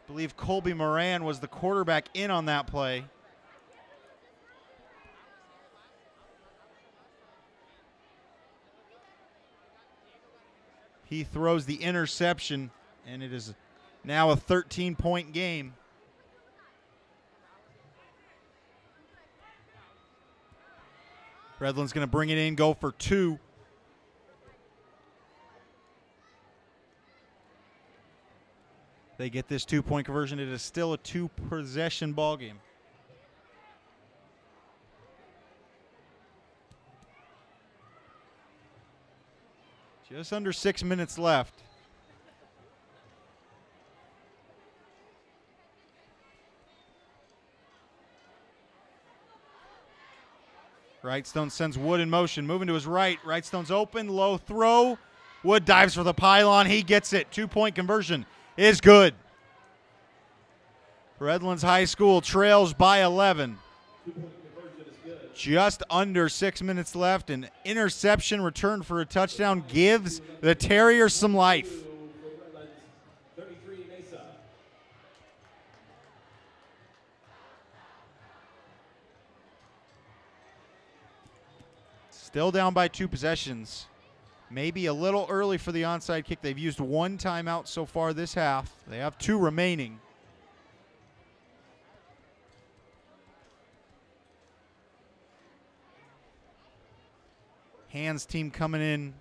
I believe Colby Moran was the quarterback in on that play. He throws the interception, and it is now a 13-point game. Redlands going to bring it in, go for two. They get this two-point conversion. It is still a two-possession ball game. Just under 6 minutes left. Wrightstone sends Wood in motion, moving to his right. Wrightstone's open, low throw. Wood dives for the pylon. He gets it. Two-point conversion is good. Redlands High School trails by 11. Just under 6 minutes left. An interception return for a touchdown gives the Terriers some life. Still down by two possessions. Maybe a little early for the onside kick. They've used one timeout so far this half. They have two remaining. Hands team coming in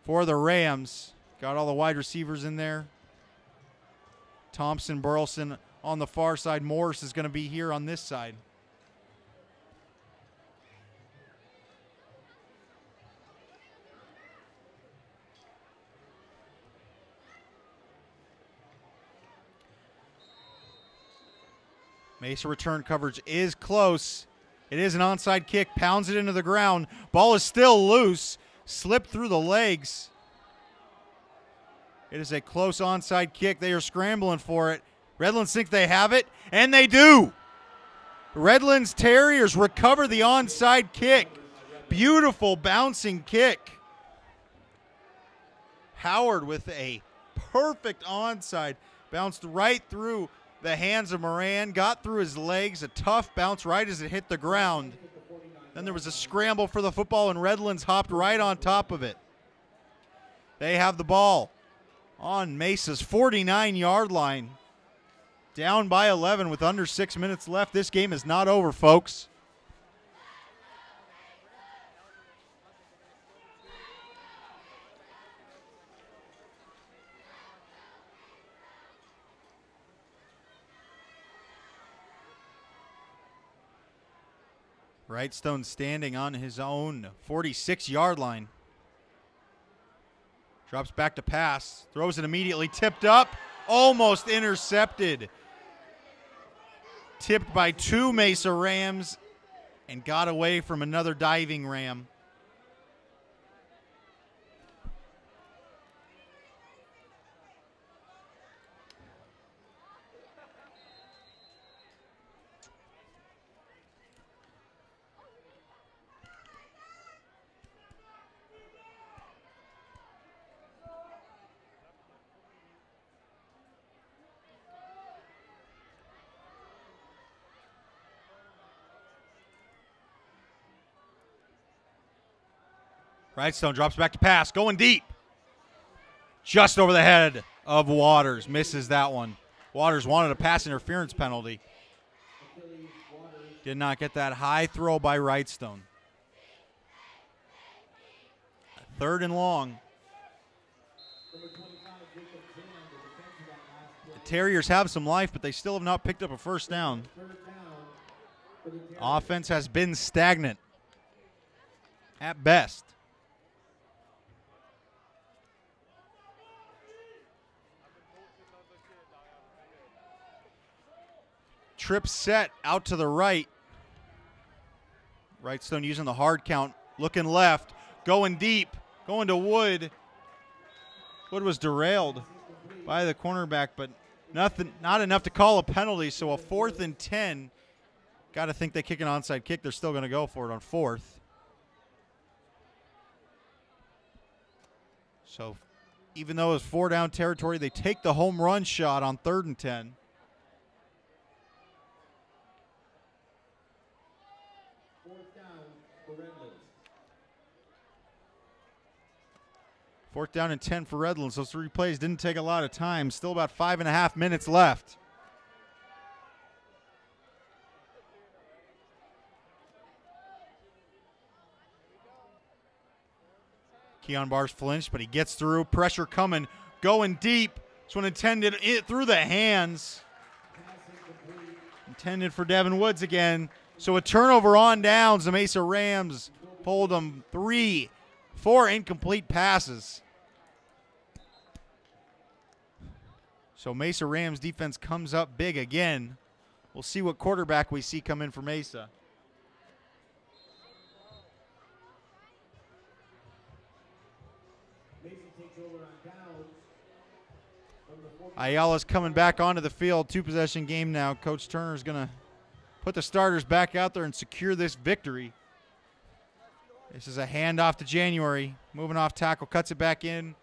for the Rams. Got all the wide receivers in there. Thompson, Burleson on the far side. Morris is going to be here on this side. Mesa return coverage is close. It is an onside kick. Pounds it into the ground. Ball is still loose. Slipped through the legs. It is a close onside kick. They are scrambling for it. Redlands think they have it, and they do. Redlands Terriers recover the onside kick. Beautiful bouncing kick. Howard with a perfect onside. Bounced right through the hands of Moran, got through his legs, a tough bounce right as it hit the ground. Then there was a scramble for the football, and Redlands hopped right on top of it. They have the ball on Mesa's 49-yard line. Down by 11 with under 6 minutes left. This game is not over, folks. Wrightstone standing on his own 46-yard line. Drops back to pass. Throws it immediately. Tipped up. Almost intercepted. Tipped by two Mesa Rams and got away from another diving Ram. Wrightstone drops back to pass, going deep. Just over the head of Waters. Misses that one. Waters wanted a pass interference penalty. Did not get that high throw by Wrightstone. Third and long. The Terriers have some life, but they still have not picked up a first down. Offense has been stagnant at best. Trip set out to the right. Wrightstone using the hard count. Looking left. Going deep. Going to Wood. Wood was derailed by the cornerback, but not enough to call a penalty. So a 4th and 10. Got to think they kick an onside kick. They're still going to go for it on 4th. So even though it's 4 down territory, they take the home run shot on 3rd and 10. Fourth down and 10 for Redlands. Those 3 plays didn't take a lot of time. Still about 5.5 minutes left. Keon Bars flinched, but he gets through. Pressure coming. Going deep. This one intended it through the hands. Intended for Devin Woods again. So a turnover on downs. The Mesa Rams pulled them 3, 4 incomplete passes. So Mesa Rams defense comes up big again. We'll see what quarterback we see come in for Mesa. Ayala's coming back onto the field. 2-possession game now. Coach Turner's going to put the starters back out there and secure this victory. This is a handoff to January. Moving off tackle, cuts it back in.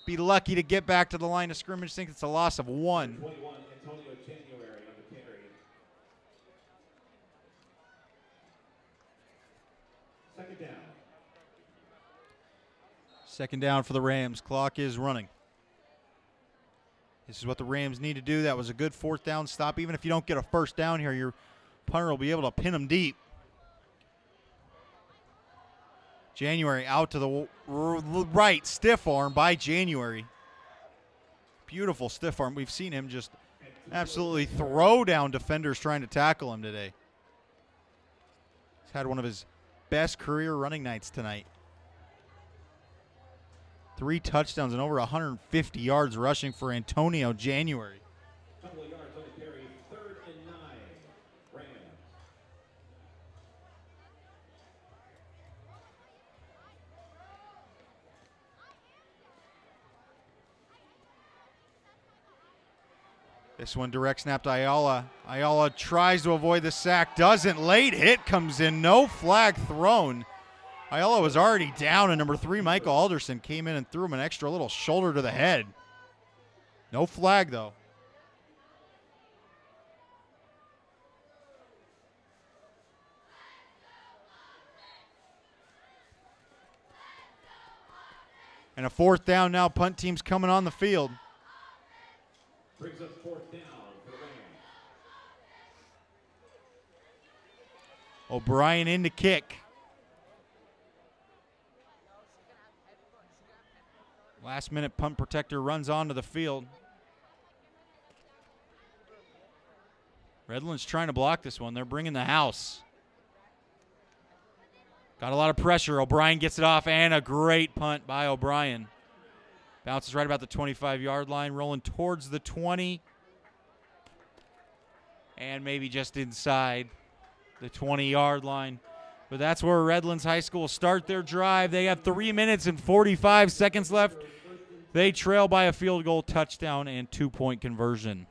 Be lucky to get back to the line of scrimmage. Think it's a loss of 1. 21, Antonio January on the carry. Second down. Second down for the Rams. Clock is running. This is what the Rams need to do. That was a good 4th down stop. Even if you don't get a first down here, your punter will be able to pin them deep. January out to the right. Stiff arm by January. Beautiful stiff arm. We've seen him just absolutely throw down defenders trying to tackle him today. He's had one of his best career running nights tonight. 3 touchdowns and over 150 yards rushing for Antonio January. Couple of yards on the carry. 3rd and 9. Rams. This one direct snap to Ayala. Ayala tries to avoid the sack, doesn't. Late hit comes in, no flag thrown. Ayala was already down, and number 3, Michael Alderson, came in and threw him an extra little shoulder to the head. No flag, though. And a 4th down now. Punt team's coming on the field. Brings up 4th down for the Rams. O'Brien in to kick. Last minute punt protector runs onto the field. Redlands trying to block this one. They're bringing the house. Got a lot of pressure. O'Brien gets it off, and a great punt by O'Brien. Bounces right about the 25-yard line, rolling towards the 20. And maybe just inside the 20-yard line. But that's where Redlands High School will start their drive. They have 3 minutes and 45 seconds left. They trail by a field goal, touchdown, and 2-point conversion.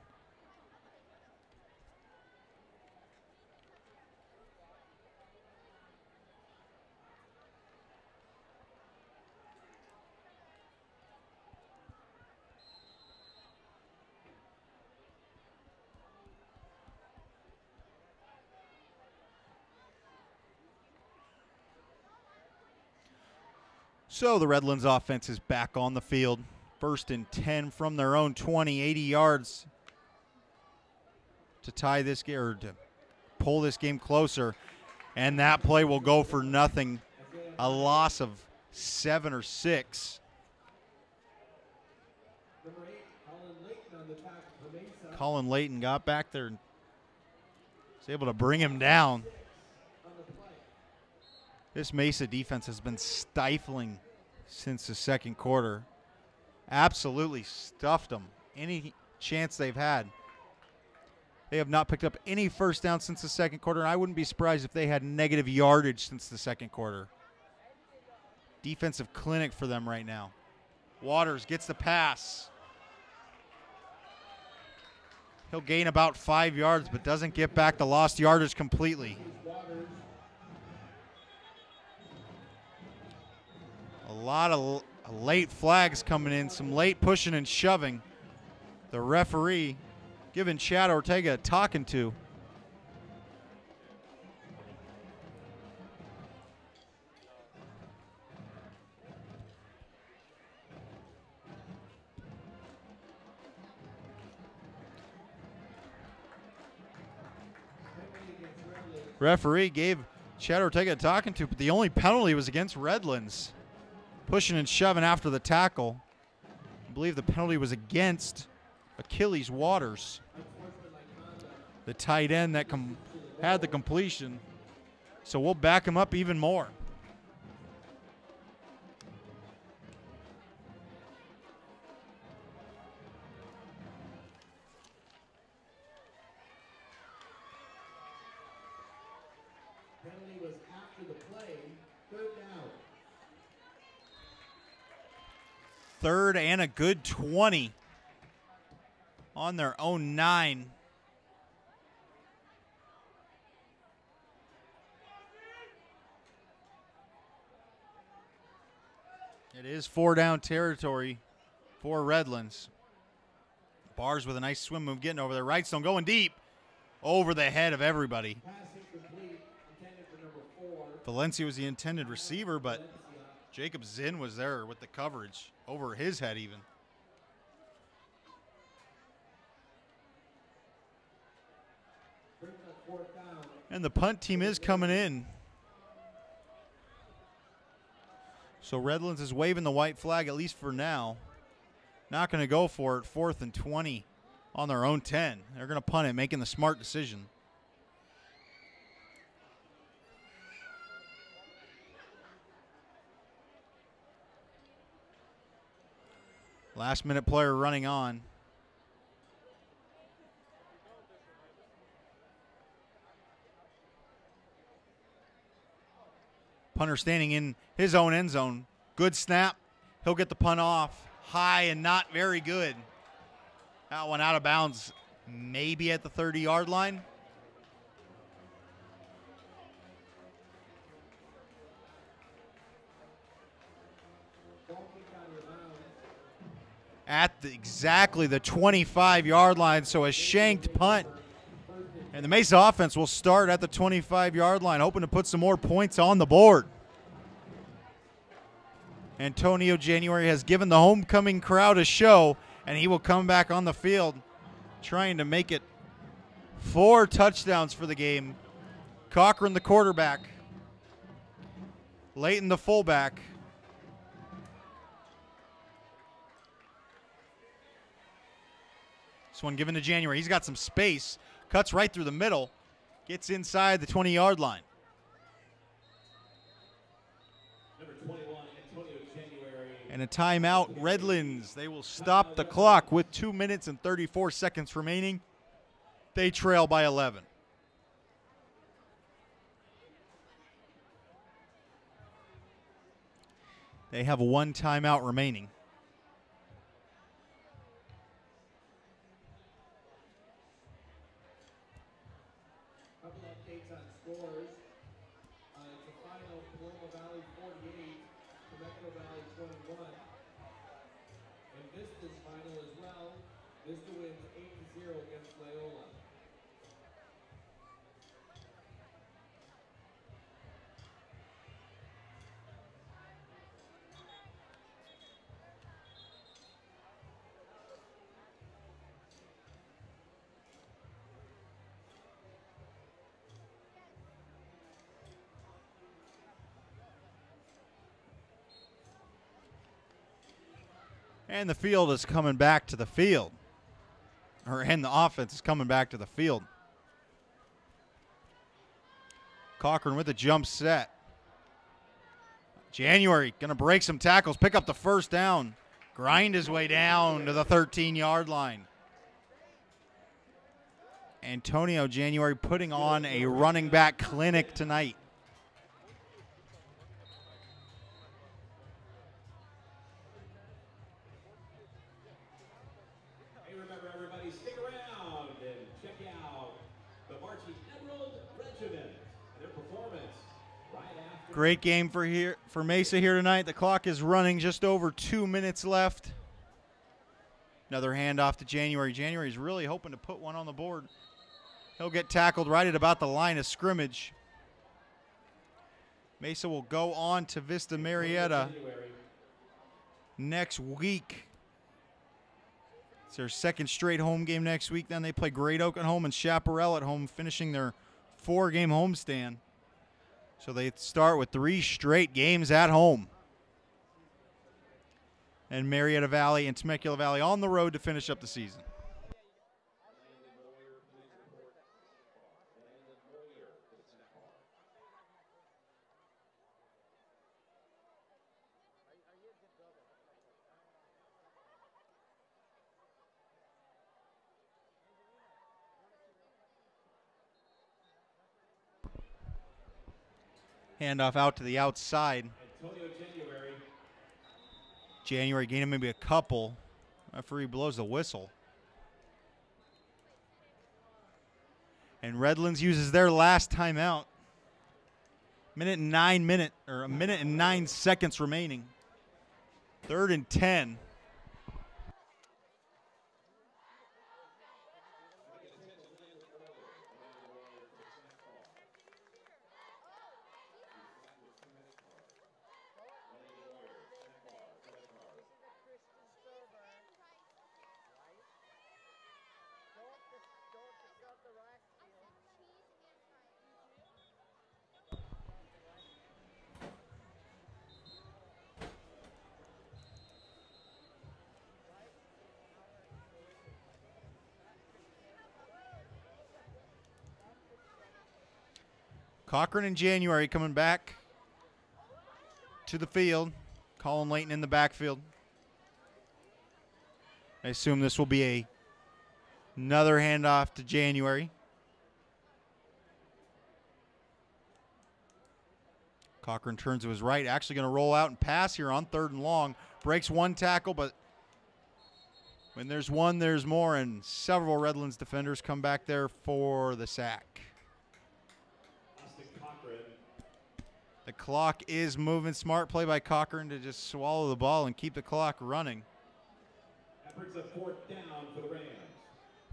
So the Redlands offense is back on the field. 1st and 10 from their own 20, 80 yards to tie this game, or to pull this game closer. And that play will go for nothing. A loss of 7 or 6. Number 8, Colin Layton on the tackle for Mesa. Colin Layton got back there and was able to bring him down. On the play. This Mesa defense has been stifling since the 2nd quarter. Absolutely stuffed them any chance they've had. They have not picked up any first down since the second quarter, and I wouldn't be surprised if they had negative yardage since the second quarter. Defensive clinic for them right now. Waters gets the pass. He'll gain about 5 yards, but doesn't get back the lost yardage completely. A lot of late flags coming in, some late pushing and shoving. The referee giving Chad Ortega a talking to. Referee gave Chad Ortega a talking to, but the only penalty was against Redlands. Pushing and shoving after the tackle. I believe the penalty was against Achilles Waters, the tight end that had the completion. So we'll back him up even more. Penalty was after the play. Third down. Third and a good 20 on their own 9. It is 4-down territory for Redlands. Bars with a nice swim move getting over there. Wrightstone going deep over the head of everybody. Pass incomplete. Intended for number 4. Valencia was the intended receiver, but Jacob Zinn was there with the coverage over his head even. Brings up 4th down. And the punt team is coming in. So Redlands is waving the white flag, at least for now. Not going to go for it. 4th and 20 on their own 10. They're going to punt it, making the smart decision. Last minute player running on. Punter standing in his own end zone. Good snap. He'll get the punt off. High and not very good. That one out of bounds, maybe at the 30-yard line. At exactly the 25-yard line, so a shanked punt. And the Mesa offense will start at the 25-yard line, hoping to put some more points on the board. Antonio January has given the homecoming crowd a show, and he will come back on the field trying to make it 4 touchdowns for the game. Cochran, the quarterback. Layton, the fullback. This one given to January. He's got some space. Cuts right through the middle. Gets inside the 20-yard line. Number 21, Antonio January. And a timeout, Redlands. They will stop the clock with 2 minutes and 34 seconds remaining. They trail by 11. They have 1 timeout remaining. Couple updates on scores. It's a final Paloma Valley 48, Temecula Valley 21. And Vista's final as well. Vista wins 8-0 against Loyola. And the field is coming back to the field. And the offense is coming back to the field. Cochran with a jump set. January going to break some tackles, pick up the first down, grind his way down to the 13-yard line. Antonio January putting on a running back clinic tonight. Hey, remember everybody, stick around and check out the Marching Emerald Regiment and their performance right after. Great game for Mesa here tonight. The clock is running, just over 2 minutes left. Another handoff to January. January's really hoping to put one on the board. He'll get tackled right at about the line of scrimmage. Mesa will go on to Vista Marietta next week. It's their second straight home game next week. Then they play Great Oak at home and Chaparral at home, finishing their 4-game homestand. So they start with 3 straight games at home. And Marietta Valley and Temecula Valley on the road to finish up the season. Handoff out to the outside. Antonio January. January gaining maybe a couple. Referee blows the whistle. And Redlands uses their last timeout. A minute and 9 seconds remaining. 3rd and 10. Cochran and January coming back to the field. Colin Layton in the backfield. I assume this will be another handoff to January. Cochran turns to his right, actually going to roll out and pass here on 3rd and long. Breaks one tackle, but when there's one, there's more, and several Redlands defenders come back there for the sack. The clock is moving. Smart play by Cochran to just swallow the ball and keep the clock running. That brings up 4th down for the Rams.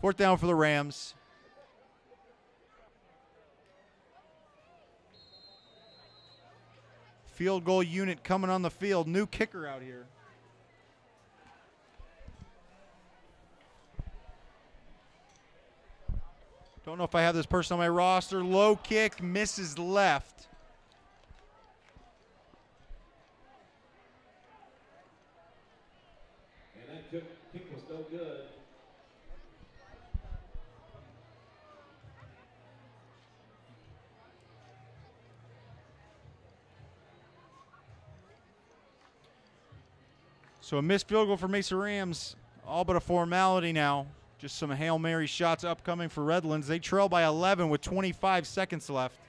4th down for the Rams. Field goal unit coming on the field. New kicker out here. Don't know if I have this person on my roster. Low kick, misses left. And that kick was no good. So a missed field goal for Mesa Rams. All but a formality now. Just some Hail Mary shots upcoming for Redlands. They trail by 11 with 25 seconds left.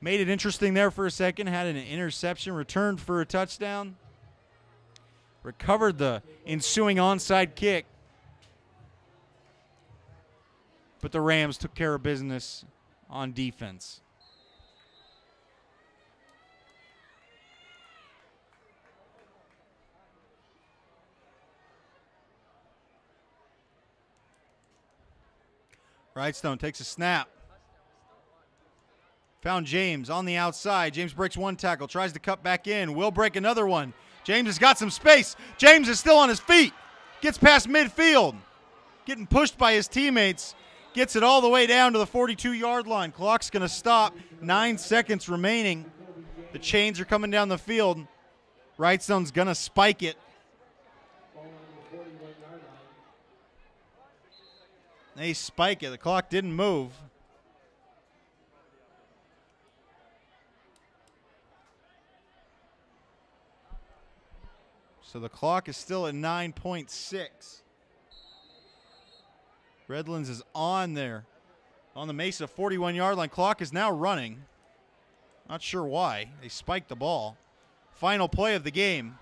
Made it interesting there for a second. Had an interception, returned for a touchdown. Recovered the ensuing onside kick. But the Rams took care of business on defense. Wrightstone takes a snap. Found James on the outside. James breaks one tackle, tries to cut back in. Will break another one. James has got some space. James is still on his feet. Gets past midfield. Getting pushed by his teammates. Gets it all the way down to the 42-yard line. Clock's going to stop. 9 seconds remaining. The chains are coming down the field. Wrightstone's going to spike it. They spike it. The clock didn't move. So the clock is still at 9.6. Redlands is on there on the Mesa 41-yard line. Clock is now running. Not sure why. They spiked the ball. Final play of the game.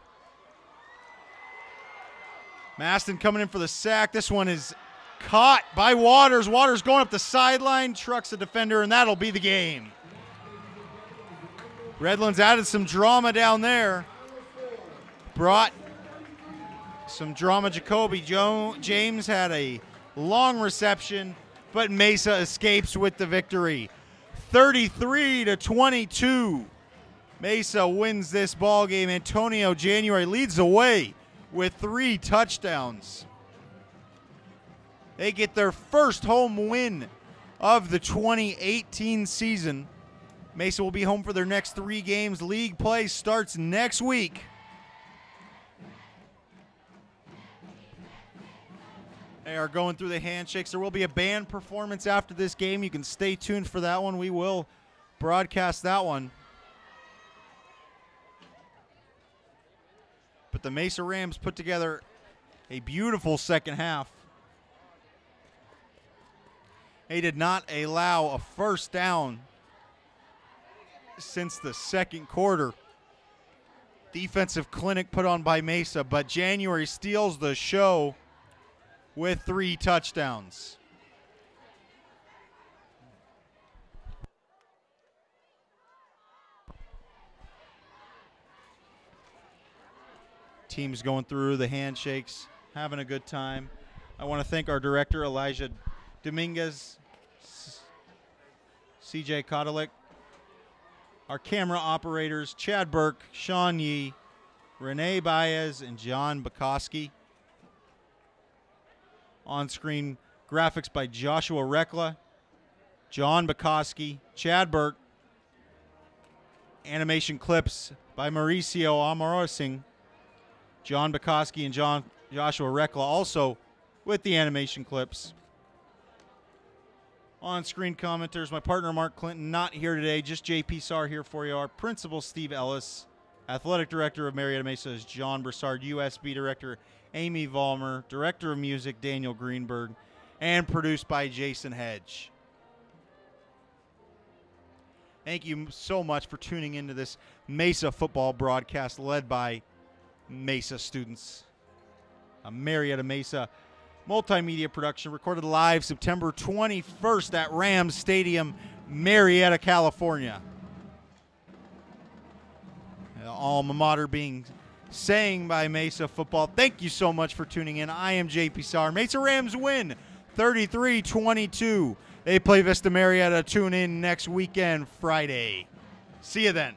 Maston coming in for the sack. This one is caught by Waters. Waters going up the sideline, trucks the defender, and that'll be the game. Redlands added some drama down there. Brought some drama. Jacoby James had a long reception, but Mesa escapes with the victory. 33-22. Mesa wins this ball game. Antonio January leads the way with 3 touchdowns. They get their first home win of the 2018 season. Mesa will be home for their next 3 games. League play starts next week. They are going through the handshakes. There will be a band performance after this game. You can stay tuned for that one. We will broadcast that one. But the Mesa Rams put together a beautiful second half. They did not allow a first down since the second quarter. Defensive clinic put on by Mesa, but January steals the show with 3 touchdowns. Teams going through the handshakes, having a good time. I want to thank our director, Elijah Dominguez, CJ Kodelik, our camera operators, Chad Burke, Sean Yee, Renee Baez, and John Bukowski. On-screen graphics by Joshua Rekla, John Bukowski, Chad Burke. Animation clips by Mauricio Amorosing, John Bukowski, and Joshua Rekla also with the animation clips. On-screen commenters, my partner Mark Clinton, not here today, just JP Sarr here for you. Our principal, Steve Ellis. Athletic Director of Marietta Mesa is John Broussard. USB Director, Amy Vollmer. Director of Music, Daniel Greenberg. And produced by Jason Hedge. Thank you so much for tuning into this Mesa football broadcast led by Mesa students. A Marietta Mesa multimedia production recorded live September 21st at Rams Stadium, Marietta, California. The alma mater being sang by Mesa football. Thank you so much for tuning in. I am JP Sarr. Mesa Rams win 33-22. They play Vista Marietta. Tune in next weekend, Friday. See you then.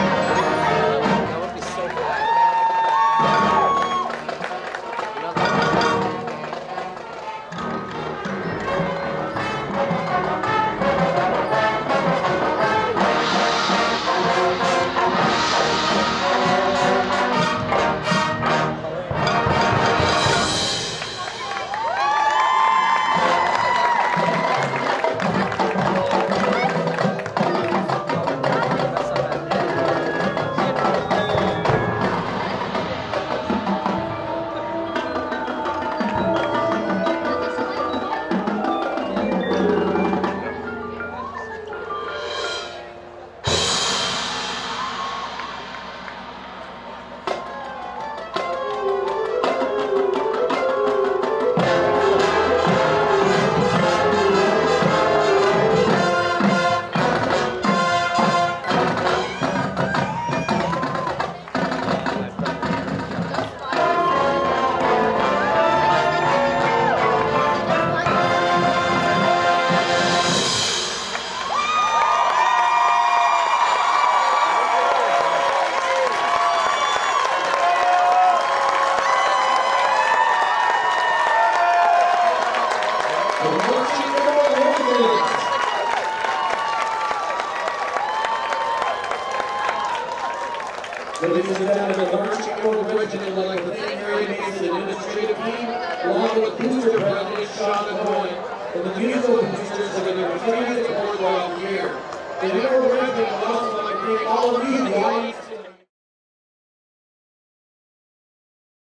That would be so bad. Ladies and gentlemen, the marching order regiment led by WeAreMesa administrative team, along with the booster president Sean Cohen, and the musical boosters have been continuing support throughout the year. The order regiment would also like to thank all of you, the audience,